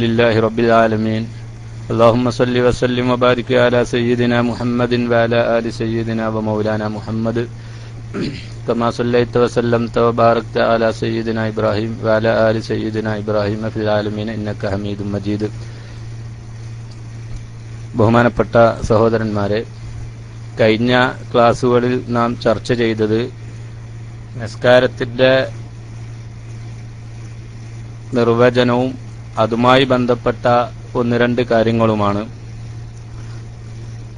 لله رب العالمين اللهم صل وسلم وبارك على سيدنا محمد وعلى آل سيدنا ومولانا محمد كما صليت وسلمت وباركت على سيدنا إبراهيم وعلى آل سيدنا إبراهيم في العالمين إنك حميد مجيد. ബഹുമാനപ്പെട്ട സഹോദരന്മാരെ, കഴിഞ്ഞ ക്ലാസുകളിൽ നാം ചർച്ച ചെയ്തത് നിസ്കാരത്തിന്റെ നിർവചനവും അതുമായി ബന്ധപ്പെട്ട ഒന്ന് രണ്ട് കാര്യങ്ങളുമാണ്.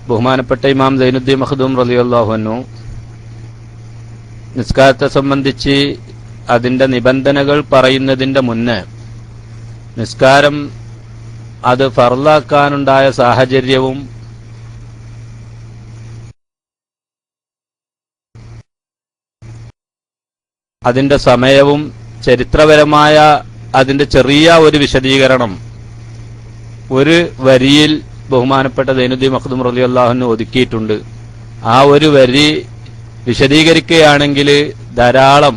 ബഹുമാനപ്പെട്ട ഇമാം സൈനുദ്ദീൻ മഖ്ദൂം റളിയല്ലാഹു അൻഹു നിസ്കാരത്തെ സംബന്ധിച്ച് അതിന്റെ നിബന്ധനകൾ പറയുന്നതിന്റെ മുന്നേ നിസ്കാരം അത് ഫർളാക്കാനുണ്ടായ സാഹചര്യവും അതിന്റെ സമയവും ചരിത്രപരമായ അതിന്റെ ചെറിയ ഒരു വിശദീകരണം ഒരു വരിയിൽ ബഹുമാനപ്പെട്ട സൈനുദ്ദീൻ മഖ്ദൂം റളിയല്ലാഹു അൻഹു ഒതുക്കിയിട്ടുണ്ട്. ആ ഒരു വരി വിശദീകരിക്കുകയാണെങ്കിൽ ധാരാളം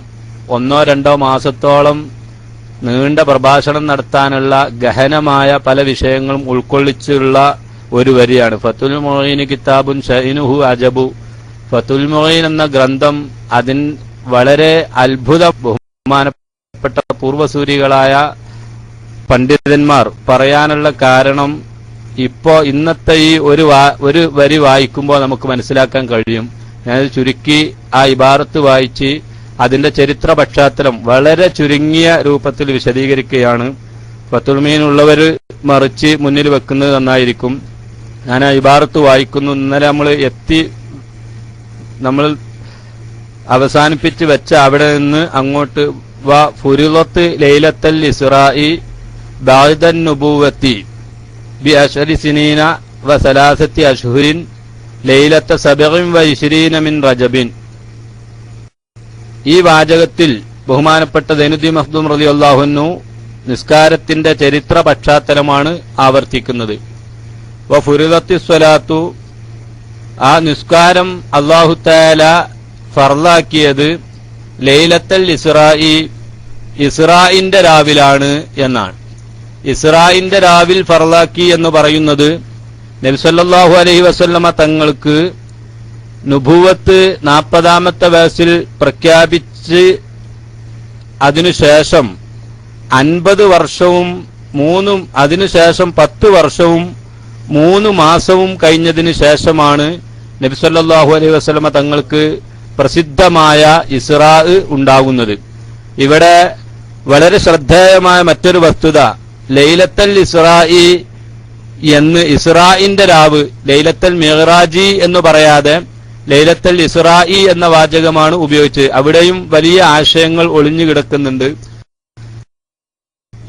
1-2 മാസത്തോളം നീണ്ട പ്രഭാഷണം നടത്താനുള്ള ഗഹനമായ പല വിഷയങ്ങളും ഉൾക്കൊള്ളിച്ചുള്ള ഒരു വരിയാണ്. ഫത്തുൽ മുഈൻ കിതാബുൻ ഷൈനുഹു അജബു. ഫത്തുൽ മുഈൻ എന്ന ഗ്രന്ഥം അതിൻ വളരെ അത്ഭുത ബഹുമാനപ്പെട്ട പൂർവസൂരികളായ പണ്ഡിതന്മാർ പറയാനുള്ള കാരണം ഇന്നത്തെ ഈ ഒരു വരി വായിക്കുമ്പോൾ നമുക്ക് മനസ്സിലാക്കാൻ കഴിയും. ഞാൻ ചുരുക്കി ആ ഇബാറത്ത് വായിച്ച് അതിന്റെ ചരിത്ര പശ്ചാത്തലം വളരെ ചുരുങ്ങിയ രൂപത്തിൽ വിശദീകരിക്കുകയാണ്. ഫത്തുൽ മുഈൻ ഉള്ളവർ മറിച്ച് മുന്നിൽ വെക്കുന്നത് നന്നായിരിക്കും. ഞാൻ ആ ഇബാറത്ത് വായിക്കുന്നു. ഇന്നലെ നമ്മൾ അവസാനിപ്പിച്ച് വെച്ച അവിടെ നിന്ന് അങ്ങോട്ട് ഫുരിളത്ത് ലൈലത്തൽ ഇസ്റാഇ ബഅദൻ നുബുവത്തി ബിഅശ്രി സിനീന വസലാസത്തി അശ്ഹുരിൻ ലൈലത്ത 27 മിൻ റജബിൻ. ഈ വാചകത്തിൽ ബഹുമാനപ്പെട്ട സൈനുദ്ദീൻ മഖ്ദൂം റളിയല്ലാഹു അൻഹു നിസ്കാരത്തിന്റെ ചരിത്ര പശ്ചാത്തലമാണ് ആവർത്തിക്കുന്നത്. വഫുരിളത്തി സ്വലാത്തു, ആ നിസ്കാരം അല്ലാഹു തആല ഫർളാക്കിയത് ലൈലത്തൽ ഇസ്റാഇ, ഇസ്റാഇന്റെ രാവിലാണ് എന്നാണ്. ഇസ്റാഇന്റെ രാവിൽ ഫർളാക്കി എന്ന് പറയുന്നത് നബി സല്ലല്ലാഹു അലൈഹി വസല്ലമ തങ്ങൾക്ക് നുബുവത്ത് 40-ാമത്തെ വയസ്സിൽ പ്രഖ്യാപിച്ച് അതിനുശേഷം 50 വർഷവും അതിനുശേഷം 10 വർഷവും 3 മാസവും കഴിഞ്ഞതിന് ശേഷമാണ് നബി സല്ലല്ലാഹു അലൈഹി വസല്ലമ തങ്ങൾക്ക് പ്രസിദ്ധമായ ഇസ്റാ ഉണ്ടാകുന്നത്. ഇവിടെ വളരെ ശ്രദ്ധേയമായ മറ്റൊരു വസ്തുത, ലൈലത്തൽ ഇസ്റാഇ എന്ന് ഇസ്റാഇന്റെ രാവ്, ലൈലത്തൽ മിഅ്റാജി എന്ന് പറയാതെ ലൈലത്തൽ ഇസ്റാഇ എന്ന വാചകമാണ് ഉപയോഗിച്ചത്. അവിടെയും വലിയ ആശയങ്ങൾ ഒളിഞ്ഞു കിടക്കുന്നുണ്ട്.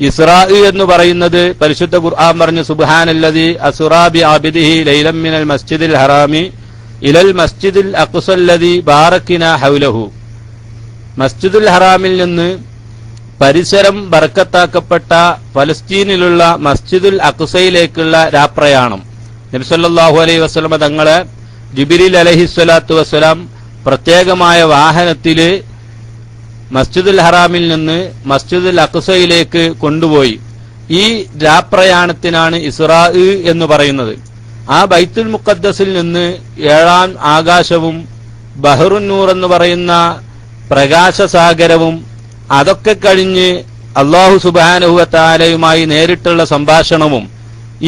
ഇസ്റാ എന്ന് പറയുന്നത് പരിശുദ്ധ ഖുർആൻ പറഞ്ഞു, സുബ്ഹാനല്ലദി അസ്റാ ബി അബ്ദിഹി ലൈലൻ മിനൽ മസ്ജിദിൽ ഹറാമി ഇലൽ മസ്ജിദിൽ അഖ്സല്ലദി ബാറക്നാ ഹൗലഹു. മസ്ജിദുൽ ഹറാമിൽ നിന്ന് പരിസരം ബർക്കത്താക്കപ്പെട്ട ഫലസ്തീനിലുള്ള മസ്ജിദുൽ അഖ്സയിലേക്കുള്ള രാപ്രയാണം. നബി സല്ലല്ലാഹു അലൈഹി വസല്ലമ തങ്ങളെ ജിബ്രീൽ അലൈഹിസ്സലാത്തു വസ്സലാം പ്രത്യേകമായ വാഹനത്തില് മസ്ജിദുൽ ഹറാമിൽ നിന്ന് മസ്ജിദുൽ അഖ്സയിലേക്ക് കൊണ്ടുപോയി. ഈ രാപ്രയാണത്തിനാണ് ഇസ്റാ എന്ന് പറയുന്നത്. ആ ബൈത്തുൽ മുഖദ്ദസിൽ നിന്ന് 7-ാം ആകാശവും ബഹറുൻ നൂർ എന്ന് പറയുന്ന പ്രകാശസാഗരവും അതൊക്കെ കഴിഞ്ഞ് അല്ലാഹു സുബ്ഹാനഹു വ തആലയുമായി നേരിട്ടുള്ള സംഭാഷണവും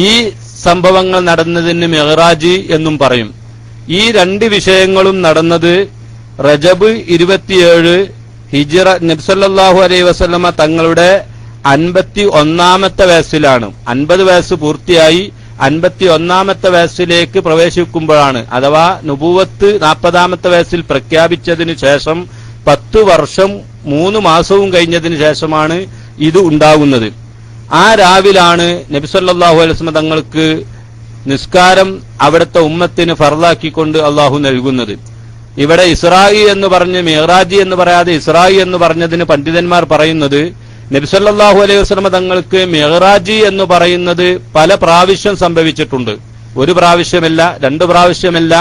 ഈ സംഭവങ്ങൾ നടന്നതിന് മിഅ്റാജ് എന്നും പറയും. ഈ 2 വിഷയങ്ങളും നടന്നത് റജബ് 27 ഹിജ്റ നബി സല്ലല്ലാഹു അലൈഹി വസല്ലമ തങ്ങളുടെ 51-ാമത്തെ വയസ്സിലാണ്. 50 വയസ്സ് പൂർത്തിയായി 51-ാമത്തെ വയസ്സിലേക്ക് പ്രവേശിക്കുമ്പോഴാണ്, അഥവാ നുബുവത്ത് 40-ാമത്തെ വയസ്സിൽ പ്രഖ്യാപിച്ചതിന് ശേഷം 10 വർഷം 3 മാസവും കഴിഞ്ഞതിന് ശേഷമാണ് ഇത് ഉണ്ടാകുന്നത്. ആ രാവിലാണ് നബി സല്ലല്ലാഹു അലൈഹി വസല്ലം തങ്ങൾക്ക് നിസ്കാരം അവിടുത്തെ ഉമ്മത്തിന് ഫർളാക്കിക്കൊണ്ട് അള്ളാഹു നൽകുന്നത്. ഇവിടെ ഇസ്റാഇ എന്ന് പറഞ്ഞ് മിഅ്റാജി എന്ന് പറയാതെ ഇസ്റാഇ എന്ന് പറഞ്ഞതിന് പണ്ഡിതന്മാർ പറയുന്നത്, നബി സല്ലല്ലാഹു അലൈഹി വസല്ലം തങ്ങൾക്ക് മിഅ്റാജി എന്ന് പറയുന്നത് പല പ്രാവശ്യം സംഭവിച്ചിട്ടുണ്ട്. 1 പ്രാവശ്യമല്ല, 2 പ്രാവശ്യമല്ല,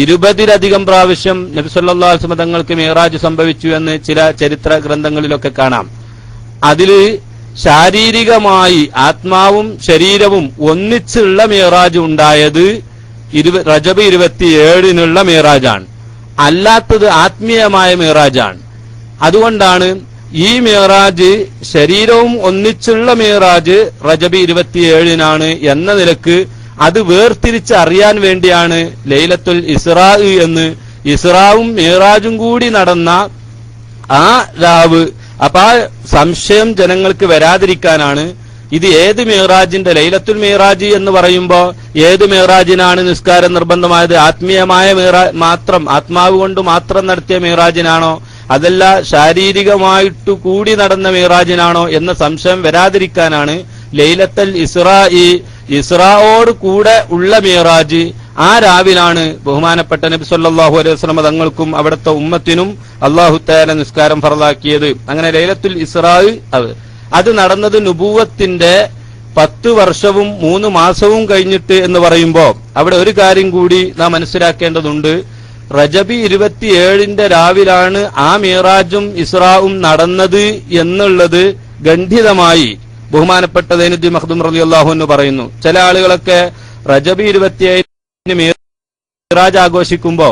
20-ലധികം പ്രാവശ്യം നബി സല്ലല്ലാഹു അലൈഹി വസല്ലം തങ്ങൾക്ക് മിഅ്റാജ് സംഭവിച്ചു എന്ന് ചില ചരിത്ര ഗ്രന്ഥങ്ങളിലൊക്കെ കാണാം. അതിൽ ശാരീരികമായി ആത്മാവും ശരീരവും ഒന്നിച്ചുള്ള മിഅ്റാജ് ഉണ്ടായത് റജബ് 27 മിഅ്റാജാണ്. അല്ലാത്തത് ആത്മീയമായ മിഅ്റാജാണ്. അതുകൊണ്ടാണ് ഈ മിഅ്റാജ് ശരീരവും ഒന്നിച്ചുള്ള മിഅ്റാജ് റജബ് 27 എന്ന നിലക്ക് അത് വേർതിരിച്ച് അറിയാൻ വേണ്ടിയാണ് ലൈലത്തുൽ ഇസ്റാ എന്ന്, ഇസ്റാവും മിഅ്റാജും കൂടി നടന്ന ആ രാവ്. അപ്പൊ ആ സംശയം ജനങ്ങൾക്ക് വരാതിരിക്കാനാണ് ഇത് ഏത് മിഅ്റാജിന്റെ ലൈലത്തുൽ മിഅ്റാജ് എന്ന് പറയുമ്പോ ഏത് മിഅ്റാജിനാണ് നിസ്കാരം നിർബന്ധമായത്? ആത്മീയമായ മിഅ്റാജ് മാത്രം, ആത്മാവ് കൊണ്ട് മാത്രം നടത്തിയ മിഅ്റാജിനാണോ, അതല്ല ശാരീരികമായിട്ടു കൂടി നടന്ന മിഅ്റാജിനാണോ എന്ന സംശയം വരാതിരിക്കാനാണ് ലൈലത്തുൽ ഇസ്റാഓട് കൂടെ ഉള്ള മിഅ്റാജ് ആ രാവിലാണ് ബഹുമാനപ്പെട്ട നബി സല്ലല്ലാഹു അലൈഹി വസല്ലം തങ്ങൾക്കും അവിടുത്തെ ഉമ്മത്തിനും അല്ലാഹു തആല നിസ്കാരം ഫർളാക്കിയത്. അങ്ങനെ ലൈലത്തുൽ ഇസ്റാ അത് നടന്നത് നുബുവത്തിന്റെ 10 വർഷവും 3 മാസവും കഴിഞ്ഞിട്ട് എന്ന് പറയുമ്പോ അവിടെ ഒരു കാര്യം കൂടി നാം മനസ്സിലാക്കേണ്ടതുണ്ട്. റജബ് 27 രാവിലാണ് ആ മിഅ്റാജും ഇസ്റാവും നടന്നത് എന്നുള്ളത് ഖണ്ഡിതമായി ബഹുമാനപ്പെട്ട സൈനുദ്ദീൻ മഖ്ദൂം റളിയല്ലാഹു അൻഹു പറയുന്നു. ചില ആളുകളൊക്കെ റജബ് 27 മിഅ്റാജ് ആഘോഷിക്കുമ്പോ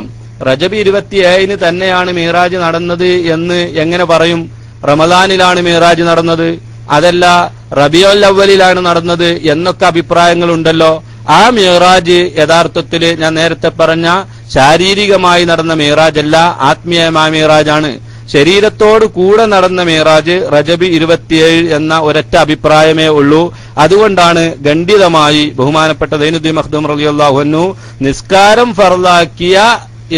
റജബ് 27 തന്നെയാണ് മിഅ്റാജ് നടന്നത് എന്ന് എങ്ങനെ പറയും? റമദാനിലാണ് മിഅ്റാജ് നടന്നത്, അതല്ല റബീഉൽ അവ്വലിലാണ് നടന്നത് എന്നൊക്കെ അഭിപ്രായങ്ങളുണ്ടല്ലോ. ആ മിഅ്റാജ് യഥാർത്ഥത്തിൽ ഞാൻ നേരത്തെ പറഞ്ഞ ശാരീരികമായി നടന്ന മിഅ്റാജ് അല്ല, ആത്മീയമായ മിഅ്റാജാണ്. ശരീരത്തോട് കൂടെ നടന്ന മിഅ്റാജ് റജബ് 27 എന്ന ഒരൊറ്റ അഭിപ്രായമേ ഉള്ളൂ. അതുകൊണ്ടാണ് ഖണ്ഡിതമായി ബഹുമാനപ്പെട്ട സൈനുദ്ദീൻ മഖ്ദൂം റളിയല്ലാഹു അൻഹു നിസ്കാരം ഫർളാക്കിയ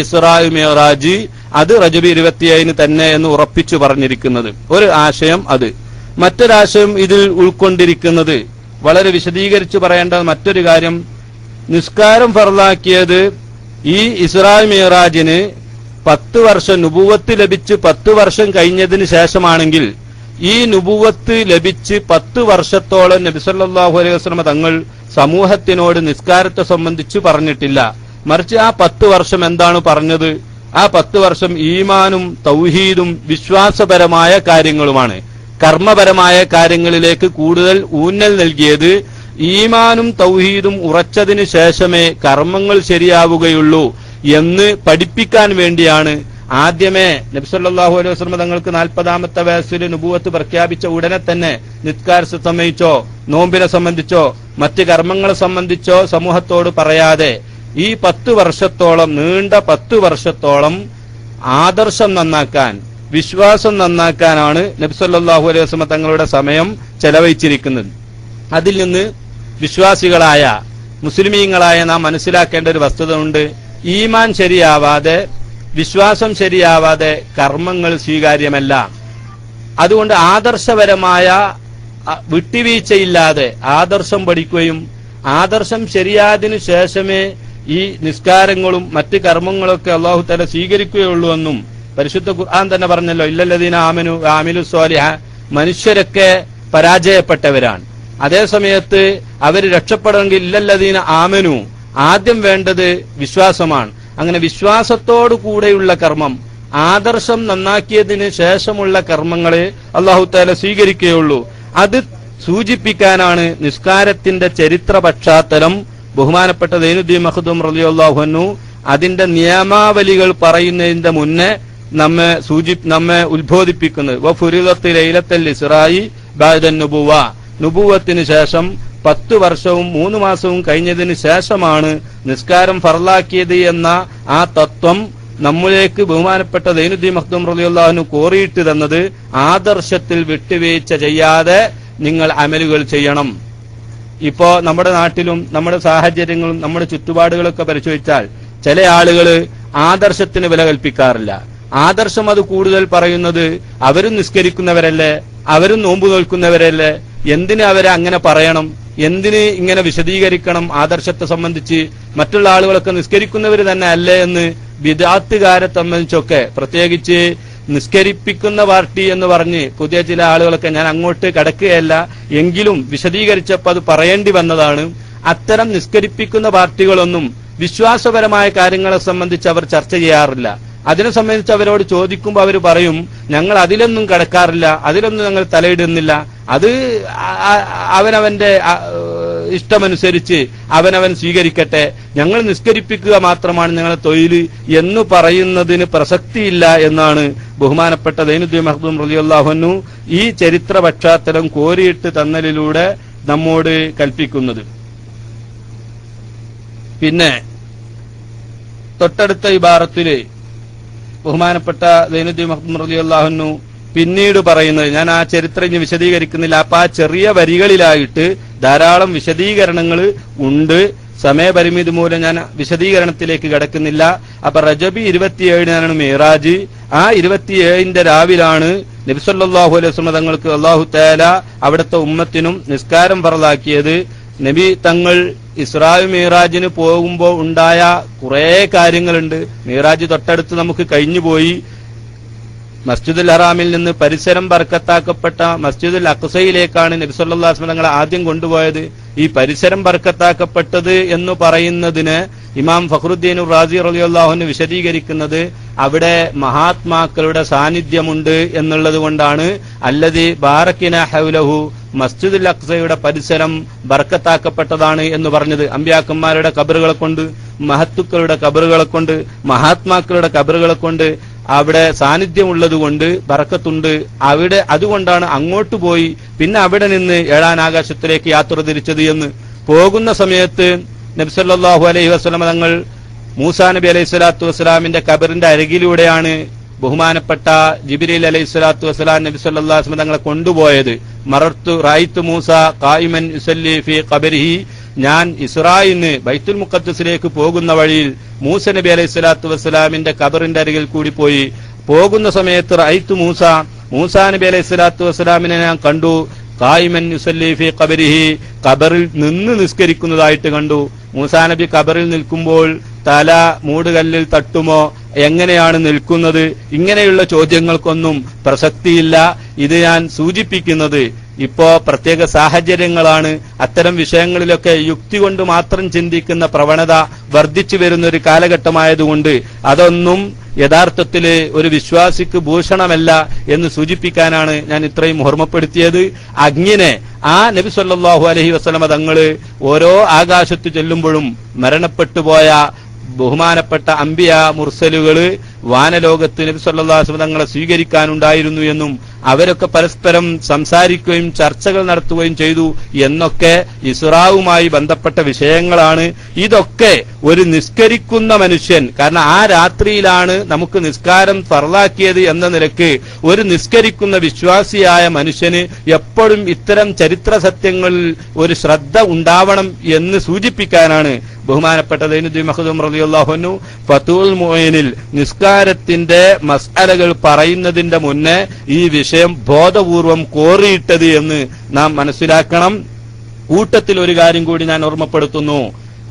ഇസ്റാ മിഅ്റാജ് അത് റജബ് 27 തന്നെ എന്ന് ഉറപ്പിച്ചു പറഞ്ഞിരിക്കുന്നത്. ഒരു ആശയം അത്. മറ്റൊരാശയം ഇതിൽ ഉൾക്കൊണ്ടിരിക്കുന്നത് വളരെ വിശദീകരിച്ചു പറയേണ്ട മറ്റൊരു കാര്യം, നിസ്കാരം ഫർളാക്കിയത് ഈ ഇസ്റാ മിഅ്റാജിന് 10 വർഷം നുബുവത്ത് ലഭിച്ച് 10 വർഷം കഴിഞ്ഞതിന് ശേഷമാണെങ്കിൽ ഈ നുബുവത്ത് ലഭിച്ച് 10 വർഷത്തോളം നബി സല്ലല്ലാഹു അലൈഹി വസല്ലം തങ്ങൾ സമൂഹത്തിനോട് നിസ്കാരത്തെ സംബന്ധിച്ച് പറഞ്ഞിട്ടില്ല. മറിച്ച് ആ 10 വർഷം എന്താണ് പറഞ്ഞത്? ആ 10 വർഷം ഈമാനും തൗഹീദും വിശ്വാസപരമായ കാര്യങ്ങളുമാണ്. കർമ്മപരമായ കാര്യങ്ങളിലേക്ക് കൂടുതൽ ഊന്നൽ നൽകിയത് ഈമാനും തൗഹീദും ഉറച്ചതിന് ശേഷമേ കർമ്മങ്ങൾ ശരിയാവുകയുള്ളൂ എന്ന് പഠിപ്പിക്കാൻ വേണ്ടിയാണ് ആദ്യമേ നബി സല്ലല്ലാഹു അലൈഹി വസല്ലം തങ്ങൾക്ക് 40-ാമത്തെ വയസ്സിൽ നുബുവത്ത് പ്രഖ്യാപിച്ച ഉടനെ തന്നെ നിസ്കാരത്തെ സംബന്ധിച്ചോ നോമ്പിനെ സംബന്ധിച്ചോ മറ്റ് കർമ്മങ്ങളെ സംബന്ധിച്ചോ സമൂഹത്തോട് പറയാതെ ഈ 10 വർഷത്തോളം നീണ്ട 10 വർഷത്തോളം ആദർശം നന്നാക്കാൻ, വിശ്വാസം നന്നാക്കാനാണ് നബി സല്ലല്ലാഹു അലൈഹി വസല്ലം തങ്ങളുടെ സമയം ചെലവഴിച്ചിരിക്കുന്നത്. അതിൽ നിന്ന് വിശ്വാസികളായ മുസ്ലിമീങ്ങളായ നാം മനസ്സിലാക്കേണ്ട ഒരു വസ്തുത ഉണ്ട്. ഈമാൻ ശരിയാവാതെ, വിശ്വാസം ശരിയാവാതെ കർമ്മങ്ങൾ സ്വീകാര്യമല്ല. അതുകൊണ്ട് ആദർശപരമായ വിട്ടുവീഴ്ചയില്ലാതെ ആദർശം പഠിക്കുകയും ആദർശം ശരിയായതിനു ശേഷമേ ഈ നിസ്കാരങ്ങളും മറ്റ് കർമ്മങ്ങളൊക്കെ അല്ലാഹു തആല സ്വീകരിക്കുകയുള്ളൂ എന്നും പരിശുദ്ധ ഖുർആൻ തന്നെ പറഞ്ഞല്ലോ, ഇല്ലല്ലദീന ആമനു വഅമിലു സ്വാലിഹ, മനുഷ്യരൊക്കെ പരാജയപ്പെട്ടവരാണ്. അതേ സമയത്ത് അവർ രക്ഷപ്പെടണമെങ്കിൽ ഇല്ലല്ലദീന ആമനു, ആദ്യം വേണ്ടത് വിശ്വാസമാണ്. അങ്ങനെ വിശ്വാസത്തോടു കൂടെയുള്ള കർമ്മം, ആദർശം നന്നാക്കിയതിന് ശേഷമുള്ള കർമ്മങ്ങളെ അല്ലാഹു തആല സ്വീകരിക്കുകയുള്ളൂ. അത് സൂചിപ്പിക്കാനാണ് നിസ്കാരത്തിന്റെ ചരിത്ര പശ്ചാത്തലം ബഹുമാനപ്പെട്ട സൈനുദ്ദീൻ മഖ്ദൂം റളിയല്ലാഹു അൻഹു അതിന്റെ നിയമാവലികൾ പറയുന്നതിന്റെ മുന്നേ നമ്മെ ഉത്ബോധിപ്പിക്കുന്നത്. വഫുരിദത്ത് ലൈലത്തുൽ ഇസ്റായി ബഅദൻ നുബുവ, നുബുവത്തിന് ശേഷം 10 വർഷവും 3 മാസവും കഴിഞ്ഞതിന് ശേഷമാണ് നിസ്കാരം ഫർളാക്കിയത് എന്ന ആ തത്വം നമ്മിലേക്ക് ബഹുമാനപ്പെട്ട സൈനുദ്ദീൻ മഖ്ദൂം റളിയല്ലാഹു അൻഹു കോറിയിട്ട് തന്നത് ആദർശത്തിൽ വിട്ടുവീഴ്ച ചെയ്യാതെ നിങ്ങൾ അമലുകൾ ചെയ്യണം. ഇപ്പോ നമ്മുടെ നാട്ടിലും നമ്മുടെ സാഹചര്യങ്ങളും നമ്മുടെ ചുറ്റുപാടുകളൊക്കെ പരിശോധിച്ചാൽ ചില ആളുകൾ ആദർശത്തിന് വില കൽപ്പിക്കാറില്ല. ആദർശം അത് കൂടുതൽ പറയുന്നത് അവരും നിസ്കരിക്കുന്നവരല്ലേ, അവരും നോമ്പ് നോൽക്കുന്നവരല്ലേ, എന്തിന് അവരെ അങ്ങനെ പറയണം, എന്തിന് ഇങ്ങനെ വിശദീകരിക്കണം ആദർശത്തെ സംബന്ധിച്ച്, മറ്റുള്ള ആളുകളൊക്കെ നിസ്കരിക്കുന്നവർ തന്നെ അല്ലേ എന്ന് ബിദ്അത്തുകാരെ സംബന്ധിച്ചൊക്കെ, പ്രത്യേകിച്ച് നിസ്കരിപ്പിക്കുന്ന പാർട്ടി എന്ന് പറഞ്ഞ് പുതിയ ചില ആളുകളൊക്കെ, ഞാൻ അങ്ങോട്ട് കടക്കുകയല്ല എങ്കിലും വിശദീകരിച്ചപ്പോൾ അത് പറയേണ്ടി വന്നതാണ്. അത്തരം നിസ്കരിപ്പിക്കുന്ന പാർട്ടികളൊന്നും വിശ്വാസപരമായ കാര്യങ്ങളെ സംബന്ധിച്ച് അവർ ചർച്ച ചെയ്യാറില്ല. അതിനെ സംബന്ധിച്ച് അവരോട് ചോദിക്കുമ്പോൾ അവർ പറയും, ഞങ്ങൾ അതിലൊന്നും കിടക്കാറില്ല, അതിലൊന്നും ഞങ്ങൾ തലയിടുന്നില്ല, അത് അവനവന്റെ ഇഷ്ടമനുസരിച്ച് അവനവൻ സ്വീകരിക്കട്ടെ, ഞങ്ങൾ നിസ്കരിപ്പിക്കുക മാത്രമാണ് ഞങ്ങളുടെ തൊഴിൽ എന്ന് പറയുന്നതിന് പ്രസക്തിയില്ല എന്നാണ് ബഹുമാനപ്പെട്ട സൈനുദ്ദീൻ മഖ്ദൂം റളിയല്ലാഹു അൻഹു ഈ ചരിത്ര പശ്ചാത്തലം കോരിയിട്ട് തന്നലിലൂടെ നമ്മോട് കൽപ്പിക്കുന്നത്. പിന്നെ തൊട്ടടുത്ത ഇബാറത്തില് ബഹുമാനപ്പെട്ട സൈനുദ്ദീൻ മഖ്ദൂം റളിയല്ലാഹു അൻഹു പിന്നീട് പറയുന്നത്, ഞാൻ ആ ചരിത്രം ഇനി വിശദീകരിക്കുന്നില്ല, അപ്പൊ ആ ചെറിയ വരികളിലായിട്ട് ധാരാളം വിശദീകരണങ്ങൾ ഉണ്ട്. സമയപരിമിതി മൂലം ഞാൻ വിശദീകരണത്തിലേക്ക് കടക്കുന്നില്ല. അപ്പൊ റജബി 27 മിഅ്റാജ്. ആ 27 രാവിലാണ് നബി സല്ലല്ലാഹു അലൈഹി വസല്ലം തങ്ങൾക്ക് അല്ലാഹു തആല അവിടുത്തെ ഉമ്മത്തിനും നിസ്കാരം ഫർളാക്കിയത്. നബി തങ്ങൾ ഇസ്രാ മിഅ്റാജിന് പോകുമ്പോൾ ഉണ്ടായ കുറെ കാര്യങ്ങളുണ്ട്. മിഅ്റാജ് തൊട്ടടുത്ത് നമുക്ക് കഴിഞ്ഞുപോയി. മസ്ജിദുൽ ഹറാമിൽ നിന്ന് പരിസരം ബർക്കത്താക്കപ്പെട്ട മസ്ജിദുൽ അഖ്സയിലേക്കാണ് നബി സല്ലല്ലാഹു അലൈഹി വസല്ലം തങ്ങളെ ആദ്യം കൊണ്ടുപോയത്. ഈ പരിസരം ബർക്കത്താക്കപ്പെട്ടത് എന്ന് പറയുന്നതിന് ഇമാം ഫഖ്റുദ്ദീൻ റാസി റളിയല്ലാഹു അൻഹു വിശദീകരിക്കുന്നത് അവിടെ മഹാത്മാക്കളുടെ സാന്നിധ്യമുണ്ട് എന്നുള്ളത് കൊണ്ടാണ്. അല്ലദീ ബാറക്കിന ഹൗലഹു, മസ്ജിദുൽ അഖ്സയുടെ പരിസരം ബർക്കത്താക്കപ്പെട്ടതാണ് എന്ന് പറഞ്ഞത്. അമ്പിയാക്കന്മാരുടെ ഖബറുകളെ കൊണ്ട്, മഹത്തുക്കളുടെ ഖബറുകളെ കൊണ്ട്, മഹാത്മാക്കളുടെ ഖബറുകളെ കൊണ്ട് അവിടെ സാന്നിധ്യമുള്ളത് കൊണ്ട് ബറക്കത്തുണ്ട്. അവിടെ അതുകൊണ്ടാണ് അങ്ങോട്ട് പോയി പിന്നെ അവിടെ നിന്ന് 7-ാം ആകാശത്തിലേക്ക് യാത്ര തിരിച്ചത് എന്ന്. പോകുന്ന സമയത്ത് നബി സല്ലല്ലാഹു അലൈഹി വസല്ലം തങ്ങൾ മൂസാ നബി അലൈഹി സ്വലാത്തു വസ്സലാമിന്റെ ഖബറിന്റെ അരികിലൂടെയാണ് ബഹുമാനപ്പെട്ട ജിബ്രീൽ അലൈഹി സ്വലാത്തു വസ്സലാം നബി സല്ലല്ലാഹു അലൈഹി വസല്ലം തങ്ങളെ കൊണ്ടുപോയത്. മറർത്തു റഅയ്തു മൂസ ഖായിമൻ യുസല്ലി ഫീ ഖബരിഹി, ഞാൻ ഇസ്രായിന് ബൈത്തുൽ മുഖദ്ദസിലേക്ക് പോകുന്ന വഴിയിൽ മൂസ നബി അലൈഹി സ്വലാത്തു വസ്സലാമിന്റെ ഖബറിന്റെ അരികിൽ കൂടി പോയി. പോകുന്ന സമയത്ത് റഅയ്തു മൂസാ നബി അലൈഹി സ്വലാത്തു വസ്സലാമിനെ ഞാൻ കണ്ടു. ഖായിമൻ യുസല്ലി ഫീ ഖബരിഹി, ഖബറിൽ നിന്ന് നിസ്കരിക്കുന്നതായിട്ട് കണ്ടു. മൂസാ നബി ഖബറിൽ നിൽക്കുമ്പോൾ തല മൂടുകല്ലിൽ തട്ടുമോ, എങ്ങനെയാണ് നിൽക്കുന്നത്, ഇങ്ങനെയുള്ള ചോദ്യങ്ങൾക്കൊന്നും പ്രസക്തിയില്ല. ഇത് ഞാൻ സൂചിപ്പിക്കുന്നത് ഇപ്പോ പ്രത്യേക സാഹചര്യങ്ങളാണ്. അത്തരം വിഷയങ്ങളിലൊക്കെ യുക്തി കൊണ്ട് മാത്രം ചിന്തിക്കുന്ന പ്രവണത വർദ്ധിച്ചു വരുന്ന ഒരു കാലഘട്ടമായതുകൊണ്ട് അതൊന്നും യഥാർത്ഥത്തില് ഒരു വിശ്വാസിക്ക് ഭൂഷണമല്ല എന്ന് സൂചിപ്പിക്കാനാണ് ഞാൻ ഇത്രയും ഓർമ്മപ്പെടുത്തിയത്. അങ്ങനെ ആ നബി സല്ലല്ലാഹു അലൈഹി വസല്ലം തങ്ങള് ഓരോ ആകാശത്ത് ചെല്ലുമ്പോഴും മരണപ്പെട്ടുപോയ ബഹുമാനപ്പെട്ട അംബിയ മുർസലുകള് വാനലോകത്ത് നബി സല്ലല്ലാഹു അലൈഹി വസല്ലം തങ്ങളെ സ്വീകരിക്കാനുണ്ടായിരുന്നു എന്നും അവരൊക്കെ പരസ്പരം സംസാരിക്കുകയും ചർച്ചകൾ നടത്തുകയും ചെയ്തു എന്നൊക്കെ ഇസ്രാവുമായി ബന്ധപ്പെട്ട വിഷയങ്ങളാണ്. ഇതൊക്കെ ഒരു നിസ്കരിക്കുന്ന മനുഷ്യൻ, കാരണം ആ രാത്രിയിലാണ് നമുക്ക് നിസ്കാരം ഫർളാക്കിയത് എന്ന നിലക്ക് ഒരു നിസ്കരിക്കുന്ന വിശ്വാസിയായ മനുഷ്യന് എപ്പോഴും ഇത്തരം ചരിത്ര സത്യങ്ങളിൽ ഒരു ശ്രദ്ധ ഉണ്ടാവണം എന്ന് സൂചിപ്പിക്കാനാണ് ബഹുമാനപ്പെട്ട സൈനുദ്ദീൻ മഖ്ദൂം റളിയല്ലാഹു അൻഹു ഫതുൽ മുഈനിൽ നിസ്കാരത്തിന്റെ മസ്അലകൾ പറയുന്നതിന്റെ മുന്നേ ഈ വിഷയം ബോധപൂർവം കോറിയിട്ടത് എന്ന് നാം മനസ്സിലാക്കണം. കൂട്ടത്തിൽ ഒരു കാര്യം കൂടി ഞാൻ ഓർമ്മപ്പെടുത്തുന്നു.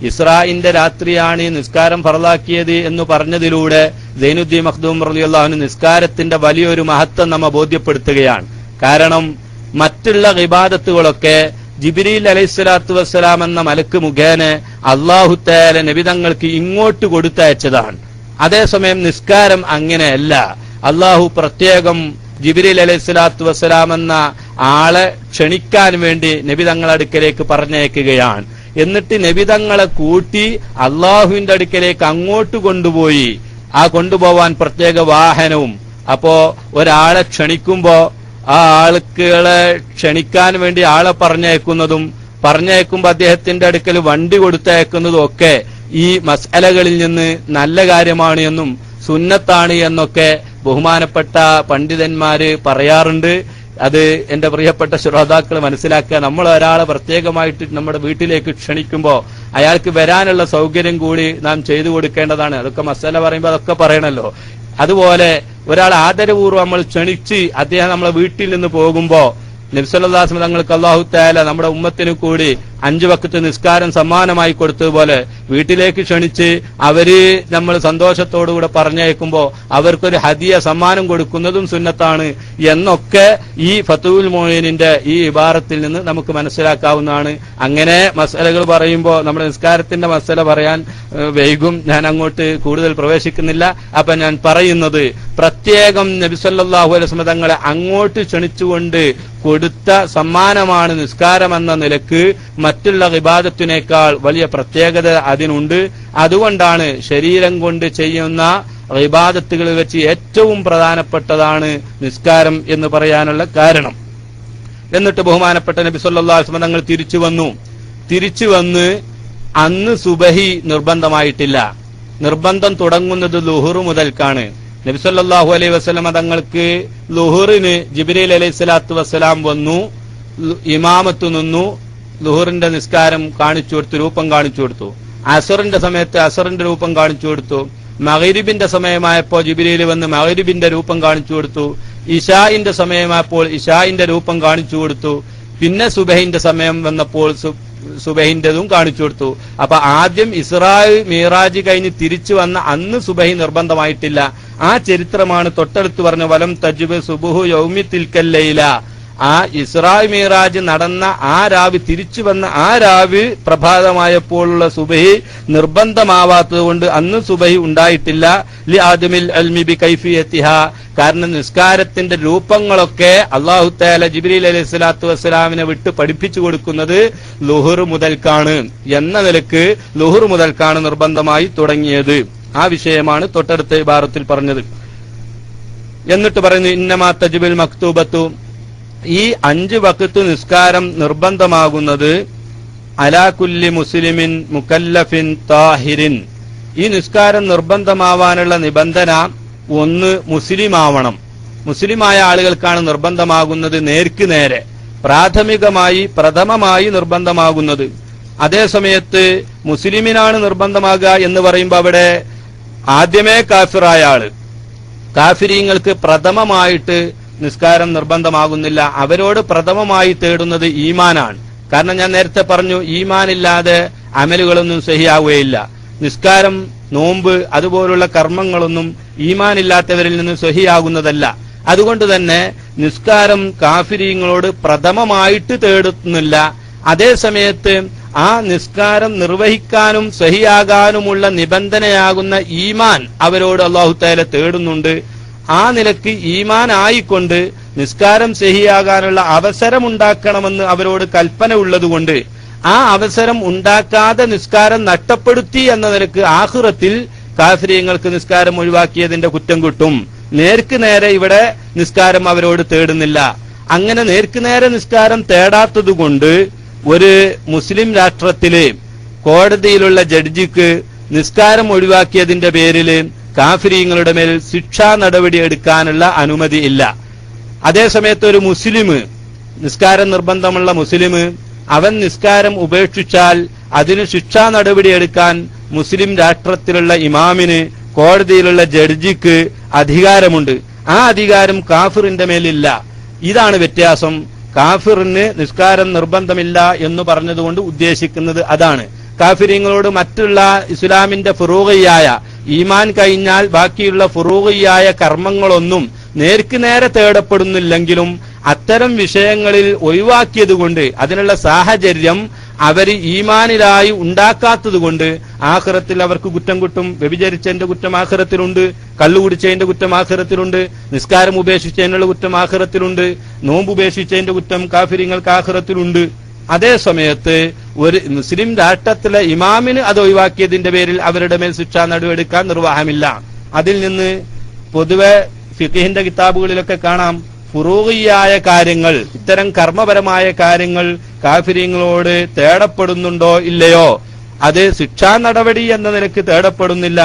ഇസ്രായിന്റെ രാത്രിയാണ് നിസ്കാരം ഫർളാക്കിയത് എന്ന് പറഞ്ഞതിലൂടെ സൈനുദ്ദീൻ മഖ്ദൂം റളിയല്ലാഹു അൻഹു നിസ്കാരത്തിന്റെ വലിയൊരു മഹത്വം നമ്മെ ബോധ്യപ്പെടുത്തുകയാണ്. കാരണം മറ്റുള്ള ഇബാദത്തുകളൊക്കെ ജിബ്രീൽ അലൈഹിസ്സലാത്തു വസ്സലാം എന്ന മലക്ക് മുഖേന അല്ലാഹു തആല നബി തങ്ങൾക്ക് ഇങ്ങോട്ട് കൊടുത്തയച്ചതാണ്. അതേസമയം നിസ്കാരം അങ്ങനെയല്ല. അല്ലാഹു പ്രത്യേകം ജിബ്രീൽ അലൈഹിസ്സലാത്തു വസ്സലാം എന്ന ആളെ ക്ഷണിക്കാൻ വേണ്ടി നബി തങ്ങളുടെ അടുക്കലേക്ക് പറഞ്ഞയക്കുകയാണ്. എന്നിട്ട് നബി തങ്ങളെ കൂട്ടി അള്ളാഹുവിന്റെ അടുക്കലേക്ക് അങ്ങോട്ട് കൊണ്ടുപോയി. ആ കൊണ്ടുപോവാൻ പ്രത്യേക വാഹനവും. അപ്പോ ഒരാളെ ക്ഷണിക്കുമ്പോ ആ ആളുകളെ ക്ഷണിക്കാൻ വേണ്ടി ആളെ പറഞ്ഞയക്കുമ്പോ അദ്ദേഹത്തിന്റെ അടുക്കൽ വണ്ടി കൊടുത്തയക്കുന്നതും ഒക്കെ ഈ മസ്അലകളിൽ നിന്ന് നല്ല കാര്യമാണ് എന്നും സുന്നത്താണ് എന്നൊക്കെ ബഹുമാനപ്പെട്ട പണ്ഡിതന്മാര് പറയാറുണ്ട്. അത് എന്റെ പ്രിയപ്പെട്ട ശ്രോതാക്കൾ മനസ്സിലാക്കുക. നമ്മൾ ഒരാളെ പ്രത്യേകമായിട്ട് നമ്മുടെ വീട്ടിലേക്ക് ക്ഷണിക്കുമ്പോൾ അയാൾക്ക് വരാനുള്ള സൗകര്യം കൂടി നാം ചെയ്തു കൊടുക്കേണ്ടതാണ്. അതൊക്കെ മസ്അല പറയുമ്പോൾ അതൊക്കെ പറയണല്ലോ. അതുപോലെ ഒരാൾ ആദരപൂർവ്വം നമ്മൾ ക്ഷണിച്ച് അദ്ദേഹം നമ്മളെ വീട്ടിൽ നിന്ന് പോകുമ്പോ നബി സല്ലല്ലാഹു അലൈഹി വസല്ലം തങ്ങൾക്ക് അല്ലാഹു തആല നമ്മുടെ ഉമ്മത്തിന് കൂടി 5 വഖ്ത് നിസ്കാരം സമ്മാനമായി കൊടുത്തതുപോലെ വീട്ടിലേക്ക് ക്ഷണിച്ച് അവര് നമ്മൾ സന്തോഷത്തോടുകൂടെ പറഞ്ഞയക്കുമ്പോൾ അവർക്കൊരു ഹദിയ സമ്മാനം കൊടുക്കുന്നതും സുന്നത്താണ് എന്നൊക്കെ ഈ ഫതുഹുൽ മുഈനിന്റെ ഈ ഇബാറത്തിൽ നിന്ന് നമുക്ക് മനസ്സിലാക്കാവുന്നതാണ്. അങ്ങനെ മസലകൾ പറയുമ്പോൾ നമ്മുടെ നിസ്കാരത്തിന്റെ മസല പറയാൻ വൈകും, ഞാൻ അങ്ങോട്ട് കൂടുതൽ പ്രവേശിക്കുന്നില്ല. അപ്പൊ ഞാൻ പറയുന്നത് പ്രത്യേകം നബി സല്ലല്ലാഹു അലൈഹി വസല്ലം തങ്ങളെ അങ്ങോട്ട് ക്ഷണിച്ചുകൊണ്ട് കൊടുത്ത സമ്മാനമാണ് നിസ്കാരം എന്ന നിലക്ക് മറ്റുള്ള ഇബാദത്തിനേക്കാൾ വലിയ പ്രത്യേകത അതിനുണ്ട്. അതുകൊണ്ടാണ് ശരീരം കൊണ്ട് ചെയ്യുന്ന ഇബാദത്തുകളിൽ വെച്ച് ഏറ്റവും പ്രധാനപ്പെട്ടതാണ് നിസ്കാരം എന്ന് പറയാനുള്ള കാരണം. എന്നിട്ട് ബഹുമാനപ്പെട്ട നബി സല്ലല്ലാഹു അലൈഹി വസല്ലം തങ്ങൾ തിരിച്ചു വന്ന് അന്ന് സുബഹി നിർബന്ധമായിട്ടില്ല. നിർബന്ധം തുടങ്ങുന്നത് ലുഹുർ മുതൽക്കാണ്. നബി സല്ലല്ലാഹു അലൈഹി വസല്ലം തങ്ങൾക്ക് ലുഹുറിന് ജിബ്രീൽ അലൈഹിസ്സലാത്തു വസ്സലാം വന്നു, ഇമാമത്ത് നിന്നു, ലുഹുറിന്റെ നിസ്കാരം കാണിച്ചു കൊടുത്തു, രൂപം കാണിച്ചു കൊടുത്തു. അസറിന്റെ സമയത്ത് അസറിന്റെ രൂപം കാണിച്ചു കൊടുത്തു. മഗ്രിബിന്റെ സമയമായപ്പോൾ ജിബ്രീൽ വന്ന് മഗ്രിബിന്റെ രൂപം കാണിച്ചു കൊടുത്തു. ഇശാഇന്റെ സമയമായപ്പോൾ ഇശാഇന്റെ രൂപം കാണിച്ചു കൊടുത്തു. പിന്നെ സുബഹിന്റെ സമയം വന്നപ്പോൾ സുബഹിന്റെതും കാണിച്ചു കൊടുത്തു. അപ്പൊ ആദ്യം ഇസ്രാ മീറാജ് കഴിഞ്ഞ് തിരിച്ചു വന്ന അന്ന് സുബഹി നിർബന്ധമായിട്ടില്ല. ആ ചരിത്രമാണ് തൊട്ടടുത്ത് പറഞ്ഞ വലം തജ്ബ് സുബുഹു യൗമി തിൽക്കൽ ലൈല. ആ ഇസ്രാ മീറാജ് നടന്ന ആ രാവ്, തിരിച്ചു വന്ന ആ രാവ് പ്രഭാതമായപ്പോഴുള്ള സുബഹി നിർബന്ധമാവാത്തത് കൊണ്ട് അന്ന് സുബഹി ഉണ്ടായിട്ടില്ല. ലി ആദമിൽ അൽമി ബി കൈഫിയത്തിഹാ, കാരണം നിസ്കാരത്തിന്റെ രൂപങ്ങളൊക്കെ അല്ലാഹു തആല ജിബ്രീൽ അലൈഹിസ്സലാത്തു വസ്സലാമിനെ വിട്ട് പഠിപ്പിച്ചു കൊടുക്കുന്നത് ലുഹുർ മുതൽക്കാണ് എന്ന നിലക്ക് ലുഹുർ മുതൽക്കാണ് നിർബന്ധമായി തുടങ്ങിയത്. ആ വിഷയമാണ് തൊട്ടടുത്ത ഇബാറത്തിൽ പറഞ്ഞത്. എന്നിട്ട് പറയുന്നു ഇന്നമാ തജ്ബിൽ മക്തൂബത്തു, ഈ 5 വഖ്ത് നിസ്കാരം നിർബന്ധമാകുന്നത് അലാ കുല്ലി മുസ്ലിമിൻ മുകല്ലഫിൻ താഹിരിൻ. ഈ നിസ്കാരം നിർബന്ധമാവാനുള്ള നിബന്ധന ഒന്ന് മുസ്ലിമാവണം. മുസ്ലിമായ ആളുകൾക്കാണ് നിർബന്ധമാകുന്നത് നേർക്ക് നേരെ, പ്രാഥമികമായി പ്രഥമമായി നിർബന്ധമാകുന്നത്. അതേസമയത്ത് മുസ്ലിമിനാണ് നിർബന്ധമാകുക എന്ന് പറയുമ്പോൾ അവിടെ ആദ്യമേ കാഫിറായ ആള്, കാഫിരീങ്ങൾക്ക് പ്രഥമമായിട്ട് നിസ്കാരം നിർബന്ധമാകുന്നില്ല. അവരോട് പ്രഥമമായി തേടുന്നത് ഈമാനാണ്. കാരണം ഞാൻ നേരത്തെ പറഞ്ഞു, ഈമാനില്ലാതെ അമലുകളൊന്നും സഹിയാവുകയില്ല. നിസ്കാരം, നോമ്പ് അതുപോലുള്ള കർമ്മങ്ങളൊന്നും ഈമാനില്ലാത്തവരിൽ നിന്ന് സഹിയാകുന്നതല്ല. അതുകൊണ്ട് തന്നെ നിസ്കാരം കാഫിരീങ്ങളോട് പ്രഥമമായിട്ട് തേടുന്നില്ല. അതേസമയത്ത് ആ നിസ്കാരം നിർവഹിക്കാനും സഹിയാകാനുമുള്ള നിബന്ധനയാകുന്ന ഈമാൻ അവരോട് അല്ലാഹു തആല തേടുന്നുണ്ട്. ആ നിലക്ക് ഈമാൻ ആയിക്കൊണ്ട് നിസ്കാരം സഹിയാകാനുള്ള അവസരമുണ്ടാക്കണമെന്ന് അവരോട് കൽപ്പന ഉള്ളതുകൊണ്ട് ആ അവസരം ഉണ്ടാക്കാതെ നിസ്കാരം നഷ്ടപ്പെടുത്തി എന്ന നിലക്ക് ആഖിറത്തിൽ കാഫിരീങ്ങൾക്ക് നിസ്കാരം ഒഴിവാക്കിയതിന്റെ കുറ്റം കിട്ടും. നേർക്ക് നേരെ ഇവിടെ നിസ്കാരം അവരോട് തേടുന്നില്ല. അങ്ങനെ നേർക്ക് നേരെ നിസ്കാരം തേടാത്തതുകൊണ്ട് ഒരു മുസ്ലിം രാഷ്ട്രത്തില് കോടതിയിലുള്ള ജഡ്ജിക്ക് നിസ്കാരം ഒഴിവാക്കിയതിന്റെ പേരില് കാഫിരീങ്ങളുടെ മേൽ ശിക്ഷാ നടപടി എടുക്കാനുള്ള അനുമതി ഇല്ല. അതേസമയത്ത് ഒരു മുസ്ലിം, നിസ്കാരം നിർബന്ധമുള്ള മുസ്ലിം, അവൻ നിസ്കാരം ഉപേക്ഷിച്ചാൽ അതിന് ശിക്ഷാ നടപടി എടുക്കാൻ മുസ്ലിം രാഷ്ട്രത്തിലുള്ള ഇമാമിന്, കോടതിയിലുള്ള ജഡ്ജിക്ക് അധികാരമുണ്ട്. ആ അധികാരം കാഫിറിന്റെ മേലില്ല. ഇതാണ് വ്യത്യാസം. കാഫിറിന് നിസ്കാരം നിർബന്ധമില്ല എന്ന് പറഞ്ഞതുകൊണ്ട് ഉദ്ദേശിക്കുന്നത് അതാണ്. കാഫിരീങ്ങളോട് മറ്റുള്ള ഇസ്ലാമിന്റെ ഫുറൂഖിയായ ഈമാൻ കഴിഞ്ഞാൽ ബാക്കിയുള്ള ഫുറൂഖിയായ കർമ്മങ്ങളൊന്നും നേർക്ക് നേരെ തേടപ്പെടുന്നില്ലെങ്കിലും അത്തരം വിഷയങ്ങളിൽ ഒഴിവാക്കിയതുകൊണ്ട്, അതിനുള്ള സാഹചര്യം അവര് ഈമാനിലായി ഉണ്ടാക്കാത്തതുകൊണ്ട് ആഖിറത്തിൽ അവർക്ക് കുറ്റം കിട്ടും. വ്യഭിചരിച്ചതിന്റെ കുറ്റം ആഖിറത്തിലുണ്ട്, കള്ളുകുടിച്ചതിന്റെ കുറ്റം ആഖിറത്തിലുണ്ട്, നിസ്കാരം ഉപേക്ഷിച്ചതിനുള്ള കുറ്റം ആഖിറത്തിലുണ്ട്, നോമ്പ് ഉപേക്ഷിച്ചതിന്റെ കുറ്റം കാഫിരീങ്ങൾക്ക് ആഖിറത്തിലുണ്ട്. അതേസമയത്ത് ഒരു മുസ്ലിം രാഷ്ട്രത്തിലെ ഇമാമിന് അത് ഒഴിവാക്കിയതിന്റെ പേരിൽ അവരുടെ മേൽ ശിക്ഷാ നടപടിയെടുക്കാൻ നിർവാഹമില്ല. അതിൽ നിന്ന് പൊതുവെ ഫിഖിഹിന്റെ കിതാബുകളിലൊക്കെ കാണാം, ഫുറൂഖിയായ കാര്യങ്ങൾ, ഇത്തരം കർമ്മപരമായ കാര്യങ്ങൾ കാഫിരീങ്ങളോട് തേടപ്പെടുന്നുണ്ടോ ഇല്ലയോ, അത് ശിക്ഷാ നടപടി എന്ന നിലക്ക് തേടപ്പെടുന്നില്ല.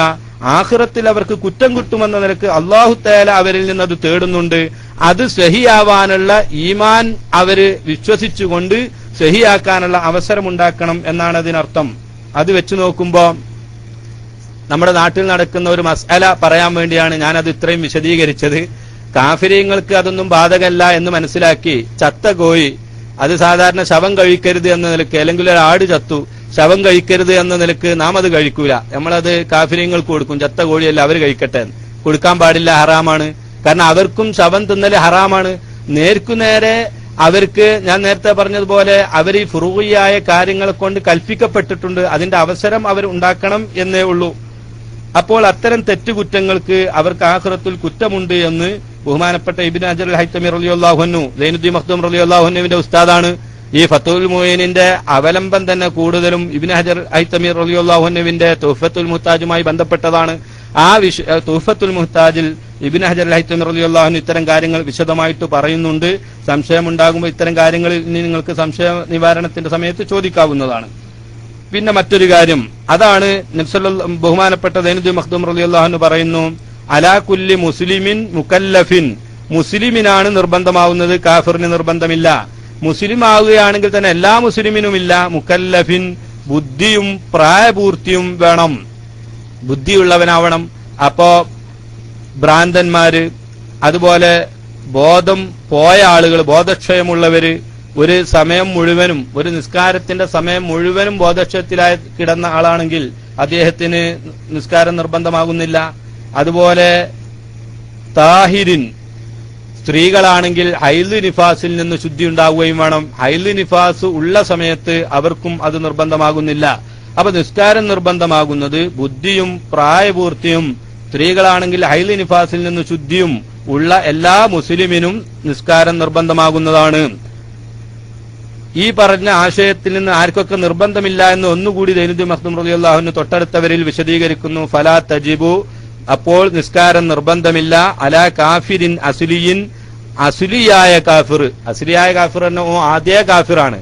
ആഖിറത്തിൽ അവർക്ക് കുറ്റം കിട്ടുമെന്ന നിലക്ക് അല്ലാഹു തആല അവരിൽ നിന്ന് അത് തേടുന്നുണ്ട്. അത് സഹിയാവാനുള്ള ഈമാൻ അവര് വിശ്വസിച്ചുകൊണ്ട് സഹിയാക്കാനുള്ള അവസരമുണ്ടാക്കണം എന്നാണ് അതിനർത്ഥം. അത് വെച്ച് നോക്കുമ്പോ നമ്മുടെ നാട്ടിൽ നടക്കുന്ന ഒരു മസ്അല പറയാൻ വേണ്ടിയാണ് ഞാനത് ഇത്രയും വിശദീകരിച്ചത്. കാഫിര്യങ്ങൾക്ക് അതൊന്നും ബാധകമല്ല എന്ന് മനസ്സിലാക്കി ചത്ത കോഴി അത് സാധാരണ ശവം കഴിക്കരുത് എന്ന നിലക്ക്, അല്ലെങ്കിൽ ഒരു ആട് ചത്തു ശവം കഴിക്കരുത് എന്ന നിലക്ക് നാം അത് കഴിക്കൂല. നമ്മളത് കാഫിര്യങ്ങൾക്ക് കൊടുക്കും. ചത്ത കോഴിയല്ല, അവർ കഴിക്കട്ടെ, കൊടുക്കാൻ പാടില്ല, ഹറാമാണ്. കാരണം അവർക്കും ശവം തിന്നല് ഹറാമാണ്. നേർക്കുനേരെ അവർക്ക് ഞാൻ നേരത്തെ പറഞ്ഞതുപോലെ അവർ ഈ ഫുറൂഇയായ കാര്യങ്ങളെ കൊണ്ട് കൽപ്പിക്കപ്പെട്ടിട്ടുണ്ട്. അതിന്റെ അവസരം അവർ ഉണ്ടാക്കണം എന്നേ ഉള്ളൂ. അപ്പോൾ അത്തരം തെറ്റുകുറ്റങ്ങൾക്ക് അവർക്ക് ആഖിറത്തുൽ കുറ്റമുണ്ട് എന്ന് ബഹുമാനപ്പെട്ട ഇബ്നു ഹജർ അൽ ഹൈതമി റളിയല്ലാഹു അൻഹു, സൈനുദ്ദീൻ മഖ്ദൂം റളിയല്ലാഹു അൻഹുവിന്റെ ഉസ്താദാണ്. ഈ ഫത്ഹുൽ മുഈനിന്റെ അവലംബം തന്നെ കൂടുതലും ഇബ്നു ഹജർ ഹൈതമി റളിയല്ലാഹു അൻഹുവിന്റെ തുഹ്ഫത്തുൽ മുഹ്താജുമായി ബന്ധപ്പെട്ടതാണ്. ആ തുഹ്ഫത്തുൽ മുഹ്താജിൽ ഇബ്നു ഹജർ അൽ ഹൈതമി റളിയല്ലാഹു അൻഹു ഇത്തരം കാര്യങ്ങൾ വിശദമായിട്ട് പറയുന്നുണ്ട്. സംശയമുണ്ടാകുമ്പോൾ ഇത്തരം കാര്യങ്ങളിൽ നിങ്ങൾക്ക് സംശയ നിവാരണത്തിന്റെ സമയത്ത് ചോദിക്കാവുന്നതാണ്. പിന്നെ മറ്റൊരു കാര്യം, അതാണ് ബഹുമാനപ്പെട്ട സൈനുദ്ദീൻ മഖ്ദൂം റളിയല്ലാഹു അൻഹു പറയുന്നു, അലാ കുല്ലി മുസ്ലിമിൻ മുകല്ലഫിൻ, മുസ്ലിമിനാണ് നിർബന്ധമാവുന്നത്, കാഫിറിന് നിർബന്ധമില്ല. മുസ്ലിം ആവുകയാണെങ്കിൽ തന്നെ എല്ലാ മുസ്ലിമിനുമില്ല. മുകല്ലഫിൻ, ബുദ്ധിയും പ്രായപൂർത്തിയും വേണം, ബുദ്ധിയുള്ളവനാവണം. അപ്പോ ഭ്രാന്തന്മാര്, അതുപോലെ ബോധം പോയ ആളുകൾ, ബോധക്ഷയമുള്ളവര്, ഒരു സമയം മുഴുവനും, ഒരു നിസ്കാരത്തിന്റെ സമയം മുഴുവനും ബോധക്ഷയത്തിലായി കിടന്ന ആളാണെങ്കിൽ അദ്ദേഹത്തിന് നിസ്കാരം നിർബന്ധമാകുന്നില്ല. അതുപോലെ താഹിരിൻ, സ്ത്രീകളാണെങ്കിൽ ഹൈദ് നിഫാസിൽ നിന്ന് ശുദ്ധി ഉണ്ടാവുകയും വേണം. ഹൈദ് നിഫാസ് ഉള്ള സമയത്ത് അവർക്കും അത് നിർബന്ധമാകുന്നില്ല. അപ്പൊ നിസ്കാരം നിർബന്ധമാകുന്നത് ബുദ്ധിയും പ്രായപൂർത്തിയും, സ്ത്രീകളാണെങ്കിൽ ഹൈദ് നിഫാസിൽ നിന്ന് ശുദ്ധിയും ഉള്ള എല്ലാ മുസ്ലിമിനും നിസ്കാരം നിർബന്ധമാകുന്നതാണ്. ഈ പറഞ്ഞ ആശയത്തിൽ നിന്ന് ആർക്കൊക്കെ നിർബന്ധമില്ല എന്ന് ഒന്നുകൂടി സൈനുദ്ദീൻ മഖ്ദൂം റളിയല്ലാഹു അൻഹു തൊട്ടടുത്തവരിൽ വിശദീകരിക്കുന്നു. ഫലാ തജിബു, അപ്പോൾ നിസ്കാരം നിർബന്ധമില്ല. അലാ കാഫിരിൻ അസുലിയിൻ, അസുലിയായ കാഫിർ. അസുലിയായ കാഫിർ എന്ന ആദ്യ കാഫിറാണ്,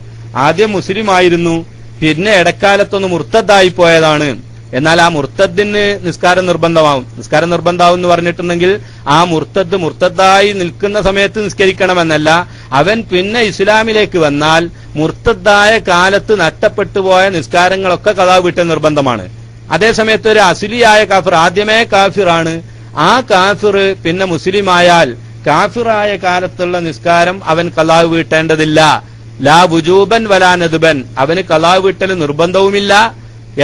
ആദ്യം മുസ്ലിം ആയിരുന്നു, പിന്നെ ഇടക്കാലത്തൊന്ന് മുർത്തദ്ദായി പോയതാണ്. എന്നാൽ ആ മുർത്തദ്ദിന് നിസ്കാരം നിർബന്ധമാവും. നിസ്കാരം നിർബന്ധമാവും എന്ന് പറഞ്ഞിട്ടുണ്ടെങ്കിൽ ആ മുർത്തദ്ദായി നിൽക്കുന്ന സമയത്ത് നിസ്കരിക്കണമെന്നല്ല, അവൻ പിന്നെ ഇസ്ലാമിലേക്ക് വന്നാൽ മുർത്തദ്ദായ കാലത്ത് നഷ്ടപ്പെട്ടു പോയ നിസ്കാരങ്ങളൊക്കെ ഖളാ വീട്ടൽ നിർബന്ധമാണ്. അതേസമയത്ത് ഒരു അസുലിയായ കാഫിർ, ആദ്യമേ കാഫിറാണ്, ആ കാഫിർ പിന്നെ മുസ്ലിമായാൽ കാഫിറായ കാലത്തുള്ള നിസ്കാരം അവൻ ഖളാ വീട്ടേണ്ടതില്ല. ലാ വുജൂബൻ വലാ നദ്ബൻ, അവന് ഖളാ വീട്ടൽ നിർബന്ധവുമില്ല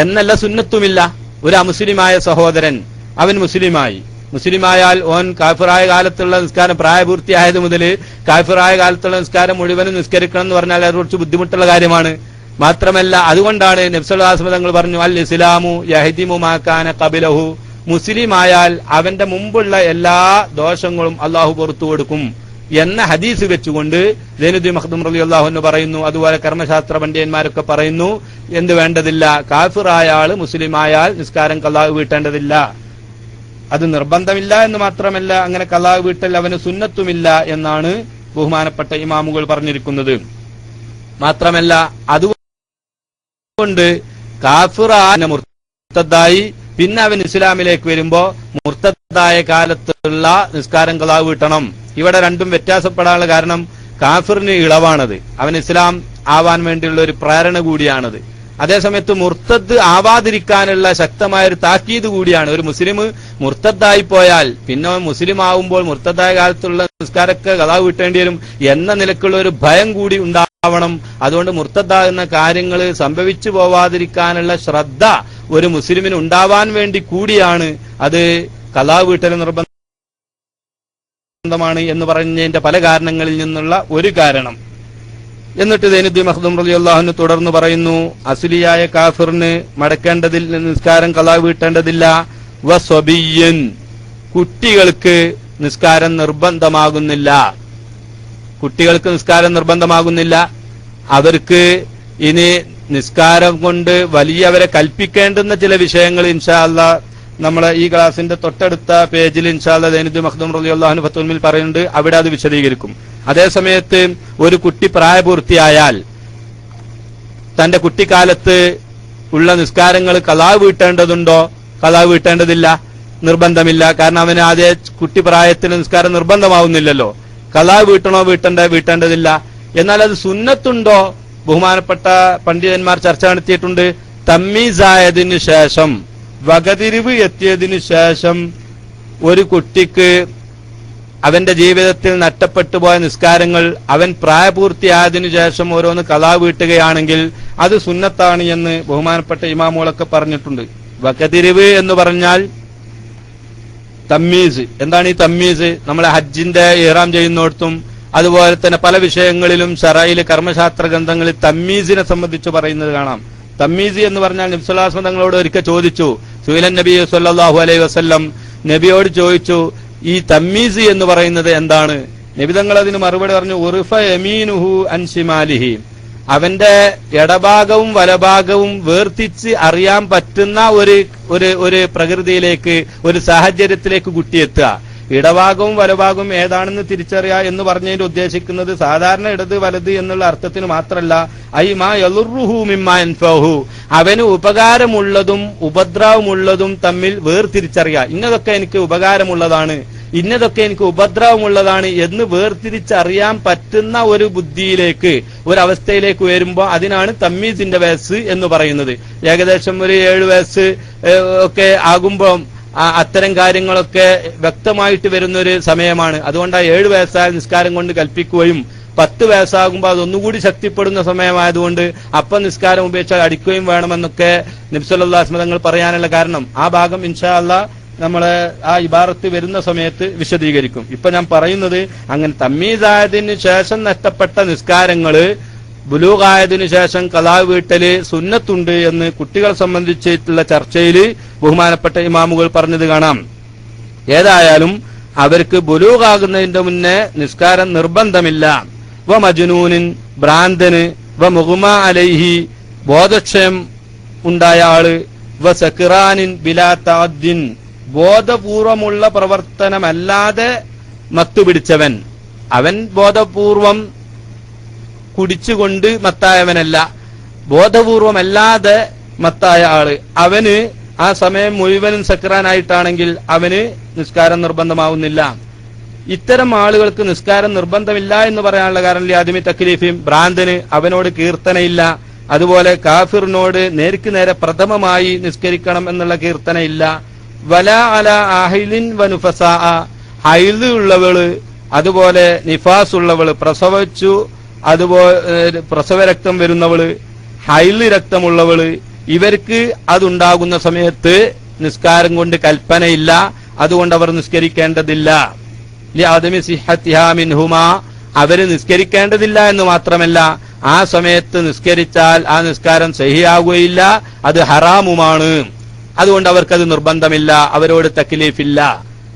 എന്നല്ല സുന്നത്തുമില്ല. ഒരു അമുസ്ലിമായ സഹോദരൻ അവൻ മുസ്ലിമായാൽ ഓൻ കാഫിറായ കാലത്തുള്ള നിസ്കാരം, പ്രായപൂർത്തിയായത് മുതൽ കാഫിറായ കാലത്തുള്ള നിസ്കാരം മുഴുവനും നിസ്കരിക്കണം എന്ന് പറഞ്ഞാൽ അത് കുറച്ച് ബുദ്ധിമുട്ടുള്ള കാര്യമാണ്. മാത്രമല്ല അതുകൊണ്ടാണ് നബി സല്ലല്ലാഹു അലൈഹി വസല്ലം തങ്ങൾ പറഞ്ഞു, അൽ ഇസ്ലാമു യഹ്ദിമു മാ കാന ഖബലഹു, മുസ്ലിമായാൽ അവന്റെ മുമ്പുള്ള എല്ലാ ദോഷങ്ങളും അള്ളാഹു പുറത്തു കൊടുക്കും എന്ന ഹദീസ് വെച്ചുകൊണ്ട് സൈനുദ്ദീൻ മഖ്ദൂം റളിയല്ലാഹു അൻഹു പറയുന്നു. അതുപോലെ കർമ്മശാസ്ത്ര പണ്ഡിതന്മാരൊക്കെ പറയുന്നു, എന്ത് വേണ്ടതില്ല, കാഫിറായ ആള് മുസ്ലിമായാൽ നിസ്കാരം ഖളാ വീട്ടേണ്ടതില്ല. അത് നിർബന്ധമില്ല എന്ന് മാത്രമല്ല, അങ്ങനെ ഖളാ വീട്ടൽ അവന് സുന്നത്തുമില്ല എന്നാണ് ബഹുമാനപ്പെട്ട ഇമാമുകൾ പറഞ്ഞിരിക്കുന്നത്. മാത്രമല്ല അതുകൊണ്ട് കാഫിറായ മുർത്തദ്ദായി പിന്നെ അവൻ ഇസ്ലാമിലേക്ക് വരുമ്പോ മുർത്തദ്ദായ കാലത്തുള്ള നിസ്കാരം ഖളാ വീട്ടണം. ഇവിടെ രണ്ടും വ്യത്യാസപ്പെടാനുള്ള കാരണം കാഫിറിന് ഇളവാണത്, അവൻ ഇസ്ലാം ആവാൻ വേണ്ടിയുള്ള ഒരു പ്രേരണ കൂടിയാണത്. അതേസമയത്ത് മുർത്തദ് ആവാതിരിക്കാനുള്ള ശക്തമായ ഒരു താക്കീത് കൂടിയാണ്. ഒരു മുസ്ലിം മുർത്തദ്ദായി പോയാൽ പിന്നെ മുസ്ലിം ആവുമ്പോൾ മുർത്തദ്ദായ കാലത്തുള്ള നിസ്കാരമൊക്കെ ഖളാ വീട്ടേണ്ടി വരും എന്ന നിലക്കുള്ള ഒരു ഭയം കൂടി ഉണ്ടാവണം. അതുകൊണ്ട് മുർത്തദ്ദാകുന്ന കാര്യങ്ങൾ സംഭവിച്ചു പോവാതിരിക്കാനുള്ള ശ്രദ്ധ ഒരു മുസ്ലിമിന് ഉണ്ടാവാൻ വേണ്ടി കൂടിയാണ് അത് ഖളാ വീട്ടൽ നിർബന്ധമാണ് എന്ന് പറഞ്ഞതിന്റെ പല കാരണങ്ങളിൽ നിന്നുള്ള ഒരു കാരണം. എന്നിട്ട് സൈനുദ്ദീൻ മഖ്ദൂം റളിയല്ലാഹു അൻഹു തുടർന്ന് പറയുന്നു, അസ്ലിയായ കാഫിറിന് മടക്കേണ്ടതിൽ നിസ്കാരം ഖളാ വീട്ടേണ്ടതില്ല. വസ്വബിയ്യൻ, കുട്ടികൾക്ക് നിസ്കാരം നിർബന്ധമാകുന്നില്ല. കുട്ടികൾക്ക് നിസ്കാരം നിർബന്ധമാകുന്നില്ല. അവർക്ക് ഇനി നിസ്കാരം കൊണ്ട് വലിയവരെ കൽപ്പിക്കേണ്ടുന്ന ചില വിഷയങ്ങൾ ഇൻഷാ അല്ലാഹ് നമ്മളെ ഈ ക്ലാസിന്റെ തൊട്ടടുത്ത പേജിൽ ഇൻഷാ അല്ലാഹ് സൈനുദ്ദീൻ മഖ്ദൂം റളിയല്ലാഹു അൻഹു ഫത്ഹുൽ മുഈനിൽ പറയുന്നുണ്ട്, അവിടെ അത് വിശദീകരിക്കും. അതേസമയത്ത് ഒരു കുട്ടി പ്രായപൂർത്തിയായാൽ തന്റെ കുട്ടിക്കാലത്ത് ഉള്ള നിസ്കാരങ്ങൾ ഖളാ വീട്ടേണ്ടതുണ്ടോ? ഖളാ വീട്ടേണ്ടതില്ല, നിർബന്ധമില്ല. കാരണം അവന് ആദ്യ കുട്ടിപ്രായത്തിൽ നിസ്കാരം നിർബന്ധമാവുന്നില്ലല്ലോ. ഖളാ വീട്ടണോ? വീട്ടേണ്ടതില്ല. എന്നാൽ അത് സുന്നത്തുണ്ടോ? ബഹുമാനപ്പെട്ട പണ്ഡിതന്മാർ ചർച്ച നടത്തിയിട്ടുണ്ട്. തമ്മീസായതിനു ശേഷം, വകതിരിവ് എത്തിയതിനു ശേഷം ഒരു കുട്ടിക്ക് അവന്റെ ജീവിതത്തിൽ നഷ്ടപ്പെട്ടു പോയ നിസ്കാരങ്ങൾ അവൻ പ്രായപൂർത്തിയായതിനു ശേഷം ഓരോന്ന് ഖളാ വീട്ടുകയാണെങ്കിൽ അത് സുന്നത്താണ് എന്ന് ബഹുമാനപ്പെട്ട ഇമാമുകളൊക്കെ പറഞ്ഞിട്ടുണ്ട്. വകതിരിവ് എന്ന് പറഞ്ഞാൽ തമ്മീസ്. എന്താണ് ഈ തമ്മീസ്? നമ്മളെ ഹജ്ജിന്റെ ഇഹ്റാം ചെയ്യുന്നിടത്തും അതുപോലെ തന്നെ പല വിഷയങ്ങളിലും ശറഈല് കർമ്മശാസ്ത്ര ഗ്രന്ഥങ്ങളിൽ തമ്മീസിനെ സംബന്ധിച്ച് പറയുന്നത് കാണാം. തമ്മീസ് എന്ന് പറഞ്ഞാൽ നബി സല്ലല്ലാഹു അലൈഹി വസല്ലം തങ്ങളോട് ഒരിക്കൽ ചോദിച്ചു, സുഇലൻ നബി സല്ലല്ലാഹു അലൈഹി വസല്ലം നബിയോട് ചോദിച്ചു, ഈ തമ്മീസ് എന്ന് പറയുന്നത് എന്താണ്? നബി തങ്ങൾ അതിന് മറുപടി പറഞ്ഞു, ഉർഫ യമീനുഹു അൻ ശിമാലിഹി, അവന്റെ ഇടഭാഗവും വലഭാഗവും വേർതിരിച്ച് അറിയാൻ പറ്റുന്ന ഒരു പ്രകൃതിയിലേക്ക്, ഒരു സാഹചര്യത്തിലേക്ക് കുട്ടിയെത്തുക. ഇടഭാഗവും വലഭാഗവും ഏതാണെന്ന് തിരിച്ചറിയുക എന്ന് പറഞ്ഞതിന് ഉദ്ദേശിക്കുന്നത് സാധാരണ ഇടത് വലത് എന്നുള്ള അർത്ഥത്തിന് മാത്രമല്ല, ഐ മാ യളുറുഹു മിമ്മാ യൻഫഉഹു, അവന് ഉപകാരമുള്ളതും ഉപദ്രവമുള്ളതും തമ്മിൽ വേർതിരിച്ചറിയുക. ഇന്നതൊക്കെ എനിക്ക് ഉപകാരമുള്ളതാണ്, ഇന്നതൊക്കെ എനിക്ക് ഉപദ്രവമുള്ളതാണ് എന്ന് വേർതിരിച്ചറിയാൻ പറ്റുന്ന ഒരു ബുദ്ധിയിലേക്ക്, ഒരവസ്ഥയിലേക്ക് വരുമ്പോൾ അതിനാണ് തമ്മീസിന്റെ വയസ്സ് എന്ന് പറയുന്നത്. ഏകദേശം ഒരു 7 വയസ്സ് ഒക്കെ ആകുമ്പോൾ അത്തരം കാര്യങ്ങളൊക്കെ വ്യക്തമായിട്ട് വരുന്നൊരു സമയമാണ്. അതുകൊണ്ട് 7 വയസ്സായ നിസ്കാരം കൊണ്ട് കൽപ്പിക്കുകയും 10 വയസ്സാകുമ്പോൾ അതൊന്നുകൂടി ശക്തിപ്പെടുന്ന സമയമായതുകൊണ്ട് അപ്പം നിസ്കാരം ഉപേക്ഷിച്ചാൽ അടിക്കുകയും വേണമെന്നൊക്കെ നബി സല്ലല്ലാഹു അലൈഹി വസല്ലം തങ്ങൾ പറയാനുള്ള കാരണം ആ ഭാഗം ഇൻഷാ അല്ലാഹ് നമ്മളെ ആ ഇബാറത്ത് വരുന്ന സമയത്ത് വിശദീകരിക്കും. ഇപ്പൊ ഞാൻ പറയുന്നത്, അങ്ങനെ തമ്മീസായതിനു ശേഷം നഷ്ടപ്പെട്ട നിസ്കാരങ്ങള് ബുലൂഗായതിനു ശേഷം ഖളാ വീട്ടല് സുന്നത്തുണ്ട് എന്ന് കുട്ടികളെ സംബന്ധിച്ചിട്ടുള്ള ചർച്ചയിൽ ബഹുമാനപ്പെട്ട ഇമാമുകൾ പറഞ്ഞത് കാണാം. ഏതായാലും അവർക്ക് ബുലൂഗാകുന്നതിന്റെ മുന്നേ നിസ്കാരം നിർബന്ധമില്ല. വ മജ്നൂനിൻ, ഭ്രാന്തന്, വ മുഗ്മാ അലൈഹി, ബോധക്ഷയം ഉണ്ടായ ആള്, വ സക്റാനിൻ ബിലാ തഅദ്ദിൻ, ബോധപൂർവമുള്ള പ്രവർത്തനമല്ലാതെ മത്തുപിടിച്ചവൻ. അവൻ ബോധപൂർവം കുടിച്ചുകൊണ്ട് മത്തായവനല്ല, ബോധപൂർവമല്ലാതെ മത്തായ ആള്, അവന് ആ സമയം മുഴുവനും സക്രാനായിട്ടാണെങ്കിൽ അവന് നിസ്കാരം നിർബന്ധമാവുന്നില്ല. ഇത്തരം ആളുകൾക്ക് നിസ്കാരം നിർബന്ധമില്ല എന്ന് പറയാനുള്ള കാരണം ആദ്യമി തക്ലീഫിയും, ഭ്രാന്തന് അവനോട് കീർത്തനയില്ല, അതുപോലെ കാഫിറിനോട് നേർക്ക് നേരെ പ്രഥമമായി നിസ്കരിക്കണം എന്നുള്ള കീർത്തനയില്ല. വല അല അഹ്ലിൻ വനുഫസാ, ഹൈദ് ഉള്ളവള് അതുപോലെ നിഫാസ് ഉള്ളവള്, പ്രസവിച്ചു അതുപോലെ പ്രസവരക്തം വരുന്നവള്, ഹൈദ് രക്തമുള്ളവള്, ഇവർക്ക് അതുണ്ടാകുന്ന സമയത്ത് നിസ്കാരം കൊണ്ട് കൽപ്പനയില്ല, അതുകൊണ്ട് അവർ നിസ്കരിക്കേണ്ടതില്ല. ലിഅദമി സിഹ്ഹത്തിഹാ മിൻഹുമാ, അവര് നിസ്കരിക്കേണ്ടതില്ല എന്ന് മാത്രമല്ല ആ സമയത്ത് നിസ്കരിച്ചാൽ ആ നിസ്കാരം സഹിയാകുകയില്ല, അത് ഹറാമുമാണ്. അതുകൊണ്ട് അവർക്കത് നിർബന്ധമില്ല, അവരോട് തക്ലീഫില്ല.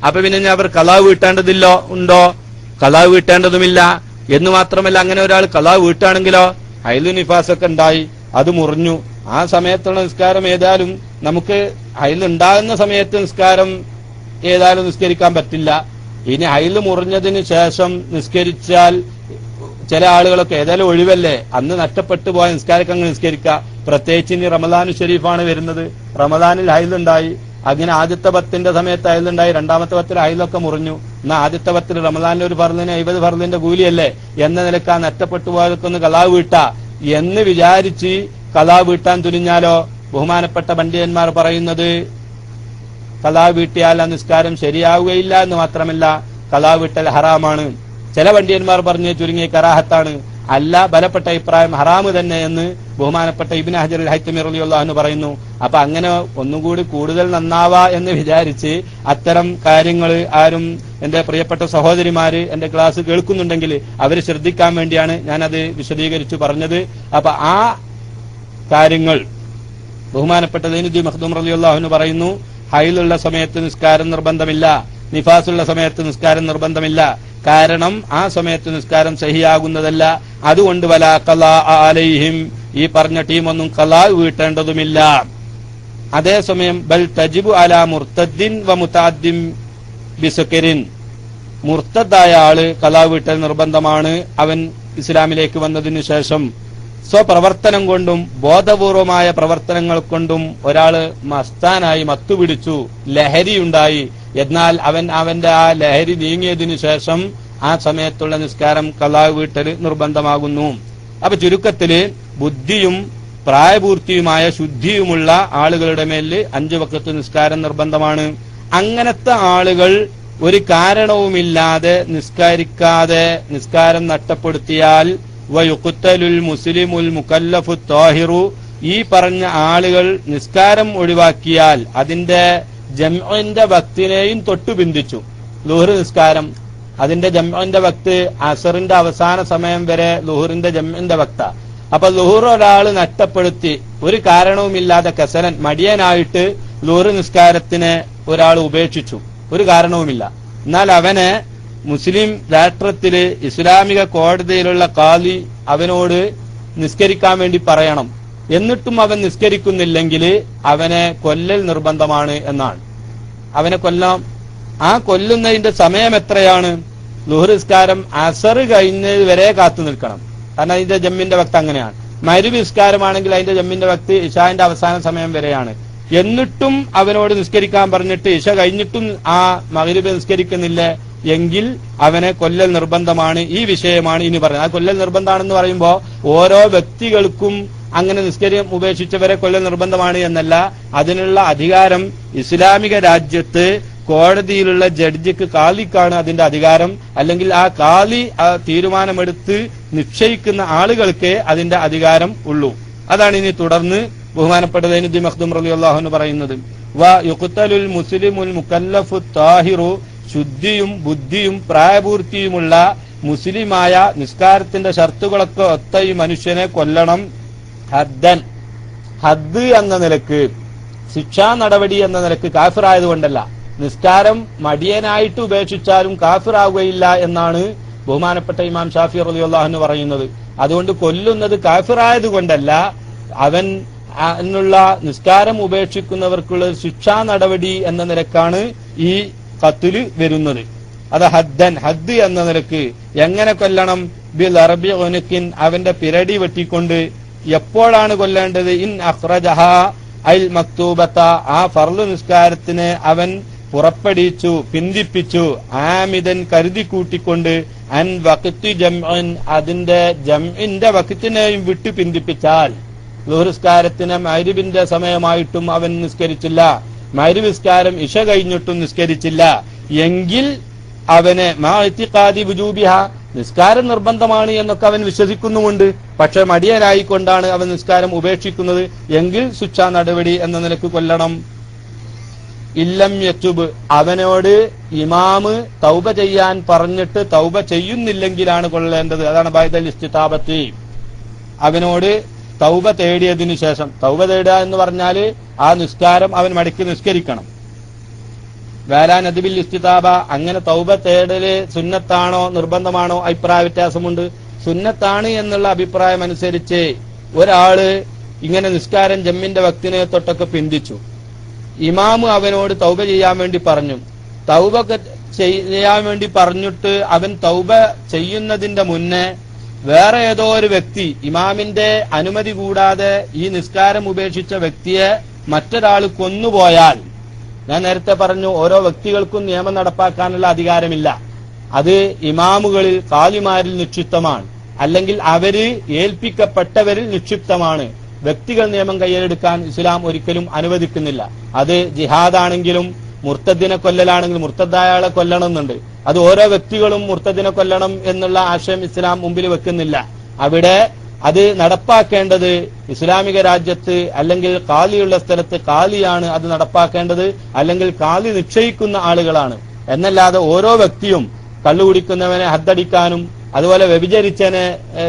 അപ്പൊ പിന്നെ അവർ ഖളാ വീട്ടേണ്ടതില്ലോ ഉണ്ടോ? ഖളാ വീട്ടേണ്ടതുമില്ല എന്ന് മാത്രമല്ല, അങ്ങനെ ഒരാൾ ഖളാ വീട്ടാണെങ്കിലോ ഹൈദ് നിഫാസൊക്കെ ഉണ്ടായി, അത് മുറിഞ്ഞു, ആ സമയത്തുള്ള നിസ്കാരം ഏതായാലും നമുക്ക് ഹൈദ് ഉണ്ടാകുന്ന സമയത്ത് നിസ്കാരം ഏതായാലും നിസ്കരിക്കാൻ പറ്റില്ല. ഇനി ഹൈദ് മുറിഞ്ഞതിന് ശേഷം നിസ്കരിച്ചാൽ ചില ആളുകളൊക്കെ ഏതായാലും ഒഴിവല്ലേ, അന്ന് നഷ്ടപ്പെട്ടു പോയ നിസ്കാരമൊക്കെ അങ്ങ് നിസ്കരിക്കുക. പ്രത്യേകിച്ച് ഇനി റമദാനു ഷരീഫാണ് വരുന്നത്, റമദാനിൽ ഹൈദ് ഉണ്ടായി, അങ്ങനെ ആദ്യത്തെ 10 സമയത്ത് ഹൈദ് ഉണ്ടായി, രണ്ടാമത്തെ 10 ഹൈദൊക്കെ മുറിഞ്ഞു, എന്നാൽ ആദ്യത്തെ 10 റമദാനിലെ ഒരു ഫർദിന് 50 ഫർദിന്റെ കൂലിയല്ലേ എന്ന നിലക്ക് ആ നഷ്ടപ്പെട്ടു പോയതൊക്കെ ഒന്ന് ഖളാ വീട്ടാ എന്ന് വിചാരിച്ച് ഖളാ വീട്ടാൻ തുനിഞ്ഞാലോ ബഹുമാനപ്പെട്ട പണ്ഡിതന്മാർ പറയുന്നത് ഖളാ വീട്ടിയാൽ ആ നിസ്കാരം ശരിയാവുകയില്ല എന്ന് മാത്രമല്ല ഖളാ വീട്ടൽ ഹറാമാണ്. ചില പണ്ഡിതന്മാർ പറഞ്ഞ് ചുരുങ്ങിയ കറാഹത്താണ്, അല്ല ബലപ്പെട്ട അഭിപ്രായം ഹറാമ് തന്നെ എന്ന് ബഹുമാനപ്പെട്ട ഇബ്നു ഹജർ അൽ ഹൈതമി റളിയല്ലാഹു അൻഹു പറയുന്നു. അപ്പൊ അങ്ങനെ ഒന്നുകൂടി കൂടുതൽ നന്നാവാ എന്ന് വിചാരിച്ച് അത്തരം കാര്യങ്ങൾ ആരും എന്റെ പ്രിയപ്പെട്ട സഹോദരിമാര് എന്റെ ക്ലാസ് കേൾക്കുന്നുണ്ടെങ്കിൽ അവർ ശ്രദ്ധിക്കാൻ വേണ്ടിയാണ് ഞാനത് വിശദീകരിച്ചു പറഞ്ഞത്. അപ്പൊ ആ കാര്യങ്ങൾ ബഹുമാനപ്പെട്ട സൈനുദ്ദീൻ മഖ്ദൂം റളിയല്ലാഹു അൻഹു പറയുന്നു, ഹൈലുള്ള സമയത്ത് നിസ്കാരം നിർബന്ധമില്ല, നിഫാസുള്ള സമയത്ത് നിസ്കാരം നിർബന്ധമില്ല. കാരണം ആ സമയത്ത് നിസ്കാരം സഹിയാകുന്നതല്ല. അതുകൊണ്ട് വലാ ഖളാ അലൈഹിം, ഈ പറഞ്ഞ ടീമൊന്നും ഖളാ വീട്ടേണ്ടതുമില്ല. അതേസമയം ബൽ തജിബു അലാ മുർത്തദ്ദിൻ വ മുതഅദ്ദിൻ ബിസുക്രിൻ, മുർത്തദ്ദായ ആള് ഖളാ വീട്ടൽ നിർബന്ധമാണ്. അവൻ ഇസ്ലാമിലേക്ക് വന്നതിനു ശേഷം സ്വപ്രവർത്തനം കൊണ്ടും ബോധപൂർവമായ പ്രവർത്തനങ്ങൾ കൊണ്ടും ഒരാള് മസ്താനായി മത്തുപിടിച്ചു, ലഹരിയുണ്ടായി, എന്നാൽ അവന്റെ ആ ലഹരി നീങ്ങിയതിനു ശേഷം ആ സമയത്തുള്ള നിസ്കാരം ഖളാ വീട്ടൽ നിർബന്ധമാകുന്നു. അപ്പൊ ചുരുക്കത്തില് ബുദ്ധിയും പ്രായപൂർത്തിയുമായ ശുദ്ധിയുമുള്ള ആളുകളുടെ മേലിൽ 5 വഖത്ത് നിസ്കാരം നിർബന്ധമാണ്. അങ്ങനത്തെ ആളുകൾ ഒരു കാരണവുമില്ലാതെ നിസ്കരിക്കാതെ നിസ്കാരം നഷ്ടപ്പെടുത്തിയാൽ വയുഖ്തലുൽ മുസ്ലിമുൽ മുകല്ലഫു ത്വാഹിറു, ഈ പറഞ്ഞ ആളുകൾ നിസ്കാരം ഒഴിവാക്കിയാൽ അതിന്റെ ജംഇന്റെ വക്തിനെയും തൊട്ടു ബന്ധിച്ചു. ളുഹർ നിസ്കാരം അതിന്റെ ജംഇന്റെ വക്ത് അസറിന്റെ അവസാന സമയം വരെ ളുഹറിന്റെ ജംഇന്റെ വക്ത. അപ്പൊ ളുഹർ ഒരാൾ നഷ്ടപ്പെടുത്തി ഒരു കാരണവുമില്ലാതെ കസലൻ മടിയനായിട്ട് ളുഹർ നിസ്കാരത്തിനെ ഒരാൾ ഉപേക്ഷിച്ചു, ഒരു കാരണവുമില്ല. എന്നാൽ അവനെ മുസ്ലിം രാഷ്ട്രത്തില് ഇസ്ലാമിക കോടതിയിലുള്ള ഖാദി അവനോട് നിസ്കരിക്കാൻ വേണ്ടി പറയണം. എന്നിട്ടും അവൻ നിസ്കരിക്കുന്നില്ലെങ്കിൽ അവനെ കൊല്ലൽ നിർബന്ധമാണ് എന്നാണ്. അവനെ കൊല്ലാം. ആ കൊല്ലുന്നതിന്റെ സമയം എത്രയാണ്? ളുഹർ നിസ്കാരം അസർ കഴിഞ്ഞത് വരെ കാത്തു നിൽക്കണം. കാരണം അതിന്റെ ജമ്മിന്റെ വക്ത് അങ്ങനെയാണ്. മഗ്‌രിബ് നിസ്കാരമാണെങ്കിൽ അതിന്റെ ജമ്മിന്റെ വക്ത് ഇശാന്റെ അവസാന സമയം വരെയാണ്. എന്നിട്ടും അവനോട് നിസ്കരിക്കാൻ പറഞ്ഞിട്ട് ഇശ കഴിഞ്ഞിട്ടും ആ മഗ്‌രിബ് നിസ്കരിക്കുന്നില്ല എങ്കിൽ അവനെ കൊല്ലൽ നിർബന്ധമാണ്. ഈ വിഷയമാണ് ഇനി പറയുന്നത്. ആ കൊല്ലൽ നിർബന്ധമാണെന്ന് പറയുമ്പോ ഓരോ വ്യക്തികൾക്കും അങ്ങനെ നിസ്കാരം ഉപേക്ഷിച്ചവരെ കൊല്ലൽ നിർബന്ധമാണ് എന്നല്ല. അതിനുള്ള അധികാരം ഇസ്ലാമിക രാജ്യത്ത് കോടതിയിലുള്ള ജഡ്ജിക്ക്, ഖാദിക്കാണ് അതിന്റെ അധികാരം. അല്ലെങ്കിൽ ആ ഖാദി ആ തീരുമാനമെടുത്ത് നിശ്ചയിക്കുന്ന ആളുകൾക്ക് അതിന്റെ അധികാരം ഉള്ളൂ. അതാണ് ഇനി തുടർന്ന് ബഹുമാനപ്പെട്ട സൈനുദ്ദീൻ മഖ്ദൂം റളിയല്ലാഹു അൻഹു പറയുന്നത്. യുഖ്തലുൽ മുസ്ലിമുൽ മുകല്ലഫു ത്വാഹിറു, ശുദ്ധിയും ബുദ്ധിയും പ്രായപൂർത്തിയുമുള്ള മുസ്ലിമായ നിസ്കാരത്തിന്റെ ഷർത്തുകളൊക്കെ ഒത്ത ഈ മനുഷ്യനെ കൊല്ലണം. ഹദ്ദൻ, ഹദ് എന്ന നിലക്ക്, ശിക്ഷാ നടപടി എന്ന നിലക്ക്, കാഫിറായതുകൊണ്ടല്ല. നിസ്കാരം മടിയനായിട്ട് ഉപേക്ഷിച്ചാലും കാഫിറാവുകയില്ല എന്നാണ് ബഹുമാനപ്പെട്ട ഇമാം ഷാഫി റളിയല്ലാഹു അൻഹു പറയുന്നത്. അതുകൊണ്ട് കൊല്ലുന്നത് കാഫിറായതുകൊണ്ടല്ല, അവൻ എന്നുള്ള നിസ്കാരം ഉപേക്ഷിക്കുന്നവർക്കുള്ള ശിക്ഷാ നടപടി എന്ന നിലക്കാണ് ഈ ഖത്ല് വരുന്നത്. അത് ഹദ്ദൻ, ഹദ് എന്ന നിലക്ക്. എങ്ങനെ കൊല്ലണം? ബിൽ അറബി ഉനുക്കിൻ, അവന്റെ പിരടി വെട്ടിക്കൊണ്ട്. എപ്പോഴാണ് കൊല്ലേണ്ടത്? ഇൻ അഖ്റജഹ അൽ മക്തൂബത, ആ ഫർള് നിസ്കാരത്തിന് അവൻ പുറപ്പെടുവിച്ചു, പിന്തിപ്പിച്ചു, ആമിദൻ കരുതി കൂട്ടിക്കൊണ്ട്, അൻ വഖ്തി ജംഇൻ, അതിന്റെ ജംഇന്റെ വഖ്തിനെയും വിട്ടു പിന്തിപ്പിച്ചാൽ. ളുഹർ നിസ്കാരത്തിന് മഗ്‌രിബിന്റെ സമയമായിട്ടും അവൻ നിസ്കരിച്ചില്ല, മഗ്‌രിബ് നിസ്കാരം ഇശ കഴിഞ്ഞിട്ടും നിസ്കരിച്ചില്ല എങ്കിൽ അവന് മാ ഇത്തിഖാദി വുജൂബിഹ, നിസ്കാരം നിർബന്ധമാണ് എന്നൊക്കെ അവൻ വിശ്വസിക്കുന്നുമുണ്ട്, പക്ഷെ മടിയനായിക്കൊണ്ടാണ് അവൻ നിസ്കാരം ഉപേക്ഷിക്കുന്നത് എങ്കിൽ ശിക്ഷാ നടപടി എന്ന നിലക്ക് കൊല്ലണം. ഇല്ലം യതുബ്, അവനോട് ഇമാമ് തൗബ ചെയ്യാൻ പറഞ്ഞിട്ട് തൗബ ചെയ്യുന്നില്ലെങ്കിലാണ് കൊല്ലേണ്ടത്. അതാണ് ബഅദൽ ഇസ്തിതാബത്തി. അവനോട് തൗബ തേടിയതിനു ശേഷം, തൗബ തേടുക എന്ന് പറഞ്ഞാല് ആ നിസ്കാരം അവൻ മടക്കി നിസ്കരിക്കണം. വേലാ നദിബിൽ ഇസ്തിതാബ, അങ്ങനെ തൗബ തേടല് സുന്നത്താണോ നിർബന്ധമാണോ അഭിപ്രായ വ്യത്യാസമുണ്ട്. സുന്നത്താണ് എന്നുള്ള അഭിപ്രായം അനുസരിച്ച് ഒരാള് ഇങ്ങനെ നിസ്കാരം ജമ്മിന്റെ വക്തിനെ തൊട്ടൊക്കെ പിന്തിച്ചു, ഇമാമ് അവനോട് തൗബ ചെയ്യാൻ വേണ്ടി പറഞ്ഞു. തൗബ ചെയ്യാൻ വേണ്ടി പറഞ്ഞിട്ട് അവൻ തൗബ ചെയ്യുന്നതിന്റെ മുന്നേ വേറെ ഏതോ ഒരു വ്യക്തി ഇമാമിന്റെ അനുമതി കൂടാതെ ഈ നിസ്കാരം ഉപേക്ഷിച്ച വ്യക്തിയെ മറ്റൊരാൾ കൊന്നുപോയാൽ, ഞാൻ നേരത്തെ പറഞ്ഞു ഓരോ വ്യക്തികൾക്കും നിയമം നടപ്പാക്കാനുള്ള അധികാരമില്ല. അത് ഇമാമുകളിൽ, ഖാദിമാരിൽ നിക്ഷിപ്തമാണ്, അല്ലെങ്കിൽ അവര് ഏൽപ്പിക്കപ്പെട്ടവരിൽ നിക്ഷിപ്തമാണ്. വ്യക്തികൾ നിയമം കയ്യിലെടുക്കാൻ ഇസ്ലാം ഒരിക്കലും അനുവദിക്കുന്നില്ല. അത് ജിഹാദാണെങ്കിലും മുർത്തദിനെ കൊല്ലലാണെങ്കിലും മുർത്തദായ ആളെ കൊല്ലണമെന്നുണ്ട്. അത് ഓരോ വ്യക്തികളും മുർത്തദിനെ കൊല്ലണം എന്നുള്ള ആശയം ഇസ്ലാം മുമ്പിൽ വെക്കുന്നില്ല. അവിടെ അത് നടപ്പാക്കേണ്ടത് ഇസ്ലാമിക രാജ്യത്ത് അല്ലെങ്കിൽ ഖാദിയുള്ള സ്ഥലത്ത് ഖാദിയാണ് അത് നടപ്പാക്കേണ്ടത്, അല്ലെങ്കിൽ ഖാദി നിശ്ചയിക്കുന്ന ആളുകളാണ്. എന്നല്ലാതെ ഓരോ വ്യക്തിയും കള്ളുകുടിക്കുന്നവനെ ഹദ്ദടിക്കാനും, അതുപോലെ വ്യഭിചരിച്ചവനെ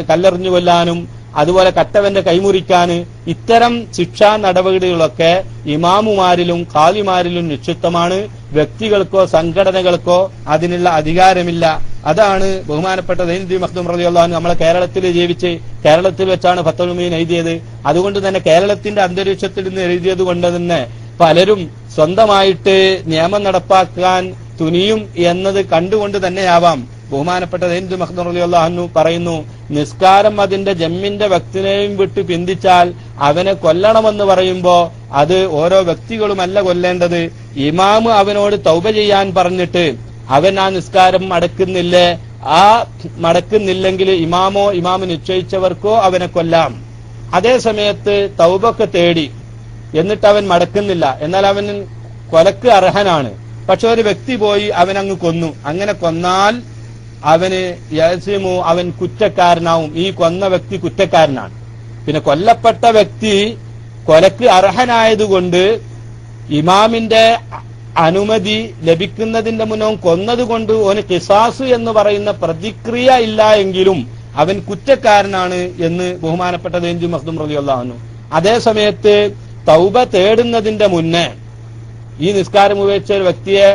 കല്ലെറിഞ്ഞു കൊല്ലാനും, അതുപോലെ കട്ടവന്റെ കൈമുറിക്കാന്, ഇത്തരം ശിക്ഷാ നടപടികളൊക്കെ ഇമാമുമാരിലും ഖാദിമാരിലും നിക്ഷിപ്തമാണ്. വ്യക്തികൾക്കോ സംഘടനകൾക്കോ അതിനുള്ള അധികാരമില്ല. അതാണ് ബഹുമാനപ്പെട്ട സൈനുദ്ദീൻ മഖ്ദൂം റളിയല്ലാഹു അൻഹു നമ്മളെ കേരളത്തിൽ ജീവിച്ച് കേരളത്തിൽ വെച്ചാണ് ഫത്വൽ മുബീൻ എഴുതിയത്. അതുകൊണ്ട് തന്നെ കേരളത്തിന്റെ അന്തരീക്ഷത്തിൽ നിന്ന് എഴുതിയത് കൊണ്ട് തന്നെ പലരും സ്വന്തമായിട്ട് നിയമം നടപ്പാക്കാൻ തുനിയും എന്നത് കണ്ടുകൊണ്ട് തന്നെയാവാം ബഹുമാനപ്പെട്ട സൈനുദ്ദീൻ മഖ്ദൂം റളിയല്ലാഹു അൻഹു പറയുന്നു, നിസ്കാരം അതിന്റെ ജമ്മിന്റെ വ്യക്തിനെയും വിട്ട് പിന്തിച്ചാൽ അവനെ കൊല്ലണമെന്ന് പറയുമ്പോ അത് ഓരോ വ്യക്തികളുമല്ല കൊല്ലേണ്ടത്. ഇമാമ് അവനോട് തൗബ ചെയ്യാൻ പറഞ്ഞിട്ട് അവൻ ആ നിസ്കാരം മടക്കുന്നില്ലേ, ആ മടക്കുന്നില്ലെങ്കിൽ ഇമാമ് നിശ്ചയിച്ചവർക്കോ അവനെ കൊല്ലാം. അതേ സമയത്ത് തൗബൊക്കെ തേടി എന്നിട്ട് അവൻ മടക്കുന്നില്ല, എന്നാൽ അവൻ കൊലക്ക് അർഹനാണ്, പക്ഷെ ഒരു വ്യക്തി പോയി അവനങ്ങ് കൊന്നു. അങ്ങനെ കൊന്നാൽ അവന് യസിമു, അവൻ കുറ്റക്കാരനാവും. ഈ കൊന്ന വ്യക്തി കുറ്റക്കാരനാണ്. പിന്നെ കൊല്ലപ്പെട്ട വ്യക്തി കൊലക്ക് അർഹനായതുകൊണ്ട് ഇമാമിന്റെ അനുമതി ലഭിക്കുന്നതിന്റെ മുന്നേ കൊന്നതുകൊണ്ട് ഓന് ഖിസാസ് എന്ന് പറയുന്ന പ്രതിക്രിയ ഇല്ല എങ്കിലും അവൻ കുറ്റക്കാരനാണ് എന്ന് ബഹുമാനപ്പെട്ട ദൈഞ്ചു മഖ്ദൂം റളിയല്ലാഹു അൻഹു. അതേ സമയത്ത് തൗബ തേടുന്നതിന്റെ മുന്നേ ഈ നിസ്കാരം ഉപേക്ഷിച്ച ഒരു വ്യക്തിയെ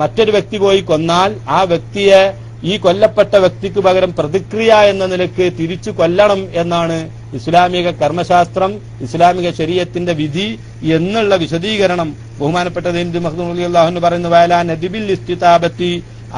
മറ്റൊരു വ്യക്തി പോയി കൊന്നാൽ ആ വ്യക്തിയെ ഈ കൊല്ലപ്പെട്ട വ്യക്തിക്ക് പകരം പ്രതിക്രിയ എന്ന നിലയ്ക്ക് തിരിച്ചു കൊല്ലണം എന്നാണ് ഇസ്ലാമിക കർമ്മശാസ്ത്രം, ഇസ്ലാമിക ശരീഅത്തിന്റെ വിധി എന്നുള്ള വിശദീകരണം ബഹുമാനപ്പെട്ട ദൈഞ്ചു മഖ്ദൂം റളിയല്ലാഹു അൻഹു പറയുന്നു. വഅലാ നദിബിൽ ഇസ്തിതാബത്തി,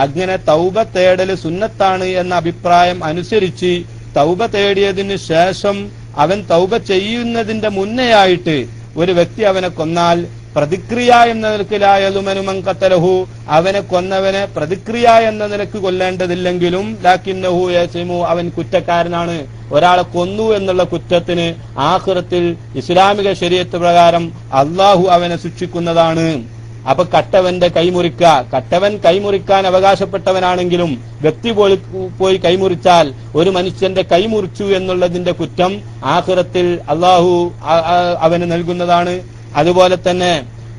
അങ്ങനെ തൗബ തേടൽ സുന്നത്താണ് എന്ന അഭിപ്രായം അനുസരിച്ച് തൗബ തേടിയതിനു ശേഷം അവൻ തൗബ ചെയ്യുന്നതിന്റെ മുന്നെയായിട്ട് ഒരു വ്യക്തി അവനെ കൊന്നാൽ പ്രതിക്രിയ എന്ന നിലക്ക് ലായലുമനുമൻ ഖതലഹു, അവനെ കൊന്നവനെ പ്രതിക്രിയ എന്ന നിലക്ക് കൊല്ലേണ്ടതില്ലെങ്കിലും ലാകിന്നഹു യസിമു, അവൻ കുറ്റക്കാരനാണ്. ഒരാളെ കൊന്നു എന്നുള്ള കുറ്റത്തിന് ആഖിറത്തിൽ ഇസ്ലാമിക ശരീഅത്ത് പ്രകാരം അള്ളാഹു അവനെ ശിക്ഷിക്കുന്നതാണ്. അപ്പൊ കട്ടവന്റെ കൈമുറിക്ക, കട്ടവൻ കൈമുറിക്കാൻ അവകാശപ്പെട്ടവനാണെങ്കിലും വ്യക്തി പോയി കൈമുറിച്ചാൽ ഒരു മനുഷ്യന്റെ കൈമുറിച്ചു എന്നുള്ളതിന്റെ കുറ്റം ആഖിറത്തിൽ അള്ളാഹു അവന് നൽകുന്നതാണ്. അതുപോലെ തന്നെ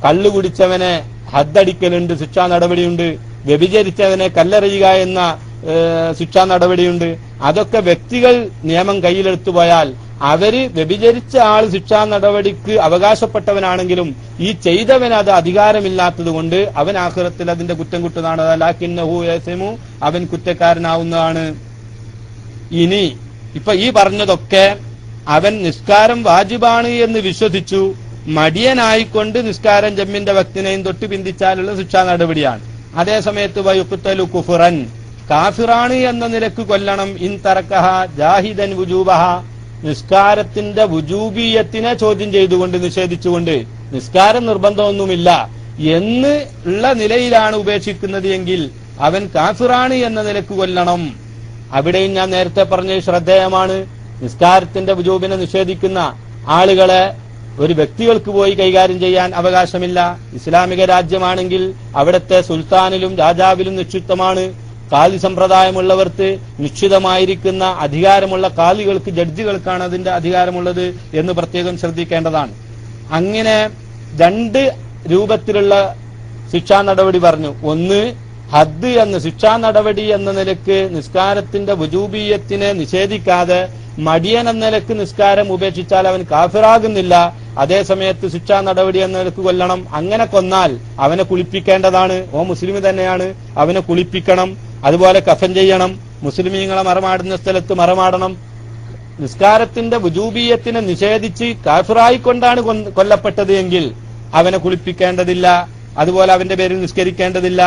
കള്ളു കുടിച്ചവനെ ഹദ്ദടിക്കലുണ്ട്, ശിക്ഷാ നടപടിയുണ്ട്. വ്യഭിചരിച്ചവനെ കല്ലെറിയുക എന്ന ശിക്ഷാ നടപടിയുണ്ട്. അതൊക്കെ വ്യക്തികൾ നിയമം കയ്യിലെടുത്തു പോയാൽ അവര് വ്യഭിചരിച്ച ആൾ ശിക്ഷാ നടപടിക്ക് അവകാശപ്പെട്ടവനാണെങ്കിലും ഈ ചെയ്തവന് അത് അധികാരമില്ലാത്തത് കൊണ്ട് അവൻ ആഖിറത്തിൽ അതിന്റെ കുറ്റം കിട്ടുന്നതാണ്. ലാകിന്നഹു യസിമു, അവൻ കുറ്റക്കാരനാവുന്നതാണ്. ഇനി ഇപ്പൊ ഈ പറഞ്ഞതൊക്കെ അവൻ നിസ്കാരം വാജിബാണ് എന്ന് വിശ്വസിച്ചു മടിയനായിക്കൊണ്ട് നിസ്കാരം ജമ്മിന്റെ വക്തിനെയും തൊട്ട് പിന്തിച്ചാലുള്ള ശിക്ഷാ നടപടിയാണ്. അതേസമയത്ത് വയുഖ്തലു കുഫ്റൻ, കാഫിറാണ് എന്ന നിലക്ക് കൊല്ലണം. ഇൻ തറക്കഹ ജാഹിദൻ വുജൂബഹ, നിസ്കാരത്തിന്റെ വുജൂബിയത്തിനെ ചോദ്യം ചെയ്തുകൊണ്ട് നിഷേധിച്ചുകൊണ്ട് നിസ്കാരം നിർബന്ധമൊന്നുമില്ല എന്ന് ഉള്ള നിലയിലാണ് ഉപേക്ഷിക്കുന്നത് എങ്കിൽ അവൻ കാഫിറാണ് എന്ന നിലക്ക് കൊല്ലണം. അവിടെയും ഞാൻ നേരത്തെ പറഞ്ഞ ശ്രദ്ധേയമാണ്. നിസ്കാരത്തിന്റെ വുജൂബിനെ നിഷേധിക്കുന്ന ആളുകളെ ഒരു വ്യക്തികൾക്ക് പോയി കൈകാര്യം ചെയ്യാൻ അവകാശമില്ല. ഇസ്ലാമിക രാജ്യമാണെങ്കിൽ അവിടുത്തെ സുൽത്താനിലും രാജാവിലും നിക്ഷിപ്തമാണ്. കാലി സമ്പ്രദായമുള്ളവർക്ക് നിശ്ചിതമായിരിക്കുന്ന അധികാരമുള്ള കാലികൾക്ക്, ജഡ്ജികൾക്കാണ് അതിന്റെ അധികാരമുള്ളത് എന്ന് പ്രത്യേകം ശ്രദ്ധിക്കേണ്ടതാണ്. അങ്ങനെ രണ്ട് രൂപത്തിലുള്ള ശിക്ഷാ നടപടി പറഞ്ഞു. ഒന്ന് ഹദ് എന്ന ശിക്ഷാ നടപടി എന്ന നിലക്ക് നിസ്കാരത്തിന്റെ വുജൂബിയത്തിനെ നിഷേധിക്കാതെ മടിയൻ എന്ന നിലക്ക് നിസ്കാരം ഉപേക്ഷിച്ചാൽ അവൻ കാഫിറാകുന്നില്ല. അതേസമയത്ത് ശിക്ഷാ നടപടി എന്ന നിലക്ക് കൊല്ലണം. അങ്ങനെ കൊന്നാൽ അവനെ കുളിപ്പിക്കേണ്ടതാണ്. ഓ മുസ്ലിം തന്നെയാണ്, അവനെ കുളിപ്പിക്കണം. അതുപോലെ കഫൻ ചെയ്യണം. മുസ്ലിമീങ്ങളെ മറമാടുന്ന സ്ഥലത്ത് മറമാടണം. നിസ്കാരത്തിന്റെ വുജൂബിയത്തിനെ നിഷേധിച്ച് കാഫിറായിക്കൊണ്ടാണ് കൊല്ലപ്പെട്ടത് എങ്കിൽ അവനെ കുളിപ്പിക്കേണ്ടതില്ല. അതുപോലെ അവന്റെ പേരിൽ നിസ്കരിക്കേണ്ടതില്ല.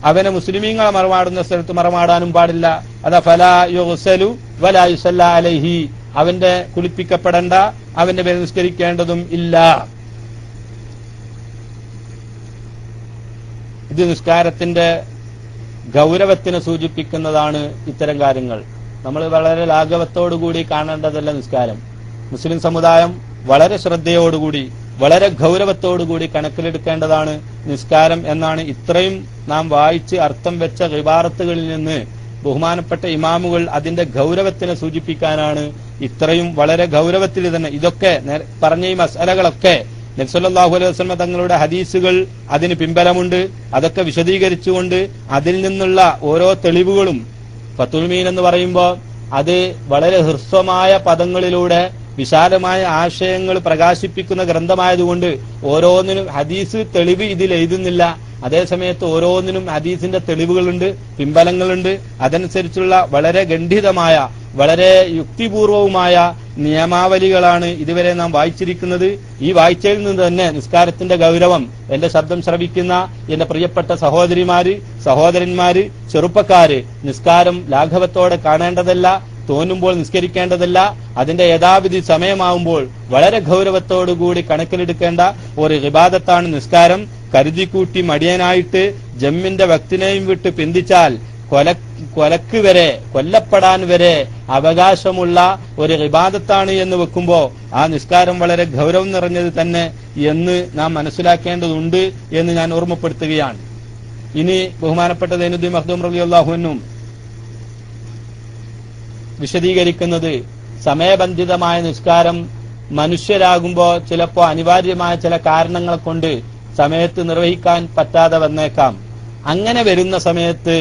അവനെ മുസ്ലിമീങ്ങളെ മറമാടുന്ന സ്ഥലത്ത് മറമാടാനും പാടില്ല. അതാ ഫലാ യുഗ്സലു വലാ യുസല്ല അലൈഹി, അവന്റെ കുളിപ്പിക്കപ്പെടേണ്ട, അവന്റെ പേരിൽ നിസ്കരിക്കേണ്ടതും ഇല്ല. ഇത് നിസ്കാരത്തിന്റെ ഗൗരവത്തിനെ സൂചിപ്പിക്കുന്നതാണ്. ഇത്തരം കാര്യങ്ങൾ നമ്മൾ വളരെ ലാഘവത്തോടുകൂടി കാണേണ്ടതല്ല. നിസ്കാരം മുസ്ലിം സമുദായം വളരെ ശ്രദ്ധയോടുകൂടി വളരെ ഗൗരവത്തോടുകൂടി കണക്കിലെടുക്കേണ്ടതാണ് നിസ്കാരം എന്നാണ് ഇത്രയും നാം വായിച്ച് അർത്ഥം വെച്ച ഇബാറത്തുകളിൽ നിന്ന് ബഹുമാനപ്പെട്ട ഇമാമുകൾ അതിന്റെ ഗൗരവത്തിനെ സൂചിപ്പിക്കാനാണ് ഇത്രയും വളരെ ഗൗരവത്തിൽ തന്നെ ഇതൊക്കെ പറഞ്ഞ ഈ മസലകളൊക്കെ നബി സല്ലല്ലാഹു അലൈഹി വസല്ലം തങ്ങളുടെ ഹദീസുകൾ അതിന് പിൻബലമുണ്ട്. അതൊക്കെ വിശദീകരിച്ചുകൊണ്ട് അതിൽ നിന്നുള്ള ഓരോ തെളിവുകളും ഫത്തുൽ മീൻ എന്ന് പറയുമ്പോൾ അത് വളരെ ഹ്രസ്വമായ പദങ്ങളിലൂടെ വിശാലമായ ആശയങ്ങൾ പ്രകാശിപ്പിക്കുന്ന ഗ്രന്ഥമായതുകൊണ്ട് ഓരോന്നിനും ഹദീസ് തെളിവ് ഇതിൽ എഴുതുന്നില്ല. അതേസമയത്ത് ഓരോന്നിനും ഹദീസിന്റെ തെളിവുകളുണ്ട്, പിൻബലങ്ങളുണ്ട്. അതനുസരിച്ചുള്ള വളരെ ഗണ്ഡിതമായ വളരെ യുക്തിപൂർവവുമായ നിയമാവലികളാണ് ഇതുവരെ നാം വായിച്ചിരിക്കുന്നത്. ഈ വായിച്ചതിൽ നിന്ന് തന്നെ നിസ്കാരത്തിന്റെ ഗൗരവം എന്റെ ശബ്ദം ശ്രവിക്കുന്ന എന്റെ പ്രിയപ്പെട്ട സഹോദരിമാര്, സഹോദരന്മാര്, ചെറുപ്പക്കാര് നിസ്കാരം ലാഘവത്തോടെ കാണേണ്ടതല്ല, തോന്നുമ്പോൾ നിസ്കരിക്കേണ്ടതല്ല. അതിന്റെ യഥാവിധി സമയമാവുമ്പോൾ വളരെ ഗൗരവത്തോടുകൂടി കണക്കിലെടുക്കേണ്ട ഒരു ഇബാദത്താണ് നിസ്കാരം. കരുതിക്കൂട്ടി മടിയനായിട്ട് ജമ്മിന്റെ വക്തിനെയും വിട്ട് പിന്തിച്ചാൽ കൊലക്ക് വരെ, കൊല്ലപ്പെടാൻ വരെ അവകാശമുള്ള ഒരു ഇബാദത്താണ് എന്ന് വെക്കുമ്പോ ആ നിസ്കാരം വളരെ ഗൗരവം നിറഞ്ഞത് തന്നെ എന്ന് നാം മനസ്സിലാക്കേണ്ടതുണ്ട് എന്ന് ഞാൻ ഓർമ്മപ്പെടുത്തുകയാണ്. ഇനി ബഹുമാനപ്പെട്ട സൈനുദ്ദീൻ മഖ്ദൂം റളിയല്ലാഹു അൻഹു വിശദീകരിക്കുന്നത് സമയബന്ധിതമായ നിസ്കാരം മനുഷ്യരാകുമ്പോ ചിലപ്പോ അനിവാര്യമായ ചില കാരണങ്ങളെ കൊണ്ട് സമയത്ത് നിർവഹിക്കാൻ പറ്റാതെ വന്നേക്കാം. അങ്ങനെ വരുന്ന സമയത്ത്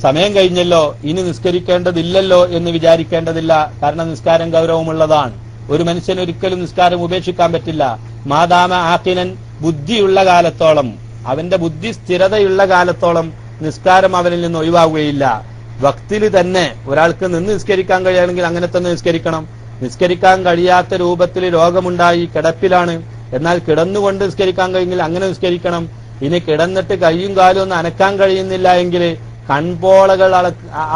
സമയം കഴിഞ്ഞല്ലോ, ഇനി നിസ്കരിക്കേണ്ടതില്ലല്ലോ എന്ന് വിചാരിക്കേണ്ടതില്ല. കാരണം നിസ്കാരം ഗൗരവമുള്ളതാണ്. ഒരു മനുഷ്യന് ഒരിക്കലും നിസ്കാരം ഉപേക്ഷിക്കാൻ പറ്റില്ല. മാദാമ ആഖിനൻ, ബുദ്ധിയുള്ള കാലത്തോളം, അവന്റെ ബുദ്ധി സ്ഥിരതയുള്ള കാലത്തോളം നിസ്കാരം അവനിൽ നിന്ന് ഒഴിവാകുകയില്ല. വക്തിൽ തന്നെ ഒരാൾക്ക് നിന്ന് നിസ്കരിക്കാൻ കഴിയുകയാണെങ്കിൽ അങ്ങനെ തന്നെ നിസ്കരിക്കണം. നിസ്കരിക്കാൻ കഴിയാത്ത രൂപത്തിൽ രോഗമുണ്ടായി കിടപ്പിലാണ്, എന്നാൽ കിടന്നുകൊണ്ട് നിസ്കരിക്കാൻ കഴിയുമെങ്കിൽ അങ്ങനെ നിസ്കരിക്കണം. ഇനി കിടന്നിട്ട് കൈയും കാലും ഒന്നും അനക്കാൻ കഴിയുന്നില്ല എങ്കിൽ കൺപോളകൾ,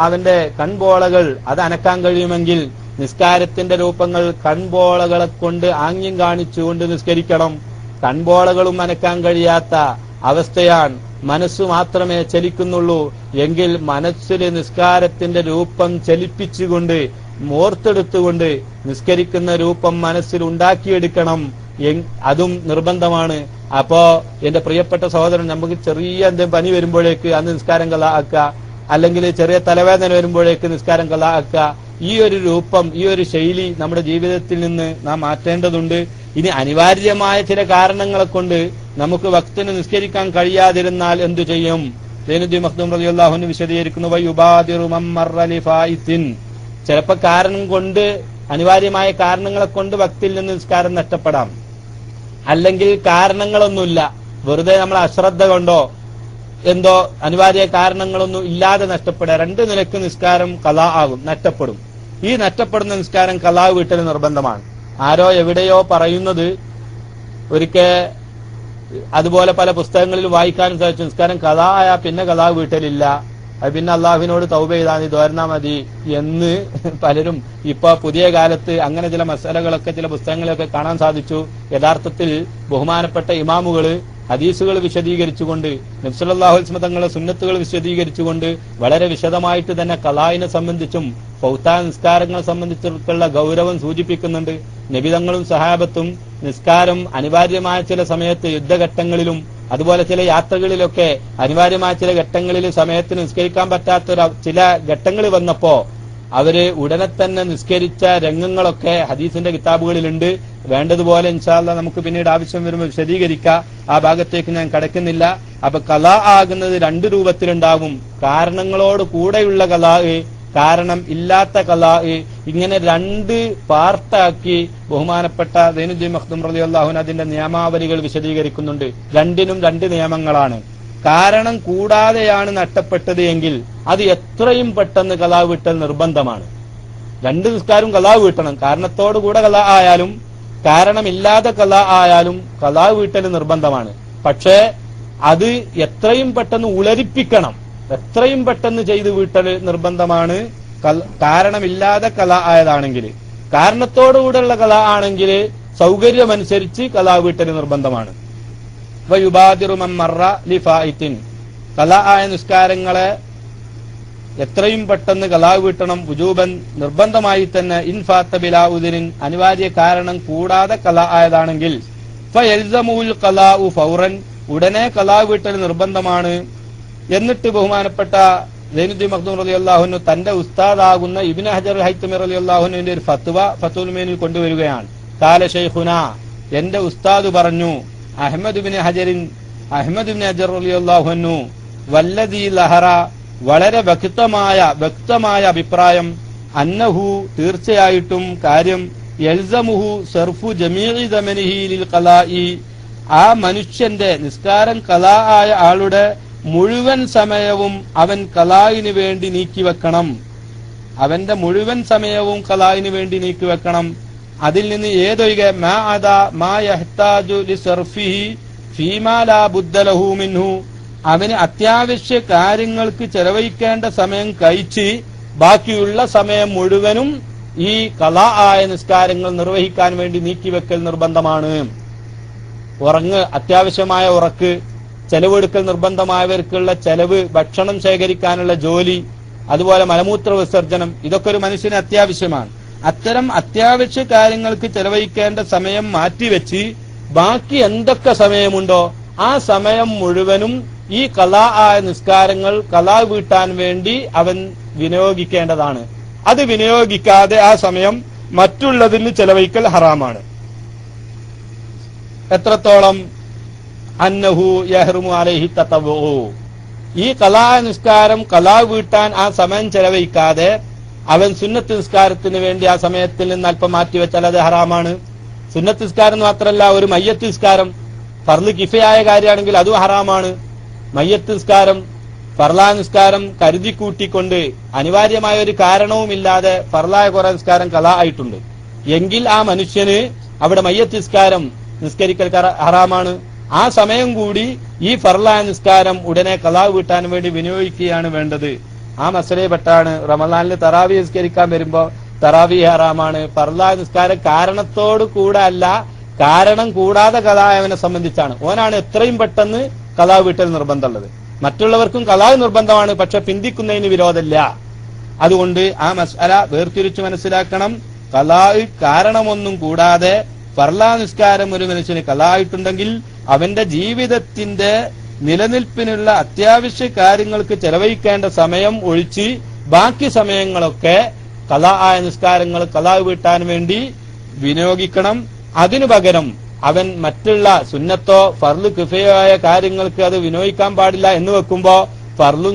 അവന്റെ കൺപോളകൾ അത് അനക്കാൻ കഴിയുമെങ്കിൽ നിസ്കാരത്തിന്റെ രൂപങ്ങൾ കൺപോളകളെ കൊണ്ട് ആംഗ്യം കാണിച്ചുകൊണ്ട് നിസ്കരിക്കണം. കൺപോളകളും അനക്കാൻ കഴിയാത്ത അവസ്ഥയാണ്, മനസ്സ് മാത്രമേ ചലിക്കുന്നുള്ളൂ എങ്കിൽ മനസ്സിലെ നിസ്കാരത്തിന്റെ രൂപം ചലിപ്പിച്ചുകൊണ്ട് ഓർത്തെടുത്തുകൊണ്ട് നിസ്കരിക്കുന്ന രൂപം മനസ്സിൽ ഉണ്ടാക്കിയെടുക്കണം. അതും നിർബന്ധമാണ്. അപ്പോ എന്റെ പ്രിയപ്പെട്ട സഹോദരൻ, നമുക്ക് ചെറിയ എന്തെങ്കിലും പനി വരുമ്പോഴേക്ക് അന്ന് നിസ്കാരം ഖളാ ആക്കുക, അല്ലെങ്കിൽ ചെറിയ തലവേദന വരുമ്പോഴേക്ക് നിസ്കാരം ഖളാ ആക്കുക. ഈ ഒരു രൂപം, ഈ ഒരു ശൈലി നമ്മുടെ ജീവിതത്തിൽ നിന്ന് നാം മാറ്റേണ്ടതുണ്ട്. ഇനി അനിവാര്യമായ ചില കാരണങ്ങളെ കൊണ്ട് നമുക്ക് വക്തിന് നിസ്കരിക്കാൻ കഴിയാതിരുന്നാൽ എന്തു ചെയ്യും? സൈനുദ്ദീൻ മഖ്ദൂം റളിയല്ലാഹു അൻഹു വിശദീകരിക്കുന്നു, വയുബാദിറു മമ്മറ ലിഫായിത്തിൻ. ചിലപ്പോ കാരണം കൊണ്ട്, അനിവാര്യമായ കാരണങ്ങളെ കൊണ്ട് വക്തിൽ നിന്ന് നിസ്കാരം നഷ്ടപ്പെടാം. അല്ലെങ്കിൽ കാരണങ്ങളൊന്നുമില്ല, വെറുതെ നമ്മൾ അശ്രദ്ധ കൊണ്ടോ എന്തോ അനിവാര്യ കാരണങ്ങളൊന്നും ഇല്ലാതെ നഷ്ടപ്പെടുക. രണ്ട് നിലക്ക് നിസ്കാരം ഖളാ ആകും, നഷ്ടപ്പെടും. ഈ നഷ്ടപ്പെടുന്ന നിസ്കാരം ഖളാ വീട്ടൽ നിർബന്ധമാണ്. ആരോ എവിടെയോ പറയുന്നത് ഒരിക്കൽ അതുപോലെ പല പുസ്തകങ്ങളിൽ വായിക്കാനും സാധിച്ചു, നിസ്കാരം ഖളാ ആയാൽ പിന്നെ ഖളാ വീട്ടലില്ല, അത് പിന്നെ അള്ളാഹുവിനോട് തൗബ ചെയ്താൽ മതി, ദ്വാരനാ മതി എന്ന് പലരും ഇപ്പൊ പുതിയ കാലത്ത് അങ്ങനെ ചില മസലകളൊക്കെ ചില പുസ്തകങ്ങളൊക്കെ കാണാൻ സാധിച്ചു. യഥാർത്ഥത്തിൽ ബഹുമാനപ്പെട്ട ഇമാമുകള് ഹദീസുകൾ വിശദീകരിച്ചുകൊണ്ട്, നബി സല്ലല്ലാഹു അലൈഹി വസല്ലം തങ്ങളുടെ സുന്നത്തുകൾ വിശദീകരിച്ചുകൊണ്ട് വളരെ വിശദമായിട്ട് തന്നെ ഖളാഇനെ സംബന്ധിച്ചും ഫൗത്താ നിസ്കാരങ്ങളെ സംബന്ധിച്ചുള്ള ഗൗരവം സൂചിപ്പിക്കുന്നുണ്ട്. നബിതങ്ങളും സഹാബത്തും നിസ്കാരം അനിവാര്യമായ ചില സമയത്ത് യുദ്ധഘട്ടങ്ങളിലും അതുപോലെ ചില യാത്രകളിലൊക്കെ അനിവാര്യമായ ചില ഘട്ടങ്ങളിൽ സമയത്ത് നിസ്കരിക്കാൻ പറ്റാത്ത ചില ഘട്ടങ്ങൾ വന്നപ്പോ അവര് ഉടനെ തന്നെ നിസ്കരിച്ച രംഗങ്ങളൊക്കെ ഹദീസിന്റെ കിതാബുകളിലുണ്ട്. വേണ്ടതുപോലെ ഇൻഷാ അല്ലാഹ് നമുക്ക് പിന്നീട് ആവശ്യം വരുമ്പോൾ വിശദീകരിക്കാം. ആ ഭാഗത്തേക്ക് ഞാൻ കടക്കുന്നില്ല. അപ്പൊ ഖളാ ആകുന്നത് രണ്ട് രൂപത്തിലുണ്ടാകും. കാരണങ്ങളോട് കൂടെയുള്ള ഖളാ, കാരണം ഇല്ലാത്ത ഖളാ, ഇങ്ങനെ രണ്ട് പാർട്ടാക്കി ബഹുമാനപ്പെട്ട സൈനുദ്ദീൻ മഖ്ദൂം റളിയല്ലാഹു അൻഹു അതിന്റെ നിയമാവലികൾ വിശദീകരിക്കുന്നുണ്ട്. രണ്ടിനും രണ്ട് നിയമങ്ങളാണ്. കാരണം കൂടാതെയാണ് നഷ്ടപ്പെട്ടത് എങ്കിൽ അത് എത്രയും പെട്ടെന്ന് ഖളാ വീട്ടൽ നിർബന്ധമാണ്. രണ്ട് നിസ്കാരം ഖളാ വീട്ടണം. കാരണത്തോടു കൂടെ ഖളാ ആയാലും കാരണമില്ലാതെ ഖളാ ആയാലും ഖളാ വീട്ടൽ നിർബന്ധമാണ്. പക്ഷേ അത് എത്രയും പെട്ടെന്ന് ഉളരിപ്പിക്കണം, എത്രയും പെട്ടെന്ന് ചെയ്ത് വീട്ടൽ നിർബന്ധമാണ്. കാരണമില്ലാതെ ഖളാ ആയതാണെങ്കിൽ. കാരണത്തോടുകൂടെയുള്ള ഖളാ ആണെങ്കിൽ സൗകര്യമനുസരിച്ച് ഖളാ വീട്ടൽ നിർബന്ധമാണ്. വയുബാദിറു മമ്മറ ലിഫായിത്തിൻ. ഖളാ ആയ നിസ്കാരങ്ങളെ എത്രയും പെട്ടെന്ന് ഖളാ വീട്ടണം. വുജൂബൻ, നിർബന്ധമായി തന്നെ. ഇൻഫാത്ത ബിലാ ഉദ്രിൻ, അനിവാര്യ കാരണം കൂടാതെ ഖളാ ആയതാണെങ്കിൽ ഫയൽസമുൽ ഖളാഉ ഫൗറൻ, ഉടനെ ഖളാ വീട്ടൽ നിർബന്ധമാണ്. എന്നിട്ട് ബഹുമാനപ്പെട്ട സൈനുദ്ദീൻ മഖ്ദൂം റളിയല്ലാഹു അൻഹു തന്റെ ഉസ്താദാകുന്ന ഇബ്നു ഹജർ ഹൈതമി റളിയല്ലാഹു അൻഹുവിന്റെ ഒരു ഫത്വ ഫത്വൽ മുഈനിൽ കൊണ്ടുവരികയാണ്. ഖാല ശൈഖുനാ, എന്റെ ഉസ്താദ് പറഞ്ഞു, അഹ്മദ് ഇബ്നു ഹജർ റളിയല്ലാഹു അൻഹു, വല്ലദീ ലഹറ, വളരെ വ്യക്തമായ അഭിപ്രായം, അന്നഹു, തീർച്ചയായിട്ടും കാര്യം, യൽസമുഹു സർഫു ജമീഇ സമനിഹി ലിൽ ഖളാഇ, ആ മനുഷ്യന്റെ നിസ്കാരം ഖളാ ആയ ആളുടെ മുഴുവൻ സമയവും അവൻ ഖളാഇന് വേണ്ടി നീക്കിവെക്കണം. അവന്റെ മുഴുവൻ സമയവും ഖളാഇന് വേണ്ടി നീക്കിവെക്കണം. അതിൽ നിന്ന് ഏതൊഴികെ മാ അദാ മാ യഹ്താജു ലിസർഫിഹി ഫീമാ ലാ ബുദ്ദ ലഹു മിൻഹു, അവന് അത്യാവശ്യ കാര്യങ്ങൾക്ക് ചെലവഴിക്കേണ്ട സമയം കഴിച്ച് ബാക്കിയുള്ള സമയം മുഴുവനും ഈ ഖളാ ആയ നിസ്കാരങ്ങൾ നിർവഹിക്കാൻ വേണ്ടി നീക്കിവെക്കൽ നിർബന്ധമാണ്. അത്യാവശ്യമായ ഉറക്ക്, ചെലവെടുക്കൽ നിർബന്ധമായവർക്കുള്ള ചെലവ്, ഭക്ഷണം ശേഖരിക്കാനുള്ള ജോലി, അതുപോലെ മലമൂത്ര വിസർജനം, ഇതൊക്കെ ഒരു മനുഷ്യന് അത്യാവശ്യമാണ്. അത്തരം അത്യാവശ്യ കാര്യങ്ങൾക്ക് ചെലവഴിക്കേണ്ട സമയം മാറ്റിവെച്ച് ബാക്കി എന്തൊക്കെ സമയമുണ്ടോ ആ സമയം മുഴുവനും ഈ ഖലാ ആയ നിസ്കാരങ്ങൾ ഖലാ വീട്ടാൻ വേണ്ടി അവൻ വിനിയോഗിക്കേണ്ടതാണ്. അത് വിനിയോഗിക്കാതെ ആ സമയം മറ്റുള്ളതിന് ചെലവഴിക്കൽ ഹറാമാണ്. എത്രത്തോളം? അന്നഹു യഹ്റുമു അലൈഹി തതവ്വു. ഈ ഖലാ നിസ്കാരം ഖലാ വീട്ടാൻ ആ സമയം ചെലവഴിക്കാതെ അവൻ സുന്നത്ത് നിസ്കാരത്തിന് വേണ്ടി ആ സമയത്തിൽ നിന്ന് അല്പം മാറ്റിവെച്ചാൽ അത് ഹറാമാണ്. സുന്നത്ത് നിസ്കാരം മാത്രമല്ല, ഒരു മയ്യത്ത് നിസ്കാരം ഫർള് കിഫയായ കാര്യമാണെങ്കിൽ അതും ഹറാമാണ്. മയ്യത്ത് നിസ്കാരം, ഫർളാ നിസ്കാരം കരുതി കൂട്ടിക്കൊണ്ട് അനിവാര്യമായ ഒരു കാരണവുമില്ലാതെ ഫർളായ കുറെ നിസ്കാരം ഖലാ ആയിട്ടുണ്ട് എങ്കിൽ ആ മനുഷ്യന് അവിടെ മയ്യത്ത് നിസ്കാരം നിസ്കരിക്കൽ ഹറാമാണ്. ആ സമയം കൂടി ഈ ഫർളായ നിസ്കാരം ഉടനെ ഖലാ വീട്ടാൻ വേണ്ടി വിനിയോഗിക്കുകയാണ് വേണ്ടത്. ആ മസലയെപ്പെട്ടാണ് റമദാനിൽ തറാവി നിസ്കരിക്കാൻ വരുമ്പോ തറാവി ഹറാമാണ്. ഫർളായ നിസ്കാരം കാരണത്തോട് കൂടെ അല്ല, കാരണം കൂടാതെ ഖലായവനെ സംബന്ധിച്ചാണ്. ഓനാണ് എത്രയും പെട്ടെന്ന് ഖലാ വീട്ടൽ നിർബന്ധമുള്ളത്. മറ്റുള്ളവർക്കും ഖലാ നിർബന്ധമാണ്, പക്ഷെ പിന്തിക്കുന്നതിന് വിരോധമില്ല. അതുകൊണ്ട് ആ മസ്അല വേർതിരിച്ചു മനസ്സിലാക്കണം. ഖലാ കാരണമൊന്നും കൂടാതെ ഫർളാ നിസ്കാരം ഒരു മനുഷ്യന് ഖലാ ആയിട്ടുണ്ടെങ്കിൽ അവന്റെ ജീവിതത്തിന്റെ നിലനിൽപ്പിനുള്ള അത്യാവശ്യ കാര്യങ്ങൾക്ക് ചെലവഴിക്കേണ്ട സമയം ഒഴിച്ച് ബാക്കി സമയങ്ങളൊക്കെ ഖലാ ആയ നിസ്കാരങ്ങൾ ഖലാ വീട്ടാൻ വേണ്ടി വിനിയോഗിക്കണം. അതിനു പകരം അവൻ മറ്റുള്ള സുന്നത്തോ ഫർള് കിഫയായ കാര്യങ്ങൾക്ക് അത് വിനിയോഗിക്കാൻ പാടില്ല എന്ന് വെക്കുമ്പോ ഫർളും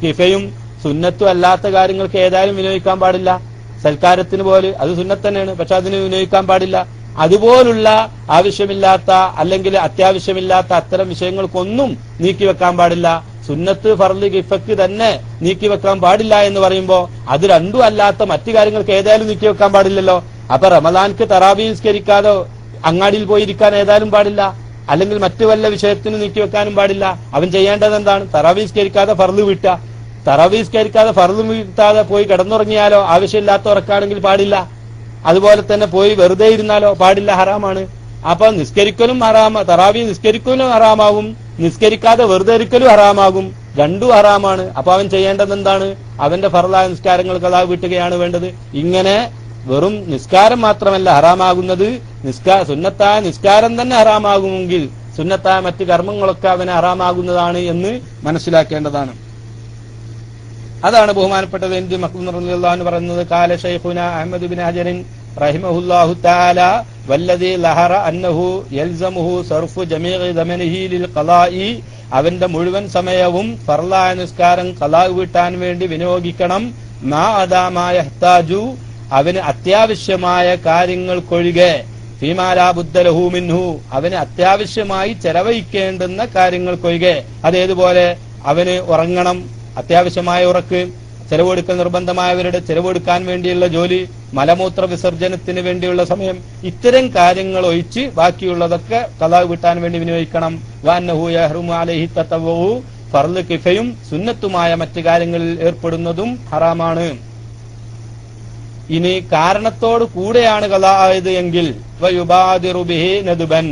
കിഫയും സുന്നത്തും അല്ലാത്ത കാര്യങ്ങൾക്ക് ഏതായാലും വിനിയോഗിക്കാൻ പാടില്ല. സൽക്കാരത്തിന് പോലെ അത് സുന്നത്ത് തന്നെയാണ്, പക്ഷെ അതിന് വിനിയോഗിക്കാൻ പാടില്ല. അതുപോലുള്ള ആവശ്യമില്ലാത്ത അല്ലെങ്കിൽ അത്യാവശ്യമില്ലാത്ത അത്തരം വിഷയങ്ങൾക്കൊന്നും നീക്കിവെക്കാൻ പാടില്ല. സുന്നത്ത് ഫർള് കിഫക്ക് തന്നെ നീക്കിവെക്കാൻ പാടില്ല എന്ന് പറയുമ്പോ അത് രണ്ടും അല്ലാത്ത മറ്റു കാര്യങ്ങൾക്ക് ഏതായാലും നീക്കിവെക്കാൻ പാടില്ലല്ലോ. അപ്പൊ റമദാൻക്ക് തറാവി നിസ്കരിക്കാതെ അങ്ങാടിയിൽ പോയിരിക്കാൻ ഏതായാലും പാടില്ല, അല്ലെങ്കിൽ മറ്റു വല്ല വിഷയത്തിന് നീക്കിവെക്കാനും പാടില്ല. അവൻ ചെയ്യേണ്ടത് എന്താണ്? തറാവി നിസ്കരിക്കാതെ ഫർള് വീട്ടുക. തറാവി നിസ്കരിക്കാതെ ഫർള് വീട്ടാതെ പോയി കിടന്നുറങ്ങിയാലോ ആവശ്യമില്ലാത്ത ഉറക്കാണെങ്കിൽ പാടില്ല. അതുപോലെ തന്നെ പോയി വെറുതെ ഇരുന്നാലോ പാടില്ല, ഹറാമാണ്. അപ്പൊ നിസ്കരിക്കലും ഹറാമ, തറാവി നിസ്കരിക്കലും ഹറാമാകും, നിസ്കരിക്കാതെ വെറുതെ ഇരിക്കലും ഹറാമാകും, രണ്ടും ഹറാമാണ്. അപ്പൊ അവൻ ചെയ്യേണ്ടത് എന്താണ്? അവന്റെ ഫർളായ നിസ്കാരങ്ങൾ ഖലാ വീട്ടുകയാണ് വേണ്ടത്. ഇങ്ങനെ വെറും നിസ്കാരം മാത്രമല്ല ഹറാമാകുന്നത്, സുന്നത്തായ നിസ്കാരം തന്നെ ഹറാമാകുമെങ്കിൽ സുന്നത്തായ മറ്റ് കർമ്മങ്ങളൊക്കെ അവന് ഹറാമാകുന്നതാണ് എന്ന് മനസ്സിലാക്കേണ്ടതാണ്. അതാണ് ബഹുമാനപ്പെട്ടത് എന്ത് മഖ്ദൂം റളിയല്ലാഹു അൻഹു പറയുന്നത്, ഖാല ശൈഖുനാ അഹ്മദ് ബിൻ ഹജറിൻ റഹിമഹുല്ലാഹു തആല വല്ലദീ ലഹറ അന്നഹു യൽസമുഹു സർഫു ജമീഇ ദമനിഹി ലിൽ ഖലാഇ. അവന്റെ മുഴുവൻ സമയവും ഫർളായ നിസ്കാരം ഖലാ വീട്ടാൻ വേണ്ടി വിനിയോഗിക്കണം. മാ അദാ മാ യഹ്താജു, അവന് അത്യാവശ്യമായ കാര്യങ്ങൾക്കൊഴികെ, ഫീമാ ലാ ബുദ്ദ ലഹു മിൻഹു, അവന് അത്യാവശ്യമായി ചെലവഴിക്കേണ്ടുന്ന കാര്യങ്ങൾക്കൊഴികെ. അതേതുപോലെ അവന് ഉറങ്ങണം, അത്യാവശ്യമായ ഉറക്ക്, ചെലവെടുക്കൽ നിർബന്ധമായവരുടെ ചെലവെടുക്കാൻ വേണ്ടിയുള്ള ജോലി, മലമൂത്ര വിസർജനത്തിന് വേണ്ടിയുള്ള സമയം, ഇത്തരം കാര്യങ്ങൾ ഒഴിച്ച് ബാക്കിയുള്ളതൊക്കെ ഖലാ വീട്ടാൻ വേണ്ടി വിനിയോഗിക്കണം. വഅന്നഹു യഹ്റുമു അലൈഹി തതവ്വു, ഫർള് കിഫയും സുന്നത്തുമായ മറ്റു കാര്യങ്ങളിൽ ഏർപ്പെടുന്നതും ഹറാമാണ്. ഇനി കാരണത്തോട് കൂടെയാണ് ഖലാ ആയത് എങ്കിൽ വയുബാദിറു ബിഹി നദ്ബൻ,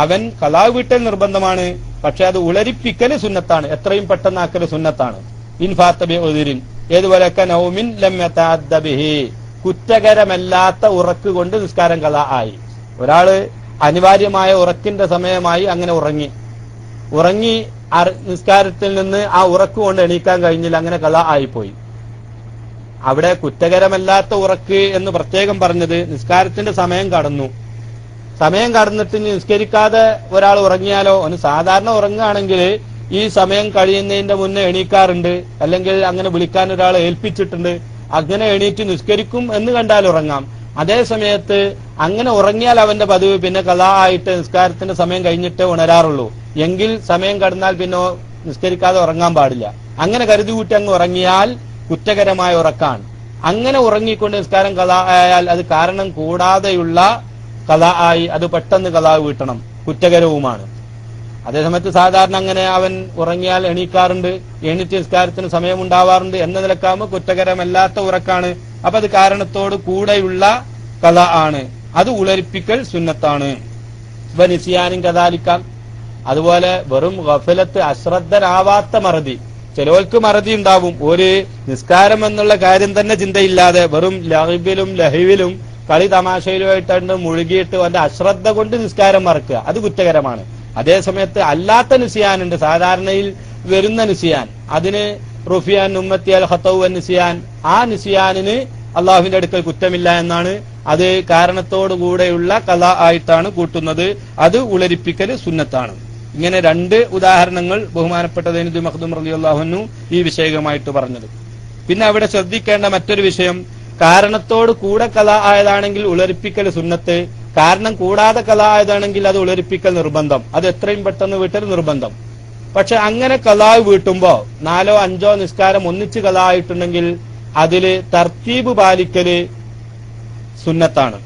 അവൻ ഖലാ വീട്ടൽ നിർബന്ധമാണ്, പക്ഷെ അത് ഉളരിപ്പിക്കല് സുന്നത്താണ്, എത്രയും പെട്ടെന്നാക്കല് സുന്നത്താണ്. ഇൻഫാത്ത ബി ഉദ്രിൻ, ഏതുപോലെയൊക്കെ നൗമിൻ ലം യതഅദ്ദ ബിഹി, കുറ്റകരമല്ലാത്ത ഉറക്ക് കൊണ്ട് നിസ്കാരം ഖലാ ആയി. ഒരാള് അനിവാര്യമായ ഉറക്കിന്റെ സമയമായി അങ്ങനെ ഉറങ്ങി നിസ്കാരത്തിൽ നിന്ന് ആ ഉറക്ക് കൊണ്ട് എണീക്കാൻ കഴിഞ്ഞില്ല, അങ്ങനെ ഖലാ ആയിപ്പോയി. അവിടെ കുറ്റകരമല്ലാത്ത ഉറക്ക് എന്ന് പ്രത്യേകം പറഞ്ഞത് നിസ്കാരത്തിന്റെ സമയം കടന്നിട്ട് നിസ്കരിക്കാതെ ഒരാൾ ഉറങ്ങിയാലോ, ഒന്ന് സാധാരണ ഉറങ്ങുകയാണെങ്കിൽ ഈ സമയം കഴിയുന്നതിന്റെ മുന്നേ എണീക്കാറുണ്ട്, അല്ലെങ്കിൽ അങ്ങനെ വിളിക്കാൻ ഒരാളെ ഏൽപ്പിച്ചിട്ടുണ്ട്, അങ്ങനെ എണീറ്റ് നിസ്കരിക്കും എന്ന് കണ്ടാൽ ഉറങ്ങാം. അതേ സമയത്ത് അങ്ങനെ ഉറങ്ങിയാൽ അവന്റെ പതിവ് പിന്നെ ഖലാ ആയിട്ട് നിസ്കാരത്തിന്റെ സമയം കഴിഞ്ഞിട്ടേ ഉണരാറുള്ളൂ. എങ്കിൽ സമയം കടന്നാൽ പിന്നെ നിസ്കരിക്കാതെ ഉറങ്ങാൻ പാടില്ല. അങ്ങനെ കരുതി കൂട്ടി അങ്ങ് ഉറങ്ങിയാൽ കുറ്റകരമായ ഉറക്കാണ്. അങ്ങനെ ഉറങ്ങിക്കൊണ്ട് നിസ്കാരം ഖലാ ആയാൽ അത് കാരണം കൂടാതെയുള്ള ഖലാ ആയി, അത് പെട്ടെന്ന് ഖലാ വീട്ടണം, കുറ്റകരവുമാണ്. അതേസമയത്ത് സാധാരണ അങ്ങനെ അവൻ ഉറങ്ങിയാൽ എണീക്കാറുണ്ട്, എണീറ്റ് നിസ്കാരത്തിന് സമയമുണ്ടാവാറുണ്ട് എന്ന നിലക്കാകുമ്പോൾ കുറ്റകരമല്ലാത്ത ഉറക്കാണ്. അപ്പൊ അത് കാരണത്തോട് കൂടെയുള്ള ഖലാ ആണ്, അത് ഉളരിപ്പിക്കൽ സുന്നത്താണ്. നിസ്യാനും കദാലിക്കാം, അതുപോലെ വെറും ഗഫലത്ത്, അശ്രദ്ധനാവാത്ത മറതി. ചിലവർക്ക് മറതി ഉണ്ടാവും, ഒരു നിസ്കാരം എന്നുള്ള കാര്യം തന്നെ ചിന്തയില്ലാതെ വെറും ലഹിബിലും ലഹിവിലും കളി തമാശയിലുമായിട്ടുണ്ട് മുഴുകിയിട്ട് അവന്റെ അശ്രദ്ധ കൊണ്ട് നിസ്കാരം മറക്കുക, അത് കുറ്റകരമാണ്. അതേ സമയത്ത് അല്ലാത്ത നിസിയാനുണ്ട്, സാധാരണയിൽ വരുന്ന നിസിയാൻ, അതിന് റുഫിയാൻ ഉമ്മത്തിയാൽ ഖതൗ നിസിയാൻ, ആ നിസിയാനിന് അള്ളാഹുവിന്റെ അടുക്കൽ കുറ്റമില്ല എന്നാണ്. അത് കാരണത്തോടുകൂടെയുള്ള ഖലാ ആയിട്ടാണ് കൂട്ടുന്നത്. അത് ഉളരിപ്പിക്കൽ സുന്നത്താണ്. ഇങ്ങനെ രണ്ട് ഉദാഹരണങ്ങൾ ബഹുമാനപ്പെട്ട ദൈനുദ്ദീൻ മഖ്ദൂം റളിയല്ലാഹു അൻഹു ഈ വിഷയമായിട്ട് പറഞ്ഞത്. പിന്നെ അവിടെ ശ്രദ്ധിക്കേണ്ട മറ്റൊരു വിഷയം, കാരണത്തോട് കൂടെ ഖലാ ആയതാണെങ്കിൽ ഉളരിപ്പിക്കൽ സുന്നത്ത്, കാരണം കൂടാതെ ഖലാ ആയതാണെങ്കിൽ അത് ഉളരിപ്പിക്കൽ നിർബന്ധം. അത് എത്രയും പെട്ടെന്ന് വീട്ടൽ നിർബന്ധം. പക്ഷെ അങ്ങനെ ഖലാ വീട്ടുമ്പോ 4 or 5 നിസ്കാരം ഒന്നിച്ച് ഖലാ ആയിട്ടുണ്ടെങ്കിൽ അതില് തർത്തീബ് പാലിക്കല് സുന്നത്താണ്.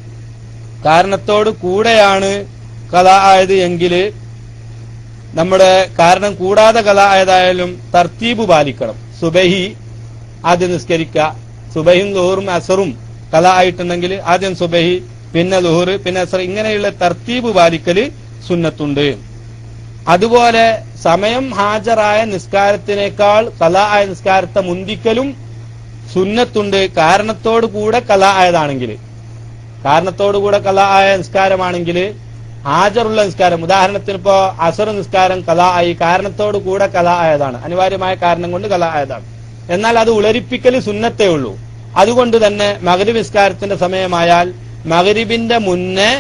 കാരണത്തോട് കൂടെയാണ് ഖലാ ആയത് എങ്കിൽ നമ്മുടെ കാരണം കൂടാതെ ഖലാ ആയതായാലും തർത്തീബ് പാലിക്കണം. സുബഹി ആദ്യം നിസ്കരിക്കുക, സുബഹിയും ളുഹറും അസറും ഖലാ ആയിട്ടുണ്ടെങ്കിൽ ആദ്യം സുബഹി, പിന്നെ ളുഹർ, പിന്നെ അസർ, ഇങ്ങനെയുള്ള തർത്തീബ് പാലിക്കല് സുന്നത്തുണ്ട്. അതുപോലെ സമയം ഹാജരായ നിസ്കാരത്തിനേക്കാൾ ഖലാ ആയ നിസ്കാരത്തെ മുന്തിക്കലും സുന്നത്തുണ്ട്. കാരണത്തോടു കൂടെ ഖലാ ആയതാണെങ്കിൽ, കാരണത്തോടുകൂടെ ഖലാ ആയ നിസ്കാരമാണെങ്കിൽ, ഹാജറുള്ള നിസ്കാരം, ഉദാഹരണത്തിന് ഇപ്പോ അസർ നിസ്കാരം ഖലാ ആയി, കാരണത്തോടു കൂടെ ഖലാ ആയതാണ്, അനിവാര്യമായ കാരണം കൊണ്ട് ഖലാ ആയതാണ്. എന്നാൽ അത് ഉളരിപ്പിക്കൽ സുന്നത്തേ ഉള്ളൂ. അതുകൊണ്ട് തന്നെ മഗ്രിബ് നിസ്കാരത്തിന്റെ സമയമായാൽ മഗ്രിബിന്റെ മുന്നേ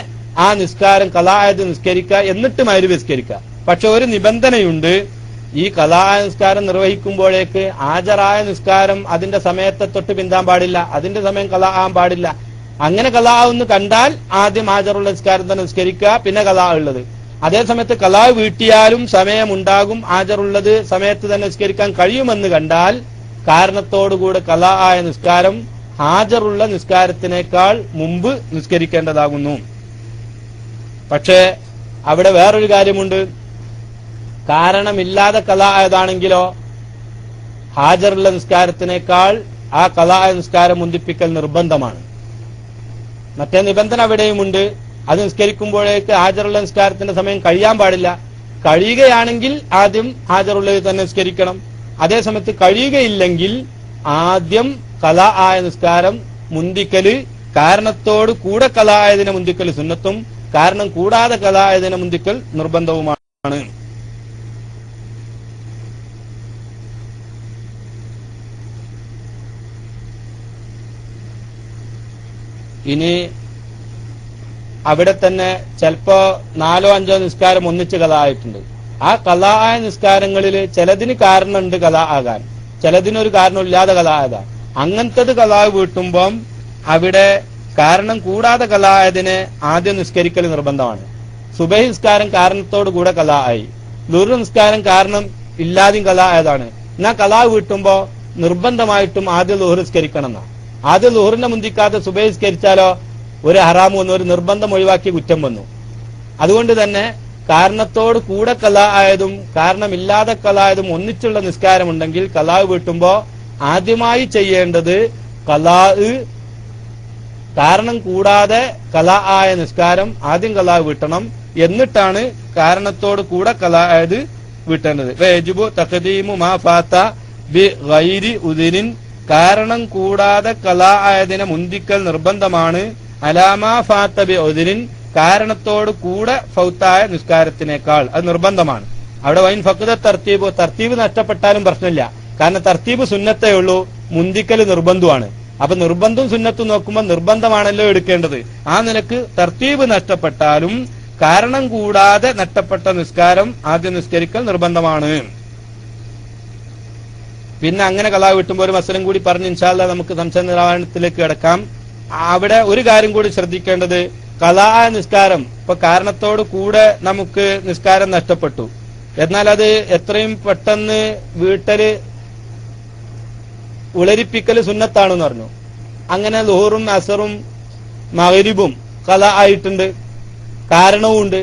ആ നിസ്കാരം ഖലാ ആയത് നിസ്കരിക്കുക, എന്നിട്ട് മഗ്രിബ് നിസ്കരിക്കുക. പക്ഷെ ഒരു നിബന്ധനയുണ്ട്, ഈ ഖലാ ആയ നിസ്കാരം നിർവഹിക്കുമ്പോഴേക്ക് ഹാജറായ നിസ്കാരം അതിന്റെ സമയത്തെ തൊട്ട് പിന്താൻ പാടില്ല, അതിന്റെ സമയം ഖലാ ആവാൻ പാടില്ല. അങ്ങനെ ഖലാ എന്ന് കണ്ടാൽ ആദ്യം ഹാജറുള്ള നിസ്കാരം തന്നെ നിസ്കരിക്കുക, പിന്നെ ഖലാ ഉള്ളത്. അതേസമയത്ത് ഖലാ വീട്ടിയാലും സമയമുണ്ടാകും, ഹാജറുള്ളത് സമയത്ത് തന്നെ നിസ്കരിക്കാൻ കഴിയുമെന്ന് കണ്ടാൽ കാരണത്തോടുകൂടെ ഖലാ ആയ നിസ്കാരം ഹാജറുള്ള നിസ്കാരത്തിനേക്കാൾ മുമ്പ് നിസ്കരിക്കേണ്ടതാകുന്നു. പക്ഷേ അവിടെ വേറൊരു കാര്യമുണ്ട്, കാരണമില്ലാതെ ഖലാ ആയതാണെങ്കിലോ ഹാജറുള്ള നിസ്കാരത്തിനേക്കാൾ ആ ഖലാ ആയ നിസ്കാരം മുന്തിപ്പിക്കൽ നിർബന്ധമാണ്. മറ്റേ നിബന്ധന അവിടെയുമുണ്ട്, അത് നിസ്കരിക്കുമ്പോഴേക്ക് ഹാജറുള്ള നിസ്കാരത്തിന്റെ സമയം കഴിയാൻ പാടില്ല. കഴിയുകയാണെങ്കിൽ ആദ്യം ഹാജറുള്ളത് തന്നെ നിസ്കരിക്കണം. അതേസമയത്ത് കഴിയുകയില്ലെങ്കിൽ ആദ്യം ഖലാ ആയ നിസ്കാരം മുന്തിക്കല്, കാരണത്തോട് കൂടെ ഖലാ ആയതിനെ മുന്തിക്കൽ സുന്നത്തും കാരണം കൂടാതെ ഖലാ ആയതിനെ മുന്തിക്കൽ നിർബന്ധവുമാണ്. ഇനി അവിടെ തന്നെ ചിലപ്പോ 4 or 5 നിസ്കാരം ഒന്നിച്ച് ഖലാ ആയിട്ടുണ്ട്. ആ ഖലാ ആയ നിസ്കാരങ്ങളിൽ ചിലതിന് കാരണമുണ്ട് ഖലാ ആകാൻ, ചിലതിനൊരു കാരണമില്ലാതെ ഖലാ ആകാൻ. അങ്ങനത്തത് ഖലാ വീട്ടുമ്പം അവിടെ കാരണം കൂടാതെ ഖലാ ആയതിനെ ആദ്യം നിസ്കരിക്കൽ നിർബന്ധമാണ്. സുബഹി നിസ്കാരം കാരണത്തോട് കൂടെ ഖലാ ആയി, ളുഹർ നിസ്കാരം കാരണം ഇല്ലാതെയും ഖലാ ആയതാണ്. എന്നാ ഖലാ വീട്ടുമ്പോ നിർബന്ധമായിട്ടും ആദ്യം ളുഹർ നിസ്കരിക്കണം എന്നാ. ആദ്യം ളുഹറിനെ മുന്തിക്കാതെ സുബഹി നിസ്കരിച്ചാലോ ഒരു ഹറാമ് വന്നു, ഒരു നിർബന്ധം ഒഴിവാക്കിയ കുറ്റം വന്നു. അതുകൊണ്ട് തന്നെ കാരണത്തോട് കൂടെ ഖലാ ആയതും കാരണമില്ലാതെ ഖലാ ആയതും ഒന്നിച്ചുള്ള നിസ്കാരമുണ്ടെങ്കിൽ ഖലാ വീട്ടുമ്പോ ആദ്യമായി ചെയ്യേണ്ടത് ഖലാ കാരണം കൂടാതെ ഖലാ ആയ നിസ്കാരം ആദ്യം ഖലാ വീട്ടണം, എന്നിട്ടാണ് കാരണത്തോട് കൂടെ ഖലാ ആയത് വീട്ടേണ്ടത്. വയജിബു തഖദീമു മാ ഫാത ബിഗൈരി ഉദ്രിൻ, കാരണം കൂടാതെ ഖലാ ആയതിനെ മുന്തിക്കൽ നിർബന്ധമാണ്. അലാമാ ഫാത ബി ഉദ്രിൻ, കാരണത്തോട് കൂടെ ഫൗത്തായ നിസ്കാരത്തിനേക്കാൾ അത് നിർബന്ധമാണ്. അവിടെ വൈൻ ഫഖദ തർത്തീബ്, തർത്തീബ് നഷ്ടപ്പെട്ടാലും പ്രശ്നമില്ല, കാരണം തർത്തീബ് സുന്നത്തേ ഉള്ളൂ, മുന്തിക്കൽ നിർബന്ധമാണ്. അപ്പൊ നിർബന്ധവും സുന്നത്തും നോക്കുമ്പോൾ നിർബന്ധമാണല്ലോ എടുക്കേണ്ടത്. ആ നിലക്ക് തർത്തീബ് നഷ്ടപ്പെട്ടാലും കാരണം കൂടാതെ നഷ്ടപ്പെട്ട നിസ്കാരം ആദ്യം നിസ്കരിക്കൽ നിർബന്ധമാണ്. പിന്നെ അങ്ങനെ ഖലാ വീട്ടുമ്പോൾ ഒരു മസലം കൂടി പറഞ്ഞ് ഇൻഷാ അല്ലാഹ് നമുക്ക് സംശയ നിവാരണത്തിലേക്ക് കിടക്കാം. അവിടെ ഒരു കാര്യം കൂടി ശ്രദ്ധിക്കേണ്ടത്, ഖലാ നിസ്കാരം ഇപ്പൊ കാരണത്തോട് കൂടെ നമുക്ക് നിസ്കാരം നഷ്ടപ്പെട്ടു, എന്നാൽ അത് എത്രയും പെട്ടെന്ന് വീട്ടല് ഉളരിപ്പിക്കല് സുന്നത്താണെന്ന് പറഞ്ഞു. അങ്ങനെ ളുഹറും അസറും മഗ്രിബും ഖലാ ആയിട്ടുണ്ട്, കാരണവും ഉണ്ട്.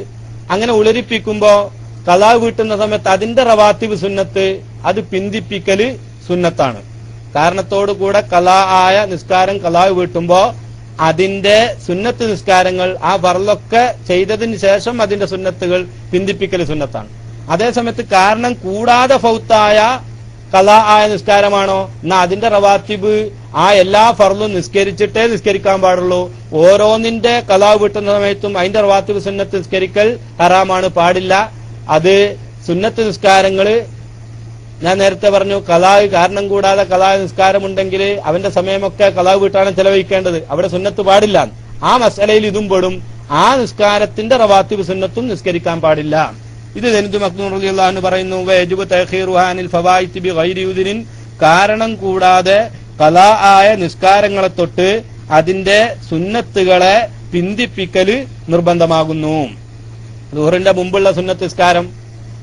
അങ്ങനെ ഉളരിപ്പിക്കുമ്പോ ഖലാ വീട്ടുന്ന സമയത്ത് അതിന്റെ റവാത്തിബ് സുന്നത്ത് അത് പിന്തിപ്പിക്കല് സുന്നത്താണ്. കാരണത്തോടു കൂടെ ഖലാ ആയ നിസ്കാരം ഖലാ വീട്ടുമ്പോ അതിന്റെ സുന്നത്ത് നിസ്കാരങ്ങൾ ആ ഫർളൊക്കെ ചെയ്തതിന് ശേഷം അതിന്റെ സുന്നത്തുകൾ പിന്തിപ്പിക്കല് സുന്നത്താണ്. അതേസമയത്ത് കാരണം കൂടാതെ ഫൗത്തായ ഖലാ ആയ നിസ്കാരമാണോ എന്നാ അതിന്റെ റവാത്തിബ് ആ എല്ലാ ഫർളും നിസ്കരിച്ചിട്ടേ നിസ്കരിക്കാൻ പാടുള്ളൂ. ഓരോന്നിന്റെ ഖലാ വീട്ടുന്ന സമയത്തും അതിന്റെ റവാത്തിബ് സുന്നത്ത് നിസ്കരിക്കൽ ഹറാമാണ്, പാടില്ല. അത് സുന്നത്ത് നിസ്കാരങ്ങള് ഞാൻ നേരത്തെ പറഞ്ഞു, ഖലാ കാരണം കൂടാതെ ഖലാ നിസ്കാരമുണ്ടെങ്കിൽ അവന്റെ സമയമൊക്കെ ഖലാ വീട്ടാണ് ചെലവഴിക്കേണ്ടത്, അവിടെ സുന്നത്ത് പാടില്ല. ആ മസലയിൽ ഇതും പെടും. ആ നിസ്കാരത്തിന്റെ റവാത്തിബ് സുന്നത്തും നിസ്കരിക്കാൻ പാടില്ല. ഇത് ദനിദ് മഖ്ദൂം റളിയല്ലാഹു അൻഹു പറയുന്നു, വയജിബു തഅഖീറുഹാ അനിൽ ഫവായിതി ബിഗൈരി ഉദ്രിൻ, കാരണം കൂടാതെ ഖലാ ആയ നിസ്കാരങ്ങളെ തൊട്ട് അതിന്റെ സുന്നത്തുകളെ പിന്തിപ്പിക്കല് നിർബന്ധമാകുന്നു. ദുഹറിന്റെ മുമ്പുള്ള സുന്നത്ത് നിസ്കാരം,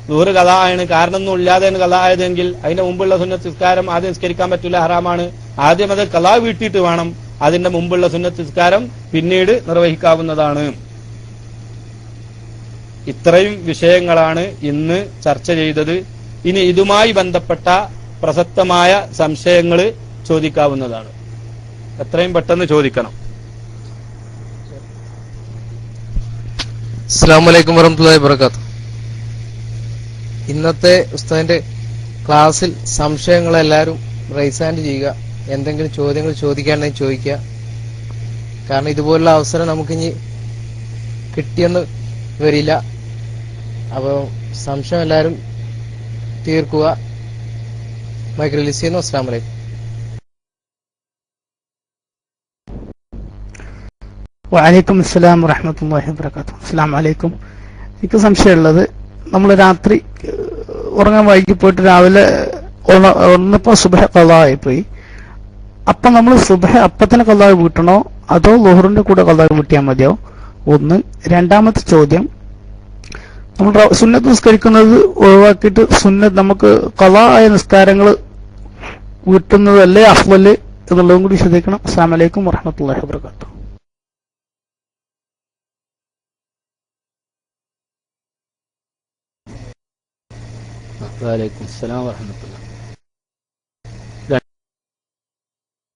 ദുഹറ് ഖലാ ആണ്, കാരണമൊന്നും ഇല്ലാതെയാണ് ഖലാ ആയതെങ്കിൽ അതിന്റെ മുമ്പുള്ള സുന്നത്ത് നിസ്കാരം ആദ്യം നിസ്കരിക്കാൻ പറ്റില്ല, ഹറാമാണ്. ആദ്യം അത് ഖലാ വീട്ടിയിട്ട് വേണം അതിന്റെ മുമ്പുള്ള സുന്നത്ത് നിസ്കാരം പിന്നീട് നിർവഹിക്കാവുന്നതാണ്. ഇത്രയും വിഷയങ്ങളാണ് ഇന്ന് ചർച്ച ചെയ്തത്. ഇനി ഇതുമായി ബന്ധപ്പെട്ട പ്രസക്തമായ സംശയങ്ങൾ ചോദിക്കാവുന്നതാണ്. എത്രയും പെട്ടെന്ന് ചോദിക്കണം. അസ്സലാമു അലൈക്കും വറഹ്മത്തുള്ളാഹി വബറകാതുഹു. ഇന്നത്തെ ഉസ്താദിന്റെ ക്ലാസ്സിൽ സംശയങ്ങളെല്ലാവരും റൈസ് ഹാൻഡ് ചെയ്യുക. എന്തെങ്കിലും ചോദ്യങ്ങൾ ചോദിക്കാണ്ടെങ്കിൽ ചോദിക്കുക. കാരണം ഇതുപോലുള്ള അവസരം നമുക്കിനി കിട്ടിയെന്ന് വരില്ല. അപ്പോൾ സംശയം എല്ലാവരും തീർക്കുക. മൈക്ക് റിലീസ് ചെയ്യുന്നു. അസ്സലാമു അലൈക്കും. വഅലൈക്കും അസ്സലാം വറഹ്മത്തുള്ളാഹി വബറകാതുഹു. അസ്സലാമു അലൈക്കും. എനിക്ക് സംശയമുള്ളത്, നമ്മൾ രാത്രി ഉറങ്ങാൻ വൈകി പോയിട്ട് രാവിലെ ഉണർന്നപ്പോൾ സുബ്ഹ് ഖളാ ആയിപ്പോയി. അപ്പൊ നമ്മൾ സുബ്ഹ് അപ്പത്തന്നെ ഖളാ വീട്ടണോ അതോ ളുഹറിന്റെ കൂടെ ഖളാ വീട്ടിയാൽ മതിയോ? ഒന്ന്. രണ്ടാമത്തെ ചോദ്യം, നമ്മൾ സുന്നത്ത് നിസ്കരിക്കുന്നത് ഒഴിവാക്കിയിട്ട് സുന്നത്ത് നമുക്ക് ഖളാ ആയ നിസ്കാരങ്ങൾ വീട്ടുന്നതല്ലേ അഫ്ളല് എന്നുള്ളതും കൂടി ശ്രദ്ധിക്കണം. അസ്സലാമു അലൈക്കും വറഹ്മത്തുള്ളാഹി വബറകാതുഹു. വഅലൈക്കും അസ്സലാം വറഹ്മത്തുള്ളാഹി.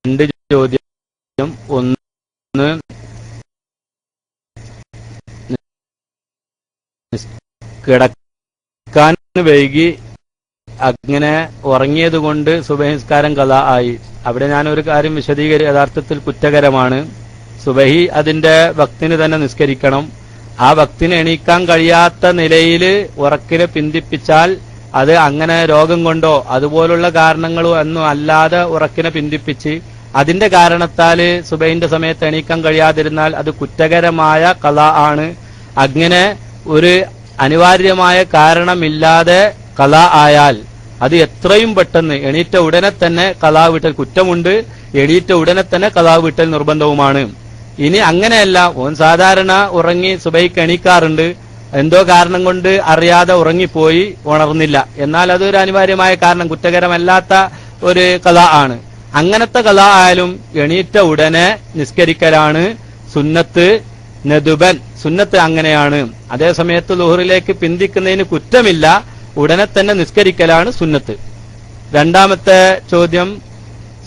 രണ്ട് ചോദ്യം. ഒന്ന്, കിടക്കാൻ വൈകി അങ്ങനെ ഉറങ്ങിയത് കൊണ്ട് സുബഹി നിസ്കാരം ഖളാ ആയി. അവിടെ ഞാനൊരു കാര്യം യഥാർത്ഥത്തിൽ കുറ്റകരമാണ്. സുബഹി അതിന്റെ വക്തിന് തന്നെ നിസ്കരിക്കണം. ആ വക്തിന് എണീക്കാൻ കഴിയാത്ത നിലയിൽ ഉറക്കിനെ പിന്തിപ്പിച്ചാൽ അത് അങ്ങനെ രോഗം കൊണ്ടോ അതുപോലുള്ള കാരണങ്ങളോ ഒന്നും അല്ലാതെ ഉറക്കിനെ പിന്തിപ്പിച്ച് അതിന്റെ കാരണത്താല് സുബഹിന്റെ സമയത്ത് എണീക്കാൻ കഴിയാതിരുന്നാൽ അത് കുറ്റകരമായ ഖളാ ആണ്. അങ്ങനെ ഒരു അനിവാര്യമായ കാരണമില്ലാതെ ഖളാ ആയാൽ അത് എത്രയും പെട്ടെന്ന് എണീറ്റ ഉടനെ തന്നെ ഖളാ വീട്ടൽ കുറ്റമുണ്ട്, എണീറ്റ ഉടനെ തന്നെ ഖളാ വീട്ടൽ നിർബന്ധവുമാണ്. ഇനി അങ്ങനെയല്ല, ഓൻ സാധാരണ ഉറങ്ങി സുബഹിക്ക് എണീക്കാറുണ്ട്, എന്തോ കാരണം കൊണ്ട് അറിയാതെ ഉറങ്ങിപ്പോയി, ഉണർന്നില്ല, എന്നാൽ അതൊരു അനിവാര്യമായ കാരണം, കുറ്റകരമല്ലാത്ത ഒരു ഖളാ ആണ്. അങ്ങനത്തെ ഖളാ ആയാലും എണീറ്റ ഉടനെ നിസ്കരിക്കലാണ് സുന്നത്ത്. നദുബൻ സുന്നത്ത് അങ്ങനെയാണ്. അതേ സമയത്ത് ളുഹറിലേക്ക് പിന്തിക്കുന്നതിന് കുറ്റമില്ല, ഉടനെ തന്നെ നിസ്കരിക്കലാണ് സുന്നത്ത്. രണ്ടാമത്തെ ചോദ്യം,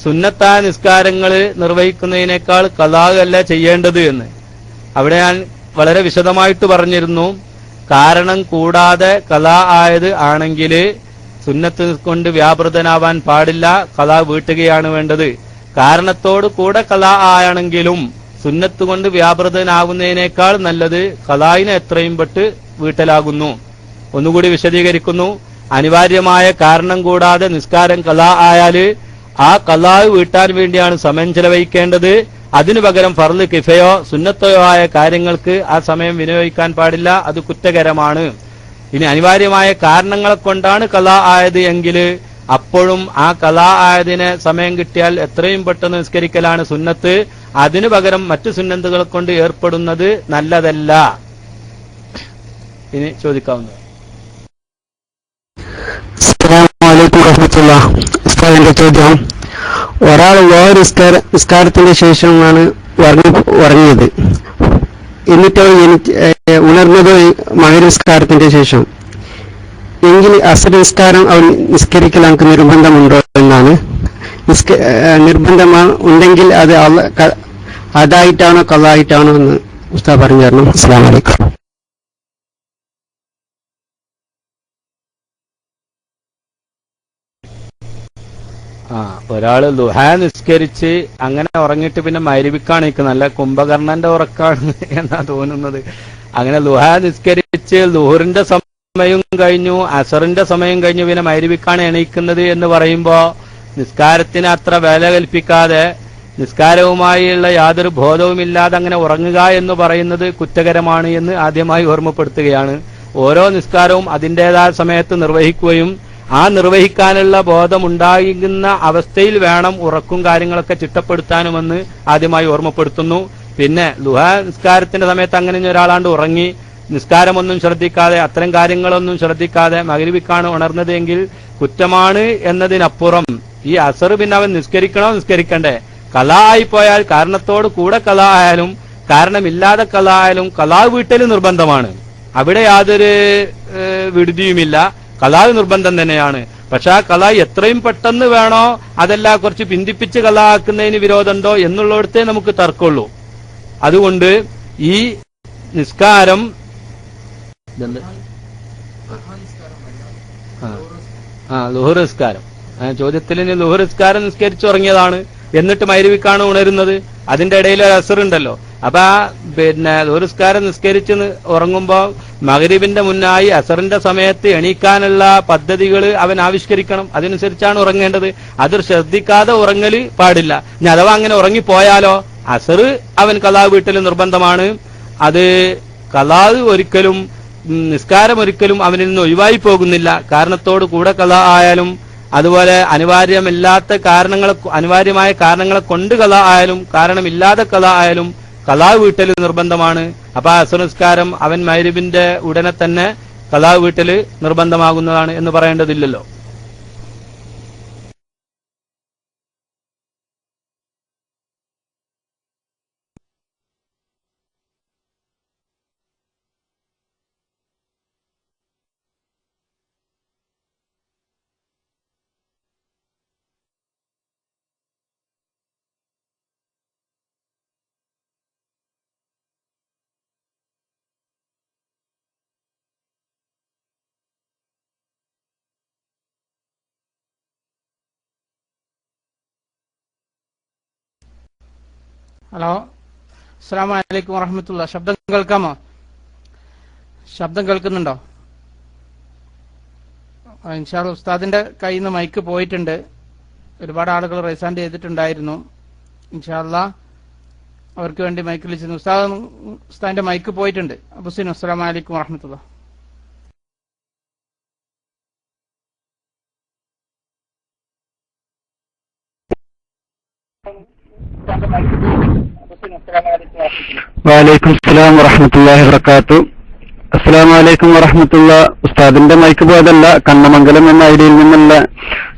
സുന്നത്തായ നിസ്കാരങ്ങൾ നിർവഹിക്കുന്നതിനേക്കാൾ ഖളാ അല്ല ചെയ്യേണ്ടത് എന്ന്. അവിടെ ഞാൻ വളരെ വിശദമായിട്ട് പറഞ്ഞിരുന്നു. കാരണം കൂടാതെ ഖളാ ആയത് ആണെങ്കിൽ സുന്നത്ത് കൊണ്ട് വ്യാപൃതനാവാൻ പാടില്ല, ഖളാ വീട്ടുകയാണ് വേണ്ടത്. കാരണത്തോട് കൂടെ ഖളാ ആണെങ്കിലും സുന്നത്ത് കൊണ്ട് വ്യാപൃതനാവുന്നതിനേക്കാൾ നല്ലത് ഖളായിനെ എത്രയും പെട്ട് വീട്ടലാകുന്നു. ഒന്നുകൂടി വിശദീകരിക്കുന്നു. അനിവാര്യമായ കാരണം കൂടാതെ നിസ്കാരം ഖളാ ആയാല് ആ ഖളാ വീട്ടാൻ വേണ്ടിയാണ് സമയം ചെലവഴിക്കേണ്ടത്. അതിനു പകരം ഫർള് കിഫയോ സുന്നത്തയോ ആയ കാര്യങ്ങൾക്ക് ആ സമയം വിനിയോഗിക്കാൻ പാടില്ല, അത് കുറ്റകരമാണ്. ഇനി അനിവാര്യമായ കാരണങ്ങളെ കൊണ്ടാണ് ഖളാ ആയത് എങ്കിൽ അപ്പോഴും ആ ഖളാ ആയതിനെ സമയം കിട്ടിയാൽ എത്രയും പെട്ടെന്ന് നിസ്കരിക്കലാണ് സുന്നത്ത്. അതിനു പകരം മറ്റു സുന്നത്തുകളെ കൊണ്ട് ഏർപ്പെടുന്നത് നല്ലതല്ല. ഇനി ചോദിക്കാവുന്നത്. അസ്സലാമു അലൈക്കും വറഹ്മത്തുള്ളാഹി. ഉസ്താദിന്റെ ചോദ്യം, ഒരാൾ നിസ്കാരത്തിന്റെ ശേഷമാണ് ഉറങ്ങിയത്, എന്നിട്ടോ ഉണർന്നത് മഗ്‌രിബ് നിസ്കാരത്തിന്റെ ശേഷം, എങ്കിൽ അസ്ർ നിസ്കാരം അവൻ നിസ്കരിക്കൽ നമുക്ക് നിർബന്ധമുണ്ടോ എന്നാണ്. നിർബന്ധമാണ് ഉണ്ടെങ്കിൽ അത് അതായിട്ടാണോ ഖളായിട്ടാണോ എന്ന് ഉസ്താദ് പറഞ്ഞു തരണം. അസ്സലാമു അലൈക്കും. ഒരാള് ദുഹാ നിസ്കരിച്ച് അങ്ങനെ ഉറങ്ങിയിട്ട് പിന്നെ മഗ്‌രിബിക്കാണ് നല്ല കുംഭകർണന്റെ ഉറക്കാണ് എന്നാ തോന്നുന്നത്. അങ്ങനെ ദുഹാ നിസ്കരിച്ച് ളുഹറിന്റെ സമയം കഴിഞ്ഞു, അസറിന്റെ സമയം കഴിഞ്ഞു, പിന്നെ മഗ്‌രിബിക്കാണ് എണീക്കുന്നത് എന്ന് പറയുമ്പോ നിസ്കാരത്തിന് അത്ര വില കൽപ്പിക്കാതെ നിസ്കാരവുമായുള്ള യാതൊരു ബോധവുമില്ലാതെ അങ്ങനെ ഉറങ്ങുക എന്ന് പറയുന്നത് കുറ്റകരമാണ് എന്ന് ആദ്യമായി ഓർമ്മപ്പെടുത്തുകയാണ്. ഓരോ നിസ്കാരവും അതിൻ്റെതായ സമയത്ത് നിർവഹിക്കുകയും ആ നിർവഹിക്കാനുള്ള ബോധമുണ്ടാകുന്ന അവസ്ഥയിൽ വേണം ഉറക്കും കാര്യങ്ങളൊക്കെ ചിട്ടപ്പെടുത്താനുമെന്ന് ആദ്യമായി ഓർമ്മപ്പെടുത്തുന്നു. പിന്നെ ദുഹാ നിസ്കാരത്തിന്റെ സമയത്ത് അങ്ങനെ ഒരാളാണ്ട് ഉറങ്ങി നിസ്കാരമൊന്നും ശ്രദ്ധിക്കാതെ അത്തരം കാര്യങ്ങളൊന്നും ശ്രദ്ധിക്കാതെ മഗ്‌രിബിക്കാണ് ഉണർന്നതെങ്കിൽ കുറ്റമാണ് എന്നതിനപ്പുറം ഈ അസർ പിന്നെ അവൻ നിസ്കരിക്കണ്ടേ? ഖളാ ആയി പോയാൽ കാരണത്തോട് കൂടെ ഖളാ ആയാലും കാരണമില്ലാതെ ഖളാ ആയാലും ഖളാ വീട്ടൽ നിർബന്ധമാണ്. അവിടെ യാതൊരു വിടുതിയുമില്ല. ഖളാ നിർബന്ധം തന്നെയാണ്. പക്ഷെ ആ ഖളാ എത്രയും പെട്ടെന്ന് വേണോ അതല്ല കുറച്ച് പിന്തിപ്പിച്ച് ഖളാ ആക്കുന്നതിന് വിരോധമുണ്ടോ എന്നുള്ളിടത്തേ നമുക്ക് തർക്കമുള്ളൂ. അതുകൊണ്ട് ഈ നിസ്കാരം ളുഹർ നിസ്കാരം ചോദ്യത്തിൽ ളുഹർ നിസ്കാരം നിസ്കരിച്ചുറങ്ങിയതാണ്, എന്നിട്ട് മഗ്‌രിബിക്കാണ് ഉണരുന്നത്, അതിന്റെ ഇടയിൽ ഒരു അസർ ഉണ്ടല്ലോ. അപ്പൊ പിന്നെ ളുഹർ നിസ്കാരം നിസ്കരിച്ച് ഉറങ്ങുമ്പോ മഗ്‌രിബിന്റെ മുന്നായി അസറിന്റെ സമയത്ത് എണീക്കാനുള്ള പദ്ധതികൾ അവൻ ആവിഷ്കരിക്കണം. അതിനനുസരിച്ചാണ് ഉറങ്ങേണ്ടത്. അത് ശ്രദ്ധിക്കാതെ ഉറങ്ങല് പാടില്ല. ഇനി അഥവാ അങ്ങനെ ഉറങ്ങിപ്പോയാലോ അസർ അവൻ ഖളാ വീട്ടൽ നിർബന്ധമാണ്. അത് ഖളാ ഒരിക്കലും നിസ്കാരം ഒരിക്കലും അവനിൽ നിന്ന് ഒഴിവായി പോകുന്നില്ല. കാരണത്തോട് കൂടെ ഖളാ ആയാലും അതുപോലെ അനിവാര്യമായ കാരണങ്ങളെ കൊണ്ട് ഖളാ ആയാലും കാരണമില്ലാതെ ഖളാ ആയാലും ഖളാ വീട്ടൽ നിർബന്ധമാണ്. അപ്പൊ അസർ നിസ്കാരം അവൻ മഗ്‌രിബിന്റെ ഉടനെ തന്നെ ഖളാ വീട്ടൽ നിർബന്ധമാകുന്നതാണ് എന്ന് പറയേണ്ടതില്ലല്ലോ. ഹലോ, അസ്സലാമു അലൈക്കും വറഹ്മത്തുള്ളാഹി. ശബ്ദം കേൾക്കാമോ? ശബ്ദം കേൾക്കുന്നുണ്ടോ? ഇൻഷാ അല്ലാഹ് ഉസ്താദിന്റെ കയ്യിൽ നിന്ന് മൈക്ക് പോയിട്ടുണ്ട്. ഒരുപാട് ആളുകൾ റൈസ് ഹാൻഡ് ചെയ്തിട്ടുണ്ടായിരുന്നു. ഇൻഷാ അല്ലാഹ് അവർക്ക് വേണ്ടി മൈക്ക് വിളിച്ചിരുന്നു. ഉസ്താദിന്റെ മൈക്ക് പോയിട്ടുണ്ട്. അബുസീൻ, അസ്സലാമു അലൈക്കും വറഹ്മത്തുള്ളാഹി. വലൈക്കും സ്സലാം വറഹ്മത്തുള്ളാഹി വബറകാതുഹു. അസ്സലാമു അലൈക്കും വറഹ്മത്തുള്ള. ഉസ്താദിന്റെ മൈക്ക് പോയതല്ല, കണ്ണമംഗലം എന്ന ഐഡിയയിൽ നിന്നുള്ള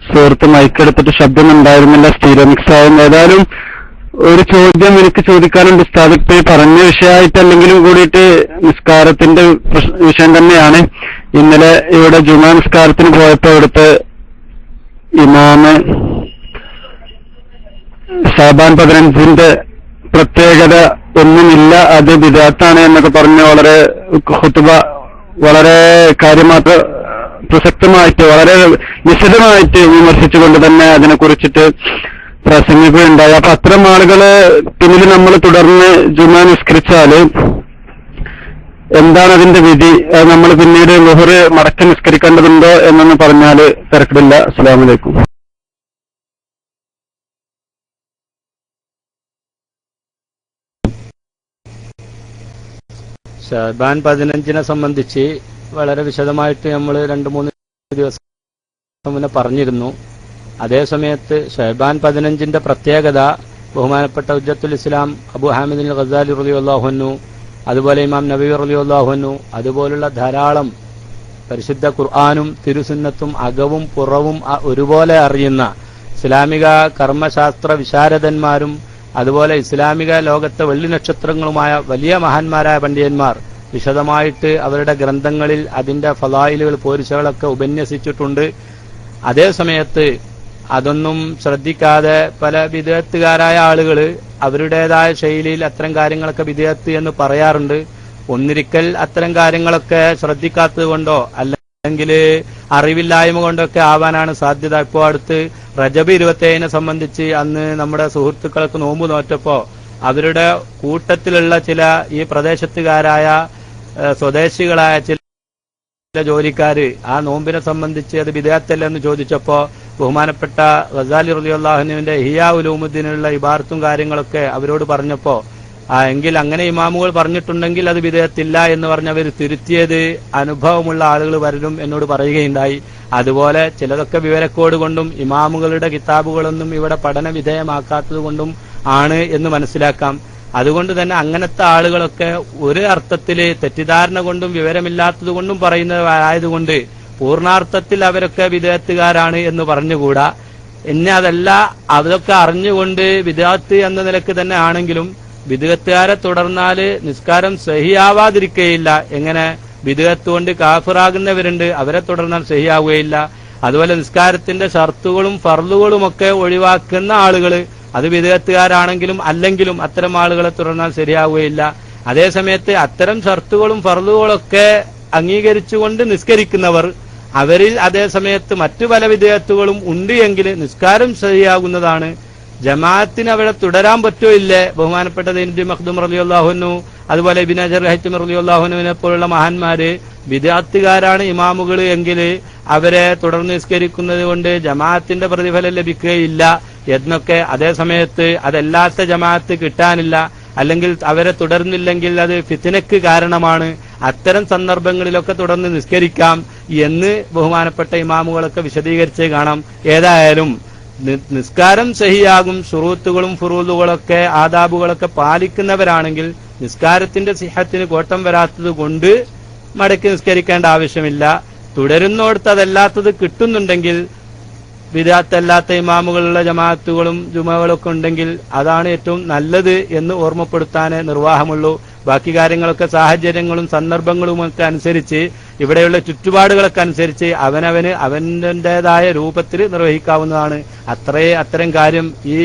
സുഹൃത്ത് മൈക്ക് എടുത്തിട്ട് ശബ്ദം ഉണ്ടായിരുന്നില്ല, സ്റ്റീരിയോ മിക്സ് ആയിരുന്നു. ഏതായാലും ഒരു ചോദ്യം എനിക്ക് ചോദിക്കാനുണ്ട്. ഉസ്താദ് ഇപ്പൊ പറഞ്ഞ വിഷയമായിട്ടല്ലെങ്കിലും കൂടിയിട്ട് നിസ്കാരത്തിന്റെ വിഷയം തന്നെയാണ്. ഇന്നലെ ഇവിടെ ജുമാ നിസ്കാരത്തിന് പോയപ്പോ ഇവിടുത്തെ ഇമാമ് ശഅബാൻ 15 പ്രത്യേകത ഒന്നുമില്ല, അത് ബിദ്അത്താണ് എന്നൊക്കെ പറഞ്ഞ് വളരെ ഖുതുബ വളരെ കാര്യമാത്ര പ്രസക്തമായിട്ട് വളരെ വിശദമായിട്ട് വിമർശിച്ചുകൊണ്ട് തന്നെ അതിനെ കുറിച്ചിട്ട് പ്രസംഗിക്കുകയുണ്ടായി. അപ്പൊ അത്തരം ആളുകള് പിന്നിൽ നമ്മൾ തുടർന്ന് ജുമാ നിസ്കരിച്ചാല് എന്താണ് അതിന്റെ വിധി? നമ്മൾ പിന്നീട് ളുഹർ മടക്കി നിസ്കരിക്കേണ്ടതുണ്ടോ എന്നൊന്ന് പറഞ്ഞാല് തിരക്കിടില്ല. അസ്സലാമു അലൈക്കും. ശഅബാൻ 15 സംബന്ധിച്ച് വളരെ വിശദമായിട്ട് നമ്മൾ 2-3 ദിവസം മുന്നേ പറഞ്ഞിരുന്നു. അതേസമയത്ത് ശഅബാൻ 15 പ്രത്യേകത ബഹുമാനപ്പെട്ട ഹുജ്ജത്തുൽ ഇസ്ലാം അബൂ ഹാമിദ് അൽ ഗസാലി റളിയല്ലാഹു അൻഹു, അതുപോലെ ഇമാം നബവി റളിയല്ലാഹു അൻഹു, അതുപോലുള്ള ധാരാളം പരിശുദ്ധ ഖുർആനും തിരുസുന്നത്തും അകവും പുറവും ഒരുപോലെ അറിയുന്ന ഇസ്ലാമിക കർമ്മശാസ്ത്ര വിശാരദന്മാരും അതുപോലെ ഇസ്ലാമിക ലോകത്തെ വെള്ളി നക്ഷത്രങ്ങളുമായ വലിയ മഹാന്മാരായ പണ്ഡിതന്മാർ വിശദമായിട്ട് അവരുടെ ഗ്രന്ഥങ്ങളിൽ അതിന്റെ ഫളായിലുകൾ പോരിശകളൊക്കെ ഉപന്യസിച്ചിട്ടുണ്ട്. അതേസമയത്ത് അതൊന്നും ശ്രദ്ധിക്കാതെ പല ബിദ്അത്തുകാരായ ആളുകൾ അവരുടേതായ ശൈലിയിൽ അത്തരം കാര്യങ്ങളൊക്കെ ബിദ്അത്ത് എന്ന് പറയാറുണ്ട്. ഒന്നിരിക്കൽ അത്തരം കാര്യങ്ങളൊക്കെ ശ്രദ്ധിക്കാത്തത് കൊണ്ടോ അല്ലെങ്കിൽ അറിവില്ലായ്മ കൊണ്ടൊക്കെ ആവാനാണ് സാധ്യത. ഇപ്പോൾ അടുത്ത് റജബ് 27 സംബന്ധിച്ച് അന്ന് നമ്മുടെ സുഹൃത്തുക്കൾക്ക് നോമ്പ് നോറ്റപ്പോ അവരുടെ കൂട്ടത്തിലുള്ള ചില ഈ പ്രദേശത്തുകാരായ സ്വദേശികളായ ചില ജോലിക്കാര് ആ നോമ്പിനെ സംബന്ധിച്ച് അത് ബിദഅത്തല്ല എന്ന് ചോദിച്ചപ്പോ ബഹുമാനപ്പെട്ട ഗസാലി റളിയല്ലാഹുവിന്റെ ഇഹ്യാ ഉലൂമുദ്ദീനുള്ള ഇബാറത്തും കാര്യങ്ങളൊക്കെ അവരോട് പറഞ്ഞപ്പോ എങ്കിൽ അങ്ങനെ ഇമാമുകൾ പറഞ്ഞിട്ടുണ്ടെങ്കിൽ അത് ബിദഅത്തില്ല എന്ന് പറഞ്ഞ് അവർ തിരുത്തിയത് അനുഭവമുള്ള ആളുകൾ വരും എന്നോട് പറയുകയുണ്ടായി. അതുപോലെ ചിലതൊക്കെ വിവരക്കോട് കൊണ്ടും ഇമാമുകളുടെ കിതാബുകളൊന്നും ഇവിടെ പഠന വിധേയമാക്കാത്തത് കൊണ്ടും ആണ് എന്ന് മനസ്സിലാക്കാം. അതുകൊണ്ട് തന്നെ അങ്ങനത്തെ ആളുകളൊക്കെ ഒരു അർത്ഥത്തില് തെറ്റിദ്ധാരണ കൊണ്ടും വിവരമില്ലാത്തത് കൊണ്ടും പറയുന്നതായതുകൊണ്ട് പൂർണാർത്ഥത്തിൽ അവരൊക്കെ വിദഅത്തുകാരാണ് എന്ന് പറഞ്ഞുകൂടാ. ഇനി അതല്ല, അതൊക്കെ അറിഞ്ഞുകൊണ്ട് വിദഅത്ത് എന്ന നിലക്ക് തന്നെ ആണെങ്കിലും ബിദ്അത്തുകാരെ തുടർന്നാല് നിസ്കാരം സഹിയാവാതിരിക്കുകയില്ല. എങ്ങനെ ബിദ്അത്ത് കൊണ്ട് കാഫിറാകുന്നവരുണ്ട്, അവരെ തുടർന്നാൽ സഹിയാവുകയില്ല. അതുപോലെ നിസ്കാരത്തിന്റെ ഷർത്തുകളും ഫർളുകളും ഒക്കെ ഒഴിവാക്കുന്ന ആളുകള് അത് ബിദ്അത്തുകാരാണെങ്കിലും അല്ലെങ്കിലും അത്തരം ആളുകളെ തുടർന്നാൽ ശരിയാവുകയില്ല. അതേസമയത്ത് അത്തരം ഷർത്തുകളും ഫർളുകളൊക്കെ അംഗീകരിച്ചുകൊണ്ട് നിസ്കരിക്കുന്നവർ, അവരിൽ അതേസമയത്ത് മറ്റു പല വിദഅത്തുകളും ഉണ്ട് എങ്കിൽ നിസ്കാരം ശരിയാകുന്നതാണ്. ജമാഅത്തിന് അവിടെ തുടരാൻ പറ്റോ ഇല്ലേ? ബഹുമാനപ്പെട്ട ഇബ്നു മഖ്ദൂം റളിയല്ലാഹു അൻഹു അതുപോലെ ഇബ്നു ഹജർ ഹൈതമി റളിയല്ലാഹു അൻഹുവിനെ പോലുള്ള മഹാന്മാര് ബിദ്അത്തുകാരാണ് ഇമാമുകൾ എങ്കിൽ അവരെ തുടർന്ന് നിസ്കരിക്കുന്നത് കൊണ്ട് ജമാഅത്തിന്റെ പ്രതിഫലം ലഭിക്കുകയില്ല എന്നൊക്കെ. അതേസമയത്ത് അതല്ലാത്ത ജമാഅത്ത് കിട്ടാനില്ല, അല്ലെങ്കിൽ അവരെ തുടർന്നില്ലെങ്കിൽ അത് ഫിത്നയ്ക്ക് കാരണമാണ്, അത്തരം സന്ദർഭങ്ങളിലൊക്കെ തുടർന്ന് നിസ്കരിക്കാം എന്ന് ബഹുമാനപ്പെട്ട ഇമാമുകളൊക്കെ വിശദീകരിച്ച് കാണാം. ഏതായാലും നിസ്കാരം സഹിയാകും ശുറൂത്തുകളും ഫുറൂലുകളൊക്കെ ആദാബുകളൊക്കെ പാലിക്കുന്നവരാണെങ്കിൽ നിസ്കാരത്തിന്റെ സിഹത്തിന് കോട്ടം വരാത്തത് കൊണ്ട് മടക്കി നിസ്കരിക്കേണ്ട ആവശ്യമില്ല. തുടരുന്നോടത്ത് അതല്ലാത്തത് കിട്ടുന്നുണ്ടെങ്കിൽ ബിദ്അത്തല്ലാത്ത ഇമാമുകളുള്ള ജമാഅത്തുകളും ജുമകളൊക്കെ ഉണ്ടെങ്കിൽ അതാണ് ഏറ്റവും നല്ലത് എന്ന് ഓർമ്മപ്പെടുത്താനേ നിർവാഹമുള്ളൂ. ബാക്കി കാര്യങ്ങളൊക്കെ സാഹചര്യങ്ങളും സന്ദർഭങ്ങളും ഒക്കെ അനുസരിച്ച്, ഇവിടെയുള്ള ചുറ്റുപാടുകളൊക്കെ അനുസരിച്ച് അവനവന് അവന്റേതായ രൂപത്തിൽ നിർവഹിക്കാവുന്നതാണ്. അത്തരം കാര്യം ഈ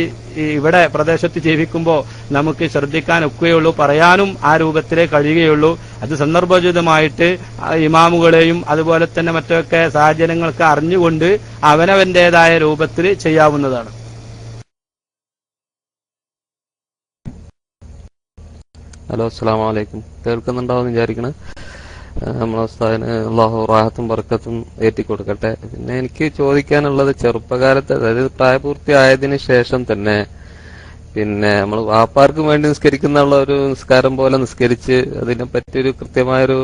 ഇവിടെ പ്രദേശത്ത് ജീവിക്കുമ്പോൾ നമുക്ക് ശ്രദ്ധിക്കാൻ ഒക്കുകയുള്ളൂ, പറയാനും ആ രൂപത്തിലേ കഴിയുകയുള്ളൂ. അത് സന്ദർഭോചിതമായിട്ട് ഇമാമുകളെയും അതുപോലെ തന്നെ മറ്റൊക്കെ സാഹചര്യങ്ങളൊക്കെ അറിഞ്ഞുകൊണ്ട് അവനവന്റേതായ രൂപത്തിൽ ചെയ്യാവുന്നതാണ്. ഹലോ, അസ്സലാമു അലൈക്കും. കേൾക്കുന്നുണ്ടാവും വിചാരിക്കണേ. നമ്മളെ ഉസ്താദിന് അല്ലാഹു റാഹത്തും ബർക്കത്തും ഏറ്റിക്കൊടുക്കട്ടെ. പിന്നെ എനിക്ക് ചോദിക്കാനുള്ളത്, ചെറുപ്പകാലത്ത് അതായത് പ്രായപൂർത്തിയായതിനു ശേഷം തന്നെ പിന്നെ നമ്മൾ വാപ്പാർക്ക് വേണ്ടി നിസ്കരിക്കുന്ന ഒരു നിസ്കാരം പോലെ നിസ്കരിച്ച് അതിനെപ്പറ്റി ഒരു കൃത്യമായൊരു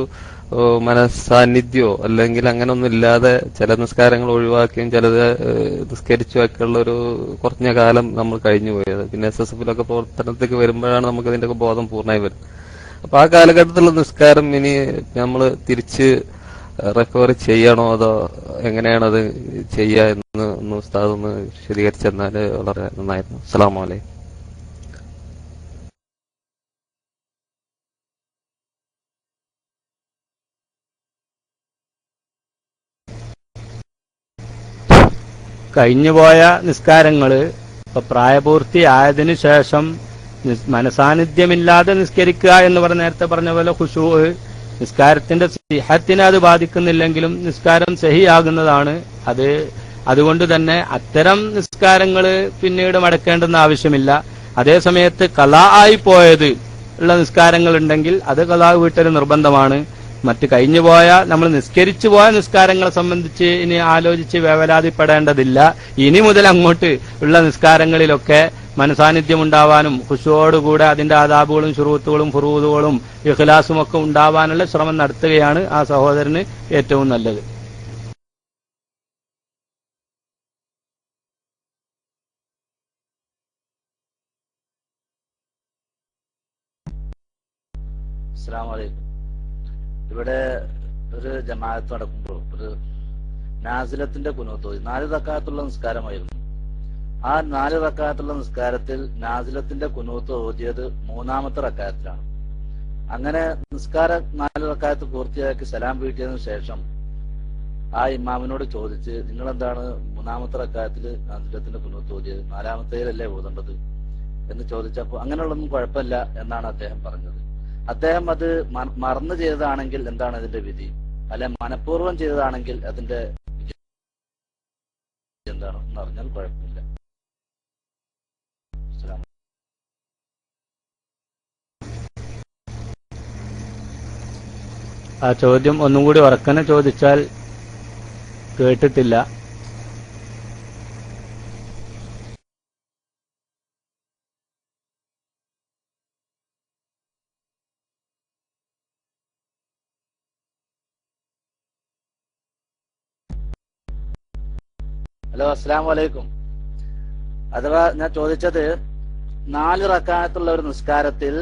മനസ്സാന്നിധ്യമോ അല്ലെങ്കിൽ അങ്ങനെ ഒന്നും ഇല്ലാതെ ചില നിസ്കാരങ്ങൾ ഒഴിവാക്കിയും ചിലത് നിസ്കരിച്ചു ഒക്കെയുള്ള ഒരു കുറഞ്ഞ കാലം നമ്മൾ കഴിഞ്ഞു പോയത്. പിന്നെ SSFിലൊക്കെ പ്രവർത്തനത്തേക്ക് വരുമ്പോഴാണ് നമുക്ക് ഇതിന്റെയൊക്കെ ബോധം പൂർണ്ണമായി വരും. അപ്പൊ ആ കാലഘട്ടത്തിലുള്ള നിസ്കാരം ഇനി നമ്മൾ തിരിച്ച് റിക്കവർ ചെയ്യണോ അതോ എങ്ങനെയാണത് ചെയ്യുക എന്ന് ഒന്ന് ഉസ്താദ് ഒന്ന് വിശദീകരിച്ചെന്നാൽ വളരെ നന്നായിരുന്നു. അസ്സലാമു അലൈക്കും. കഴിഞ്ഞുപോയ നിസ്കാരങ്ങള് ഇപ്പൊ പ്രായപൂർത്തി ആയതിനു ശേഷം മനസാന്നിധ്യമില്ലാതെ നിസ്കരിക്കുക എന്ന് പറഞ്ഞ നേരത്തെ പറഞ്ഞ പോലെ ഖുശൂ നിസ്കാരത്തിന്റെ സിഹത്തിനെ അത് ബാധിക്കുന്നില്ലെങ്കിലും നിസ്കാരം സഹിയാകുന്നതാണ്. അതുകൊണ്ട് തന്നെ അത്തരം നിസ്കാരങ്ങള് പിന്നീട് മടക്കേണ്ടെന്ന ആവശ്യമില്ല. അതേസമയത്ത് ഖലാ ആയി പോയത് ഉള്ള നിസ്കാരങ്ങൾ ഉണ്ടെങ്കിൽ അത് ഖലാ വീട്ടൽ നിർബന്ധമാണ്. മറ്റ് കഴിഞ്ഞുപോയ നമ്മൾ നിസ്കരിച്ചു പോയ നിസ്കാരങ്ങളെ സംബന്ധിച്ച് ഇനി ആലോചിച്ച് വേവലാതിപ്പെടേണ്ടതില്ല. ഇനി മുതൽ അങ്ങോട്ട് ഉള്ള നിസ്കാരങ്ങളിലൊക്കെ മനസാന്നിധ്യം ഉണ്ടാവാനും ഖുശൂഓടുകൂടെ അതിന്റെ ആദാബുകളും ശുറൂത്തുകളും ഫുറൂദുകളും ഇഖ്ലാസും ഒക്കെ ഉണ്ടാവാനുള്ള ശ്രമം നടത്തുകയാണ് ആ സഹോദരന് ഏറ്റവും നല്ലത്. അസ്സലാമു അലൈക്കും. ഇവിടെ ഒരു ജമാഅത്ത് നടക്കുമ്പോൾ ഒരു നാസിലത്തിന്റെ കുനൂത്ത് 4 റക്അത്തുള്ള നിസ്കാരമായിരുന്നു. ആ 4 റക്അത്തുള്ള നിസ്കാരത്തിൽ നാസിലത്തിന്റെ കുനൂത്ത് ഓതിയത് 3-ാമത്തെ റക്അത്തിലാണ്. അങ്ങനെ നിസ്കാരം 4 റക്അത്ത് പൂർത്തിയാക്കി സലാം വീട്ടിയതിനു ശേഷം ആ ഇമാമിനോട് ചോദിച്ച്, നിങ്ങളെന്താണ് 3-ാമത്തെ റക്അത്തിൽ നാസിലത്തിന്റെ കുനൂത്ത് ഓതിയത്, 4-ാമത്തേലല്ലേ ഓതേണ്ടത് എന്ന് ചോദിച്ചപ്പോൾ അങ്ങനെയുള്ളൊന്നും കുഴപ്പമില്ല എന്നാണ് അദ്ദേഹം പറഞ്ഞത്. അദ്ദേഹം അത് മറന്നു ചെയ്തതാണെങ്കിൽ എന്താണ് അതിന്റെ വിധി, അല്ലെ മനഃപൂർവ്വം ചെയ്തതാണെങ്കിൽ അതിന്റെ വിധി എന്താണ് എന്ന് അറിഞ്ഞാൽ കുഴപ്പമില്ല. ആ ചോദ്യം ഒന്നും കൂടി ഉറക്കനെ ചോദിച്ചാൽ കേട്ടിട്ടില്ല. ഹലോ, അസ്സലാമു അലൈക്കും. അഥവാ ഞാൻ ചോദിച്ചത്, 4 റക്അത്തുള്ള ഒരു നിസ്കാരത്തിൽ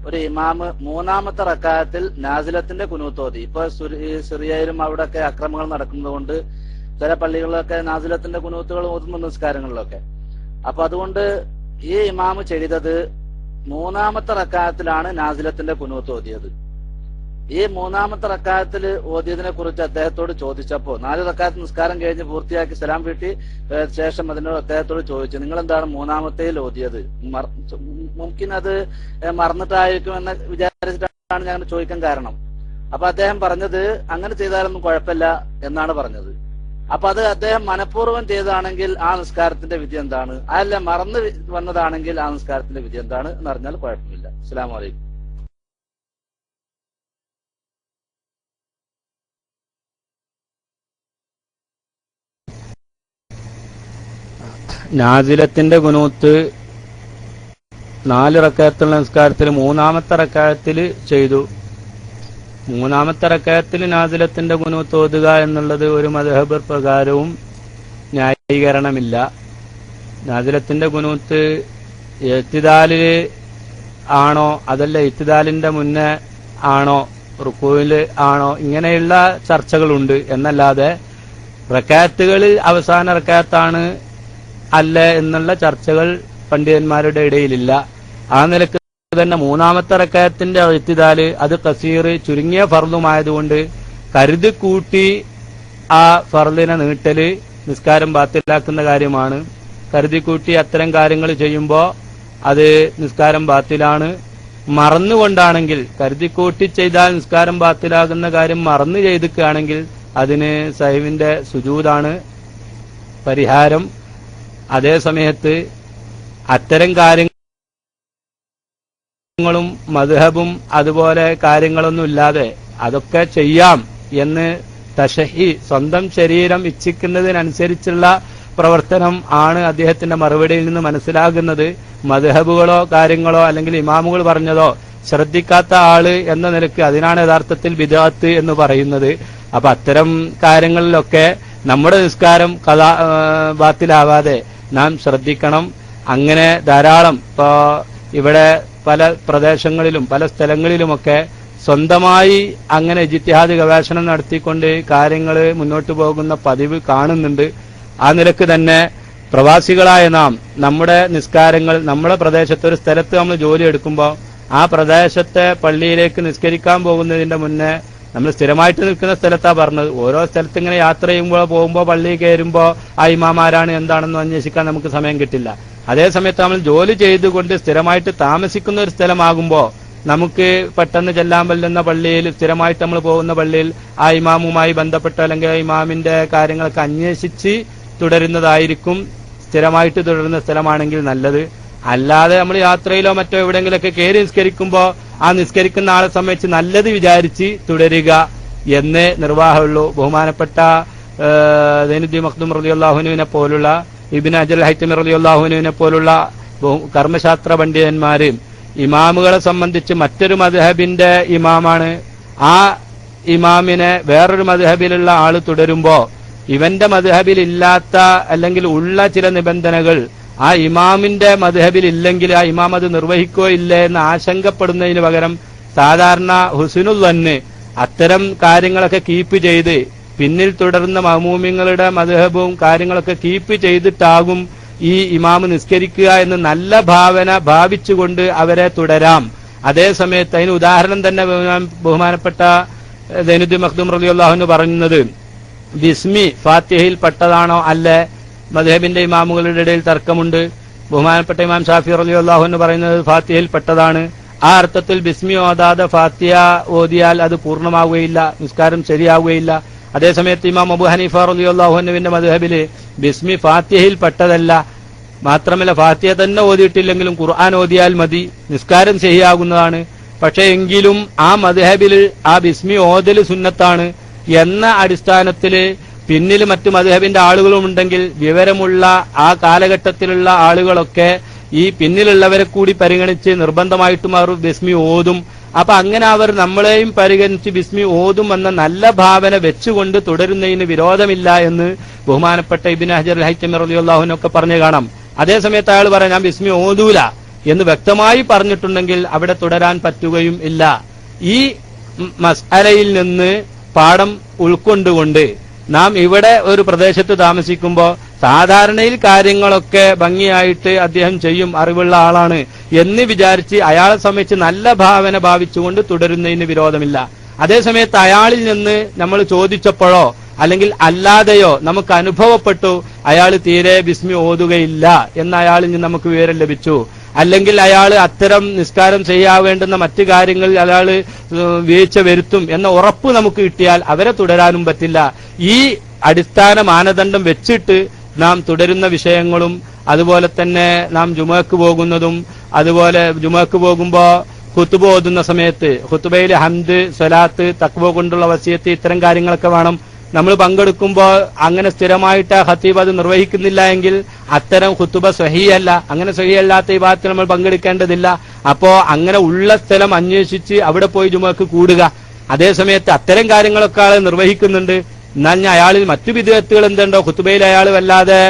ഒരു ഇമാമ് 3-ാമത്തെ റക്അത്തിൽ നാസിലത്തിന്റെ കുനൂത്ത് ഓതി. ഇപ്പൊ സിറിയയിലും അവിടെയൊക്കെ അക്രമങ്ങൾ നടക്കുന്നത് കൊണ്ട് ചില പള്ളികളിലൊക്കെ നാസിലത്തിന്റെ കുനൂത്തുകൾ ഓതുന്ന നിസ്കാരങ്ങളിലൊക്കെ. അപ്പൊ അതുകൊണ്ട് ഈ ഇമാമ് ചെയ്തത് 3-ാമത്തെ റക്അത്തിലാണ് നാസിലത്തിന്റെ കുനൂത്ത് ഓതിയത്. ഈ 3-ാമത്തെ റക്അത്തിൽ ഓതിയതിനെ കുറിച്ച് അദ്ദേഹത്തോട് ചോദിച്ചപ്പോ, 4 റക്അത്ത് നിസ്കാരം കഴിഞ്ഞ് പൂർത്തിയാക്കി സലാം വീട്ടി ശേഷം അതിനോട് അദ്ദേഹത്തോട് ചോദിച്ചു, നിങ്ങൾ എന്താണ് 3-ാമത്തേൽ ഓതിയത്? മുമ്പിൻ അത് മറന്നിട്ടായിരിക്കും എന്ന് വിചാരിച്ചിട്ടാണ് ഞാൻ ചോദിക്കാൻ കാരണം. അപ്പൊ അദ്ദേഹം പറഞ്ഞത് അങ്ങനെ ചെയ്താലൊന്നും കുഴപ്പമില്ല എന്നാണ് പറഞ്ഞത്. അപ്പൊ അത് അദ്ദേഹം മനഃപൂർവ്വം ചെയ്തതാണെങ്കിൽ ആ നിസ്കാരത്തിന്റെ വിധി എന്താണ്? അല്ല മറന്നു വന്നതാണെങ്കിൽ ആ നിസ്കാരത്തിന്റെ വിധി എന്താണ് എന്ന് അറിഞ്ഞാൽ കുഴപ്പമില്ല. അസ്സലാമു അലൈക്കും. നാസിലത്തിന്റെ കുനൂത്ത് 4 റക്അത്തുള്ള നിസ്കാരത്തിൽ 3-ാമത്തെ റക്അത്തിൽ ചെയ്തു. 3-ാമത്തെ റക്അത്തിൽ നാസിലത്തിന്റെ കുനൂത്ത് ഓതുക എന്നുള്ളത് ഒരു മദ്ഹബ് പ്രകാരവും ന്യായീകരണമില്ല. നാസിലത്തിന്റെ കുനൂത്ത് ഇഅ്തിദാലിൽ ആണോ അതല്ല ഇഅ്തിദാലിന്റെ മുന്നേ ആണോ റുക്കൂയിൽ ആണോ ഇങ്ങനെയുള്ള ചർച്ചകളുണ്ട് എന്നല്ലാതെ റക്അത്തുകളിൽ അവസാന റക്അത്താണ് അല്ല എന്നുള്ള ചർച്ചകൾ പണ്ഡിതന്മാരുടെ ഇടയിലില്ല. ആ നിലക്ക് തന്നെ 3-ാമത്തെ റക്അത്തിന്റെ ഇഅ്തിദാല് അത് ഖസീർ ചുരുങ്ങിയ ഫർളുമായതുകൊണ്ട് കരുതി കൂട്ടി ആ ഫർളിനെ നീട്ടല് നിസ്കാരം ബാത്തിലാക്കുന്ന കാര്യമാണ്. കരുതി കൂട്ടി അത്തരം കാര്യങ്ങൾ ചെയ്യുമ്പോൾ അത് നിസ്കാരം ബാത്തിലാണ്. മറന്നുകൊണ്ടാണെങ്കിൽ, കരുതി കൂട്ടി ചെയ്താൽ നിസ്കാരം ബാത്തിലാകുന്ന കാര്യം മറന്നു ചെയ്തിക്കുകയാണെങ്കിൽ അതിന് സഹവിന്റെ സുജൂദാണ് പരിഹാരം. അതേ സമയത്ത് അത്തരം കാര്യങ്ങളും മദ്ഹബും അതുപോലെ കാര്യങ്ങളൊന്നും ഇല്ലാതെ അതൊക്കെ ചെയ്യാം എന്ന് തശഹി സ്വന്തം ശരീരം ഇച്ഛിക്കുന്നതിനനുസരിച്ചുള്ള പ്രവർത്തനം ആണ് അദ്ദേഹത്തിന്റെ മറുപടിയിൽ നിന്ന് മനസ്സിലാകുന്നത്. മദ്ഹബുകളോ കാര്യങ്ങളോ അല്ലെങ്കിൽ ഇമാമുകൾ പറഞ്ഞതോ ശ്രദ്ധിക്കാത്ത ആള് എന്ന നിലക്ക് അതിനാണ് യഥാർത്ഥത്തിൽ ബിദ്അത്ത് എന്ന് പറയുന്നത്. അപ്പൊ അത്തരം കാര്യങ്ങളിലൊക്കെ നമ്മുടെ നിസ്കാരം ബാത്തിലാവാതെ നാം ശ്രദ്ധിക്കണം. അങ്ങനെ ധാരാളം ഇപ്പോ ഇവിടെ പല പ്രദേശങ്ങളിലും പല സ്ഥലങ്ങളിലുമൊക്കെ സ്വന്തമായി അങ്ങനെ ഇജ്തിഹാദ് ഗവേഷണം നടത്തിക്കൊണ്ട് കാര്യങ്ങൾ മുന്നോട്ട് പോകുന്ന പതിവ് കാണുന്നുണ്ട്. ആ നിലക്ക് തന്നെ പ്രവാസികളായ നാം നമ്മുടെ നിസ്കാരങ്ങൾ നമ്മുടെ പ്രദേശത്ത് ഒരു സ്ഥലത്ത് നമ്മൾ ജോലി എടുക്കുമ്പോൾ ആ പ്രദേശത്തെ പള്ളിയിലേക്ക് നിസ്കരിക്കാൻ പോകുന്നതിന്റെ മുന്നേ നമ്മൾ സ്ഥിരമായിട്ട് നിൽക്കുന്ന സ്ഥലത്താ പറഞ്ഞത്. ഓരോ സ്ഥലത്ത് ഇങ്ങനെ യാത്ര ചെയ്യുമ്പോൾ പോകുമ്പോൾ പള്ളി കയറുമ്പോൾ ആ ഇമാമാരാണ് എന്താണെന്ന് അന്വേഷിക്കാൻ നമുക്ക് സമയം കിട്ടില്ല. അതേ സമയത്ത് നമ്മൾ ജോലി ചെയ്തുകൊണ്ട് സ്ഥിരമായിട്ട് താമസിക്കുന്ന ഒരു സ്ഥലമാകുമ്പോൾ നമുക്ക് പെട്ടെന്ന് ചെല്ലാൻ പറ്റുന്ന പള്ളിയിൽ സ്ഥിരമായിട്ട് നമ്മൾ പോകുന്ന പള്ളിയിൽ ആ ഇമാമുമായി ബന്ധപ്പെട്ട അല്ലെങ്കിൽ ആ ഇമാമിന്റെ കാര്യങ്ങളൊക്കെ അന്വേഷിച്ച് തുടരുന്നതായിരിക്കും സ്ഥിരമായിട്ട് തുടരുന്ന സ്ഥലമാണെങ്കിൽ നല്ലത്. അല്ലാതെ നമ്മൾ യാത്രയിലോ മറ്റോ എവിടെയെങ്കിലൊക്കെ കയറി നിസ്കരിക്കുമ്പോൾ ആ നിസ്കരിക്കുന്ന ആളെ സംബന്ധിച്ച് നല്ലത് വിചാരിച്ച് തുടരുക എന്നേ നിർവാഹമുള്ളൂ. ബഹുമാനപ്പെട്ട സൈനുദ്ദീൻ മഖ്ദൂം റളിയല്ലാഹുവിനെ പോലുള്ള ഇബ്നു അജൽ ഹൈതമി റളിയല്ലാഹുവിനെ പോലുള്ള കർമ്മശാസ്ത്ര പണ്ഡിതന്മാര് ഇമാമുകളെ സംബന്ധിച്ച് മറ്റൊരു മദ്ഹബിന്റെ ഇമാമാണ്. ആ ഇമാമിനെ വേറൊരു മദ്ഹബിലുള്ള ആള് തുടരുമ്പോ ഇവന്റെ മദ്ഹബിൽ ഇല്ലാത്ത അല്ലെങ്കിൽ ഉള്ള ചില നിബന്ധനകൾ ആ ഇമാമിന്റെ മദ്ഹബിൽ ഇല്ലെങ്കിൽ ആ ഇമാം അത് നിർവഹിക്കോ ഇല്ലേ എന്ന് ആശങ്കപ്പെടുന്നതിന് പകരം സാധാരണ ഹുസ്നുൽ ദന്ന് അത്തരം കാര്യങ്ങളൊക്കെ കീപ്പ് ചെയ്ത് പിന്നിൽ തുടർന്ന മഅ്മൂമിങ്ങളുടെ മദ്ഹബും കാര്യങ്ങളൊക്കെ കീപ്പ് ചെയ്തിട്ടാകും ഈ ഇമാം നിസ്കരിക്കുക എന്ന് നല്ല ഭാവന ഭാവിച്ചുകൊണ്ട് അവരെ തുടരാം. അതേ സമയത്ത് അതിന് ഉദാഹരണം തന്നെ ബഹുമാനപ്പെട്ട സൈനുദ്ദീൻ മഖ്ദൂം റളിയല്ലാഹു അൻഹു പറയുന്നത് ബിസ്മി ഫാത്തിഹയിൽ പെട്ടതാണോ അല്ലേ മദ്ഹബിന്റെ ഇമാമുകളുടെ ഇടയിൽ തർക്കമുണ്ട്. ബഹുമാനപ്പെട്ട ഇമാം ഷാഫി റളിയല്ലാഹു അൻഹു പറയുന്നത് ഫാത്തിഹയിൽ പെട്ടതാണ്. ആ അർത്ഥത്തിൽ ബിസ്മി ഓതാതെ ഫാത്തിഹ ഓതിയാൽ അത് പൂർണ്ണമാവുകയില്ല, നിസ്കാരം ശരിയാവുകയില്ല. അതേസമയത്ത് ഇമാം അബൂ ഹനീഫ റളിയല്ലാഹു അൻഹുവിന്റെ മദ്ഹബില് ബിസ്മി ഫാത്തിഹയിൽ പെട്ടതല്ല, മാത്രമല്ല ഫാത്തിഹ തന്നെ ഓതിയിട്ടില്ലെങ്കിലും ഖുർആൻ ഓതിയാൽ മതി, നിസ്കാരം ശരിയാകുന്നതാണ്. പക്ഷെ എങ്കിലും ആ മദ്ഹബിൽ ആ ബിസ്മി ഓതൽ സുന്നത്താണ് എന്ന അടിസ്ഥാനത്തില് പിന്നിൽ മറ്റു മദ്ഹബിന്റെ ആളുകളും ഉണ്ടെങ്കിൽ വിവരമുള്ള ആ കാലഘട്ടത്തിലുള്ള ആളുകളൊക്കെ ഈ പിന്നിലുള്ളവരെ കൂടി പരിഗണിച്ച് നിർബന്ധമായിട്ടും അവർ ബിസ്മി ഓതും. അപ്പൊ അങ്ങനെ അവർ നമ്മളെയും പരിഗണിച്ച് ബിസ്മി ഓതും എന്ന നല്ല ഭാവന വെച്ചുകൊണ്ട് തുടരുന്നതിന് വിരോധമില്ല എന്ന് ബഹുമാനപ്പെട്ട ഇബ്നു ഹജർ അൽ ഹൈതമി റളിയല്ലാഹു അൻഹു ഒക്കെ പറഞ്ഞു കാണാം. അതേസമയത്ത് അയാൾ പറയാം ഞാൻ ബിസ്മി ഓതൂല എന്ന് വ്യക്തമായി പറഞ്ഞിട്ടുണ്ടെങ്കിൽ അവിടെ തുടരാൻ പറ്റുകയും ഇല്ല. ഈ മസ്അലയിൽ നിന്ന് പാഠം ഉൾക്കൊണ്ടുകൊണ്ട് നാം ഇവിടെ ഒരു പ്രദേശത്ത് താമസിക്കുമ്പോൾ സാധാരണയിൽ കാര്യങ്ങളൊക്കെ ഭംഗിയായിട്ട് അദ്ദേഹം ചെയ്യും, അറിവുള്ള ആളാണ് എന്ന് വിചാരിച്ച് അയാളെ സംബന്ധിച്ച് നല്ല ഭാവന ഭാവിച്ചുകൊണ്ട് തുടരുന്നതിന് വിരോധമില്ല. അതേസമയത്ത് അയാളിൽ നിന്ന് നമ്മൾ ചോദിച്ചപ്പോഴോ അല്ലെങ്കിൽ അല്ലാതെയോ നമുക്ക് അനുഭവപ്പെട്ടു അയാൾ തീരെ ബിസ്മി ഓതുകയില്ല എന്ന് അയാളിൽ നിന്ന് നമുക്ക് വിവരം ലഭിച്ചു, അല്ലെങ്കിൽ അയാൾ അത്തരം നിസ്കാരം ചെയ്യാവേണ്ടുന്ന മറ്റു കാര്യങ്ങളിൽ അയാൾ വീഴ്ച വരുത്തും എന്ന ഉറപ്പ് നമുക്ക് കിട്ടിയാൽ അവരെ തുടരാനും പറ്റില്ല. ഈ അടിസ്ഥാന മാനദണ്ഡം വെച്ചിട്ട് നാം തുടരുന്ന വിഷയങ്ങളും അതുപോലെ തന്നെ നാം ജുമുഅക്ക് പോകുന്നതും അതുപോലെ ജുമുഅക്ക് പോകുമ്പോ ഖുതുബ ഓതുന്ന സമയത്ത് ഖുതുബയിൽ ഹംദ്, സ്വലാത്ത്, തഖ്വ കൊണ്ടുള്ള വസിയത്ത് ഇത്തരം കാര്യങ്ങളൊക്കെ വേണം. നമ്മൾ പങ്കെടുക്കുമ്പോൾ അങ്ങനെ സ്ഥിരമായിട്ട് ഖതീബ് അത് നിർവഹിക്കുന്നില്ല എങ്കിൽ അത്തരം ഖുതുബ സ്വഹീഹല്ല. അങ്ങനെ സ്വഹീഹല്ലാത്ത ഇബാദത്തിൽ നമ്മൾ പങ്കെടുക്കേണ്ടതില്ല. അപ്പോ അങ്ങനെ ഉള്ള സ്ഥലം അന്വേഷിച്ച് അവിടെ പോയി ജുമുഅക്ക് കൂടുക. അതേസമയത്ത് അത്തരം കാര്യങ്ങളൊക്കെ ആൾ നിർവഹിക്കുന്നുണ്ട്, എന്നാൽ ഞാൻ അയാളിൽ മറ്റു വിദ്യാർത്ഥികൾ എന്തുണ്ടോ ഖുതുബയിൽ അയാൾ വല്ലാതെ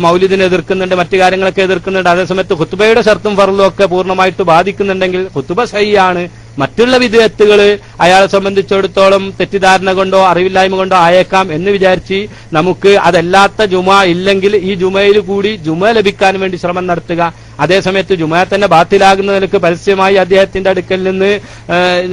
മൗലിദിനെ എതിർക്കുന്നുണ്ട്, മറ്റു കാര്യങ്ങളൊക്കെ എതിർക്കുന്നുണ്ട്, അതേസമയത്ത് ഖുതുബയുടെ ഷർത്തും ഫർളും ഒക്കെ പൂർണ്ണമായിട്ട് ബാധിക്കുന്നുണ്ടെങ്കിൽ ഖുതുബ സഹിയാണ്. മറ്റുള്ള വിദ്യാർത്ഥികൾ അയാളെ സംബന്ധിച്ചിടത്തോളം തെറ്റിദ്ധാരണ കൊണ്ടോ അറിവില്ലായ്മ കൊണ്ടോ ആയേക്കാം എന്ന് വിചാരിച്ച് നമുക്ക് അതല്ലാത്ത ജുമാ ഇല്ലെങ്കിൽ ഈ ജുമയിൽ കൂടി ജുമ ലഭിക്കാൻ വേണ്ടി ശ്രമം നടത്തുക. അതേസമയത്ത് ജുമ തന്നെ ബാത്തിലാകുന്ന നിലക്ക് പരസ്യമായി അദ്ദേഹത്തിന്റെ അടുക്കൽ നിന്ന്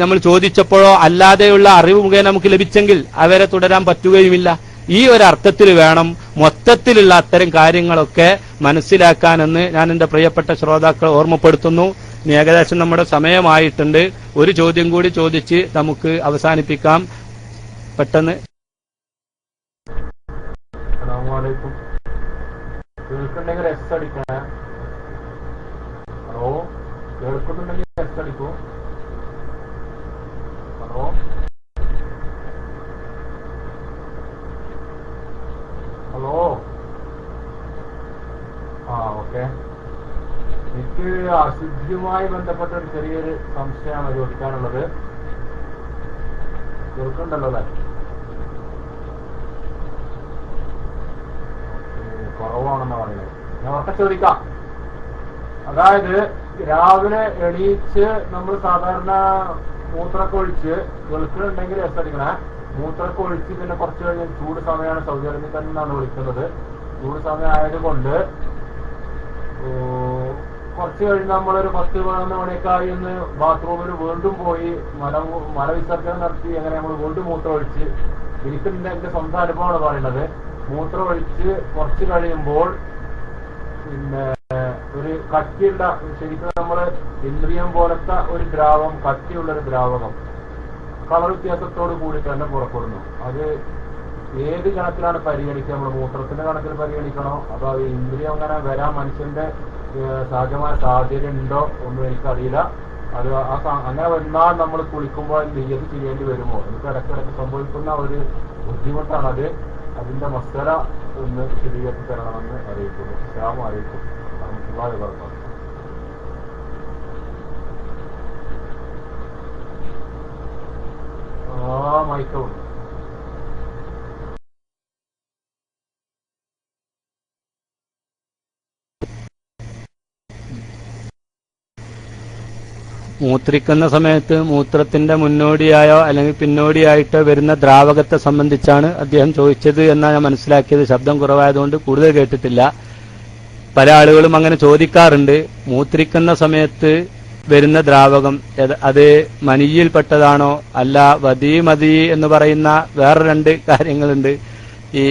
നമ്മൾ ചോദിച്ചപ്പോഴോ അല്ലാതെയുള്ള അറിവ് മുഖേന നമുക്ക് ലഭിച്ചെങ്കിൽ അവരെ തുടരാൻ പറ്റുകയുമില്ല. ഈ ഒരു അർത്ഥത്തിൽ വേണം മൊത്തത്തിലുള്ള അത്തരം കാര്യങ്ങളൊക്കെ മനസ്സിലാക്കാനെന്ന് ഞാൻ എന്റെ പ്രിയപ്പെട്ട ശ്രോതാക്കളെ ഓർമ്മപ്പെടുത്തുന്നു. ഇനി ഏകദേശം നമ്മുടെ സമയമായിട്ടുണ്ട്. ഒരു ചോദ്യം കൂടി ചോദിച്ച് നമുക്ക് അവസാനിപ്പിക്കാം പെട്ടെന്ന്. കേൾക്കുന്നുണ്ടെങ്കിൽ എസ് അടിക്കണേ. ഹലോ, കേൾക്കുന്നുണ്ടെങ്കിൽ എസ് അടിക്കൂ. Hello, hello. ഓക്കെ. എനിക്ക് അശുദ്ധിയുമായി ബന്ധപ്പെട്ട ഒരു ചെറിയൊരു സംശയമാണ് ചോദിക്കാനുള്ളത്. കേൾക്കുന്നുണ്ടല്ലോ അല്ലേ? കുറവാണെന്ന് പറയുന്നത്. ഞാൻ ഉറക്കെ ചോദിക്കാം. അതായത് രാവിലെ എണീച്ച് നമ്മൾ സാധാരണ മൂത്രമൊക്കെ ഒഴിച്ച് വെളുക്കുന്നുണ്ടെങ്കിൽ എസ് അടിക്കണേ. മൂത്രമൊക്കെ ഒഴിച്ച് പിന്നെ കുറച്ച് കഴിഞ്ഞ് ചൂട് സമയമാണ്, സൗദി അറേബ്യയിൽ തന്നെയാണ് വിളിക്കുന്നത്. ചൂട് സമയം ആയതുകൊണ്ട് കുറച്ച് കഴിഞ്ഞ് നമ്മളൊരു 10-11 മണിയൊക്കെ ആയി ഒന്ന് ബാത്റൂമിൽ വീണ്ടും പോയി മലവിസർജനം നടത്തി അങ്ങനെ നമ്മൾ വീണ്ടും മൂത്രം ഒഴിച്ച്, എനിക്കെന്റെ എന്റെ സ്വന്തം അനുഭവമാണ് പറയുന്നത്. മൂത്രം ഒഴിച്ച് കുറച്ച് കഴിയുമ്പോൾ പിന്നെ ഒരു കട്ടിയുള്ള, ശരിക്കും നമ്മള് ഇന്ദ്രിയം പോലത്തെ ഒരു ദ്രാവകം, കട്ടിയുള്ളൊരു ദ്രാവകം കളർ വ്യത്യാസത്തോട് കൂടി തന്നെ പുറപ്പെടുന്നു. അത് ഏത് കണക്കിലാണ് പരിഗണിക്കുക? നമ്മൾ മൂത്രത്തിന്റെ കണക്കിൽ പരിഗണിക്കണോ അതോ അത് ഇന്ദ്രിയം അങ്ങനെ വരാൻ മനുഷ്യന്റെ സഹജമായ സാഹചര്യം ഉണ്ടോ ഒന്നും എനിക്കറിയില്ല. അത് അങ്ങനെ വന്നാൽ നമ്മൾ കുളിക്കുമ്പോൾ നിയ്യത്ത് ചെയ്യേണ്ടി വരുമോ? എനിക്ക് ഇടയ്ക്കിടയ്ക്ക് സംഭവിക്കുന്ന ഒരു ബുദ്ധിമുട്ടാണത്. അതിന്റെ മസ്തര ഒന്ന് വിശദീകരിച്ച് തരണമെന്ന് അറിയിക്കുന്നു. അസ്സലാമു അലൈക്കും വറഹ്മത്തുള്ളാഹി വബറകാതുഹു. മൈക്കൗണ്ട്. മൂത്രിക്കുന്ന സമയത്ത് മൂത്രത്തിന്റെ മുന്നോടിയായോ അല്ലെങ്കിൽ പിന്നോടിയായിട്ടോ വരുന്ന ദ്രാവകത്തെ സംബന്ധിച്ചാണ് അദ്ദേഹം ചോദിച്ചത് എന്നാണ് ഞാൻ മനസ്സിലാക്കിയത്. ശബ്ദം കുറവായതുകൊണ്ട് കൂടുതൽ കേട്ടിട്ടില്ല. പല ആളുകളും അങ്ങനെ ചോദിക്കാറുണ്ട്. മൂത്രിക്കുന്ന സമയത്ത് വരുന്ന ദ്രാവകം അത് മനിയിൽപ്പെട്ടതാണോ അല്ല വദീ മദീ എന്ന് പറയുന്ന വേറെ 2 കാര്യങ്ങളുണ്ട്. ഈ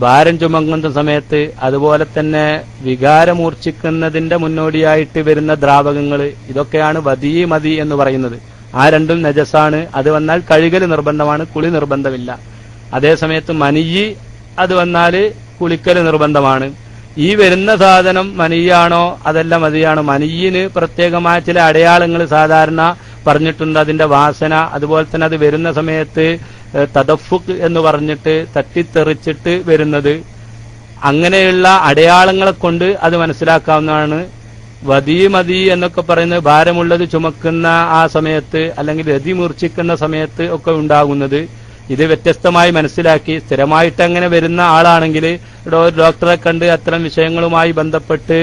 ഭാരം ചുമങ്ങുന്ന സമയത്ത് അതുപോലെ തന്നെ വികാരമൂർച്ഛിക്കുന്നതിന്റെ മുന്നോടിയായിട്ട് വരുന്ന ദ്രാവകങ്ങൾ, ഇതൊക്കെയാണ് വദീ മദി എന്ന് പറയുന്നത്. ആ 2ഉം നജസാണ്. അത് വന്നാൽ കഴുകൽ നിർബന്ധമാണ്, കുളി നിർബന്ധമില്ല. അതേസമയത്ത് മനിയ് അത് വന്നാൽ കുളിക്കൽ നിർബന്ധമാണ്. ഈ വരുന്ന സാധനം മനിയാണോ അതല്ല മതിയാണോ? മനിയിന് പ്രത്യേകമായ ചില അടയാളങ്ങൾ സാധാരണ പറഞ്ഞിട്ടുണ്ട്. അതിന്റെ വാസന, അതുപോലെ തന്നെ അത് വരുന്ന സമയത്ത് തദഫുക്ക് എന്ന് പറഞ്ഞിട്ട് തട്ടിത്തെറിച്ചിട്ട് വരുന്നത്, അങ്ങനെയുള്ള അടയാളങ്ങളെ കൊണ്ട് അത് മനസ്സിലാക്കാവുന്നതാണ്. മതി എന്നൊക്കെ പറയുന്നത് ഭാരമുള്ളത് ചുമക്കുന്ന ആ സമയത്ത് അല്ലെങ്കിൽ രതി മൂർച്ഛിക്കുന്ന സമയത്ത് ഒക്കെ ഉണ്ടാകുന്നത്. ഇത് വ്യത്യസ്തമായി മനസ്സിലാക്കി സ്ഥിരമായിട്ട് അങ്ങനെ വരുന്ന ആളാണെങ്കിൽ ഡോക്ടറെ കണ്ട് അത്തരം വിഷയങ്ങളുമായി ബന്ധപ്പെട്ട്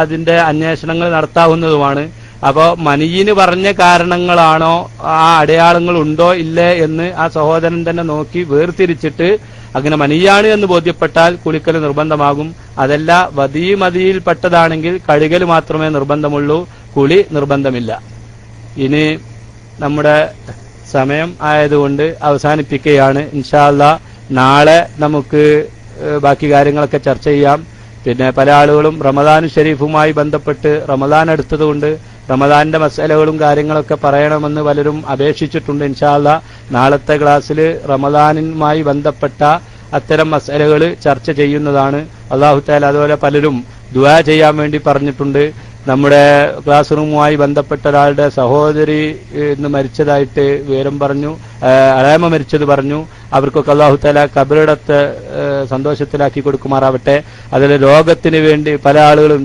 അതിന്റെ അന്വേഷണങ്ങൾ നടത്താവുന്നതുമാണ്. അപ്പോ മനിയിന് പറഞ്ഞ കാരണങ്ങളാണോ ആ അടയാളങ്ങൾ ഉണ്ടോ ഇല്ലേ എന്ന് ആ സഹോദരൻ തന്നെ നോക്കി വേർതിരിച്ചിട്ട് അങ്ങനെ മനിയാണ് എന്ന് ബോധ്യപ്പെട്ടാൽ കുളിക്കൽ നിർബന്ധമാകും. അതല്ല മതിയിൽപ്പെട്ടതാണെങ്കിൽ കഴുകൽ മാത്രമേ നിർബന്ധമുള്ളൂ, കുളി നിർബന്ധമില്ല. ഇനി നമ്മുടെ സമയം ആയതുകൊണ്ട് അവസാനിപ്പിക്കുകയാണ്. ഇൻഷാ അല്ലാഹ് നാളെ നമുക്ക് ബാക്കി കാര്യങ്ങളൊക്കെ ചർച്ച ചെയ്യാം. പിന്നെ പല ആളുകളും റമദാൻ ഷരീഫുമായി ബന്ധപ്പെട്ട് റമദാൻ എടുത്തതുകൊണ്ട് റമദാന്റെ മസലകളും കാര്യങ്ങളൊക്കെ പറയണമെന്ന് പലരും അപേക്ഷിച്ചിട്ടുണ്ട്. ഇൻഷാ അല്ലാഹ് നാളത്തെ ക്ലാസ്സിൽ റമദാനുമായി ബന്ധപ്പെട്ട അത്തരം മസലകൾ ചർച്ച ചെയ്യുന്നതാണ്. അല്ലാഹു തആല അതുപോലെ പലരും ദുആ ചെയ്യാൻ വേണ്ടി പറഞ്ഞിട്ടുണ്ട്. നമ്മുടെ ക്ലാസ് റൂമുമായി ബന്ധപ്പെട്ട ഒരാളുടെ സഹോദരി ഇന്ന് മരിച്ചതായിട്ട് വിവരം പറഞ്ഞു, അളയമ മരിച്ചത് പറഞ്ഞു. അവർക്കൊക്കെ അല്ലാഹു തആല ഖബറിടത്തെ സന്തോഷത്തിലാക്കി കൊടുക്കുമാറാവട്ടെ. അതിൽ രോഗത്തിന് വേണ്ടി പല ആളുകളും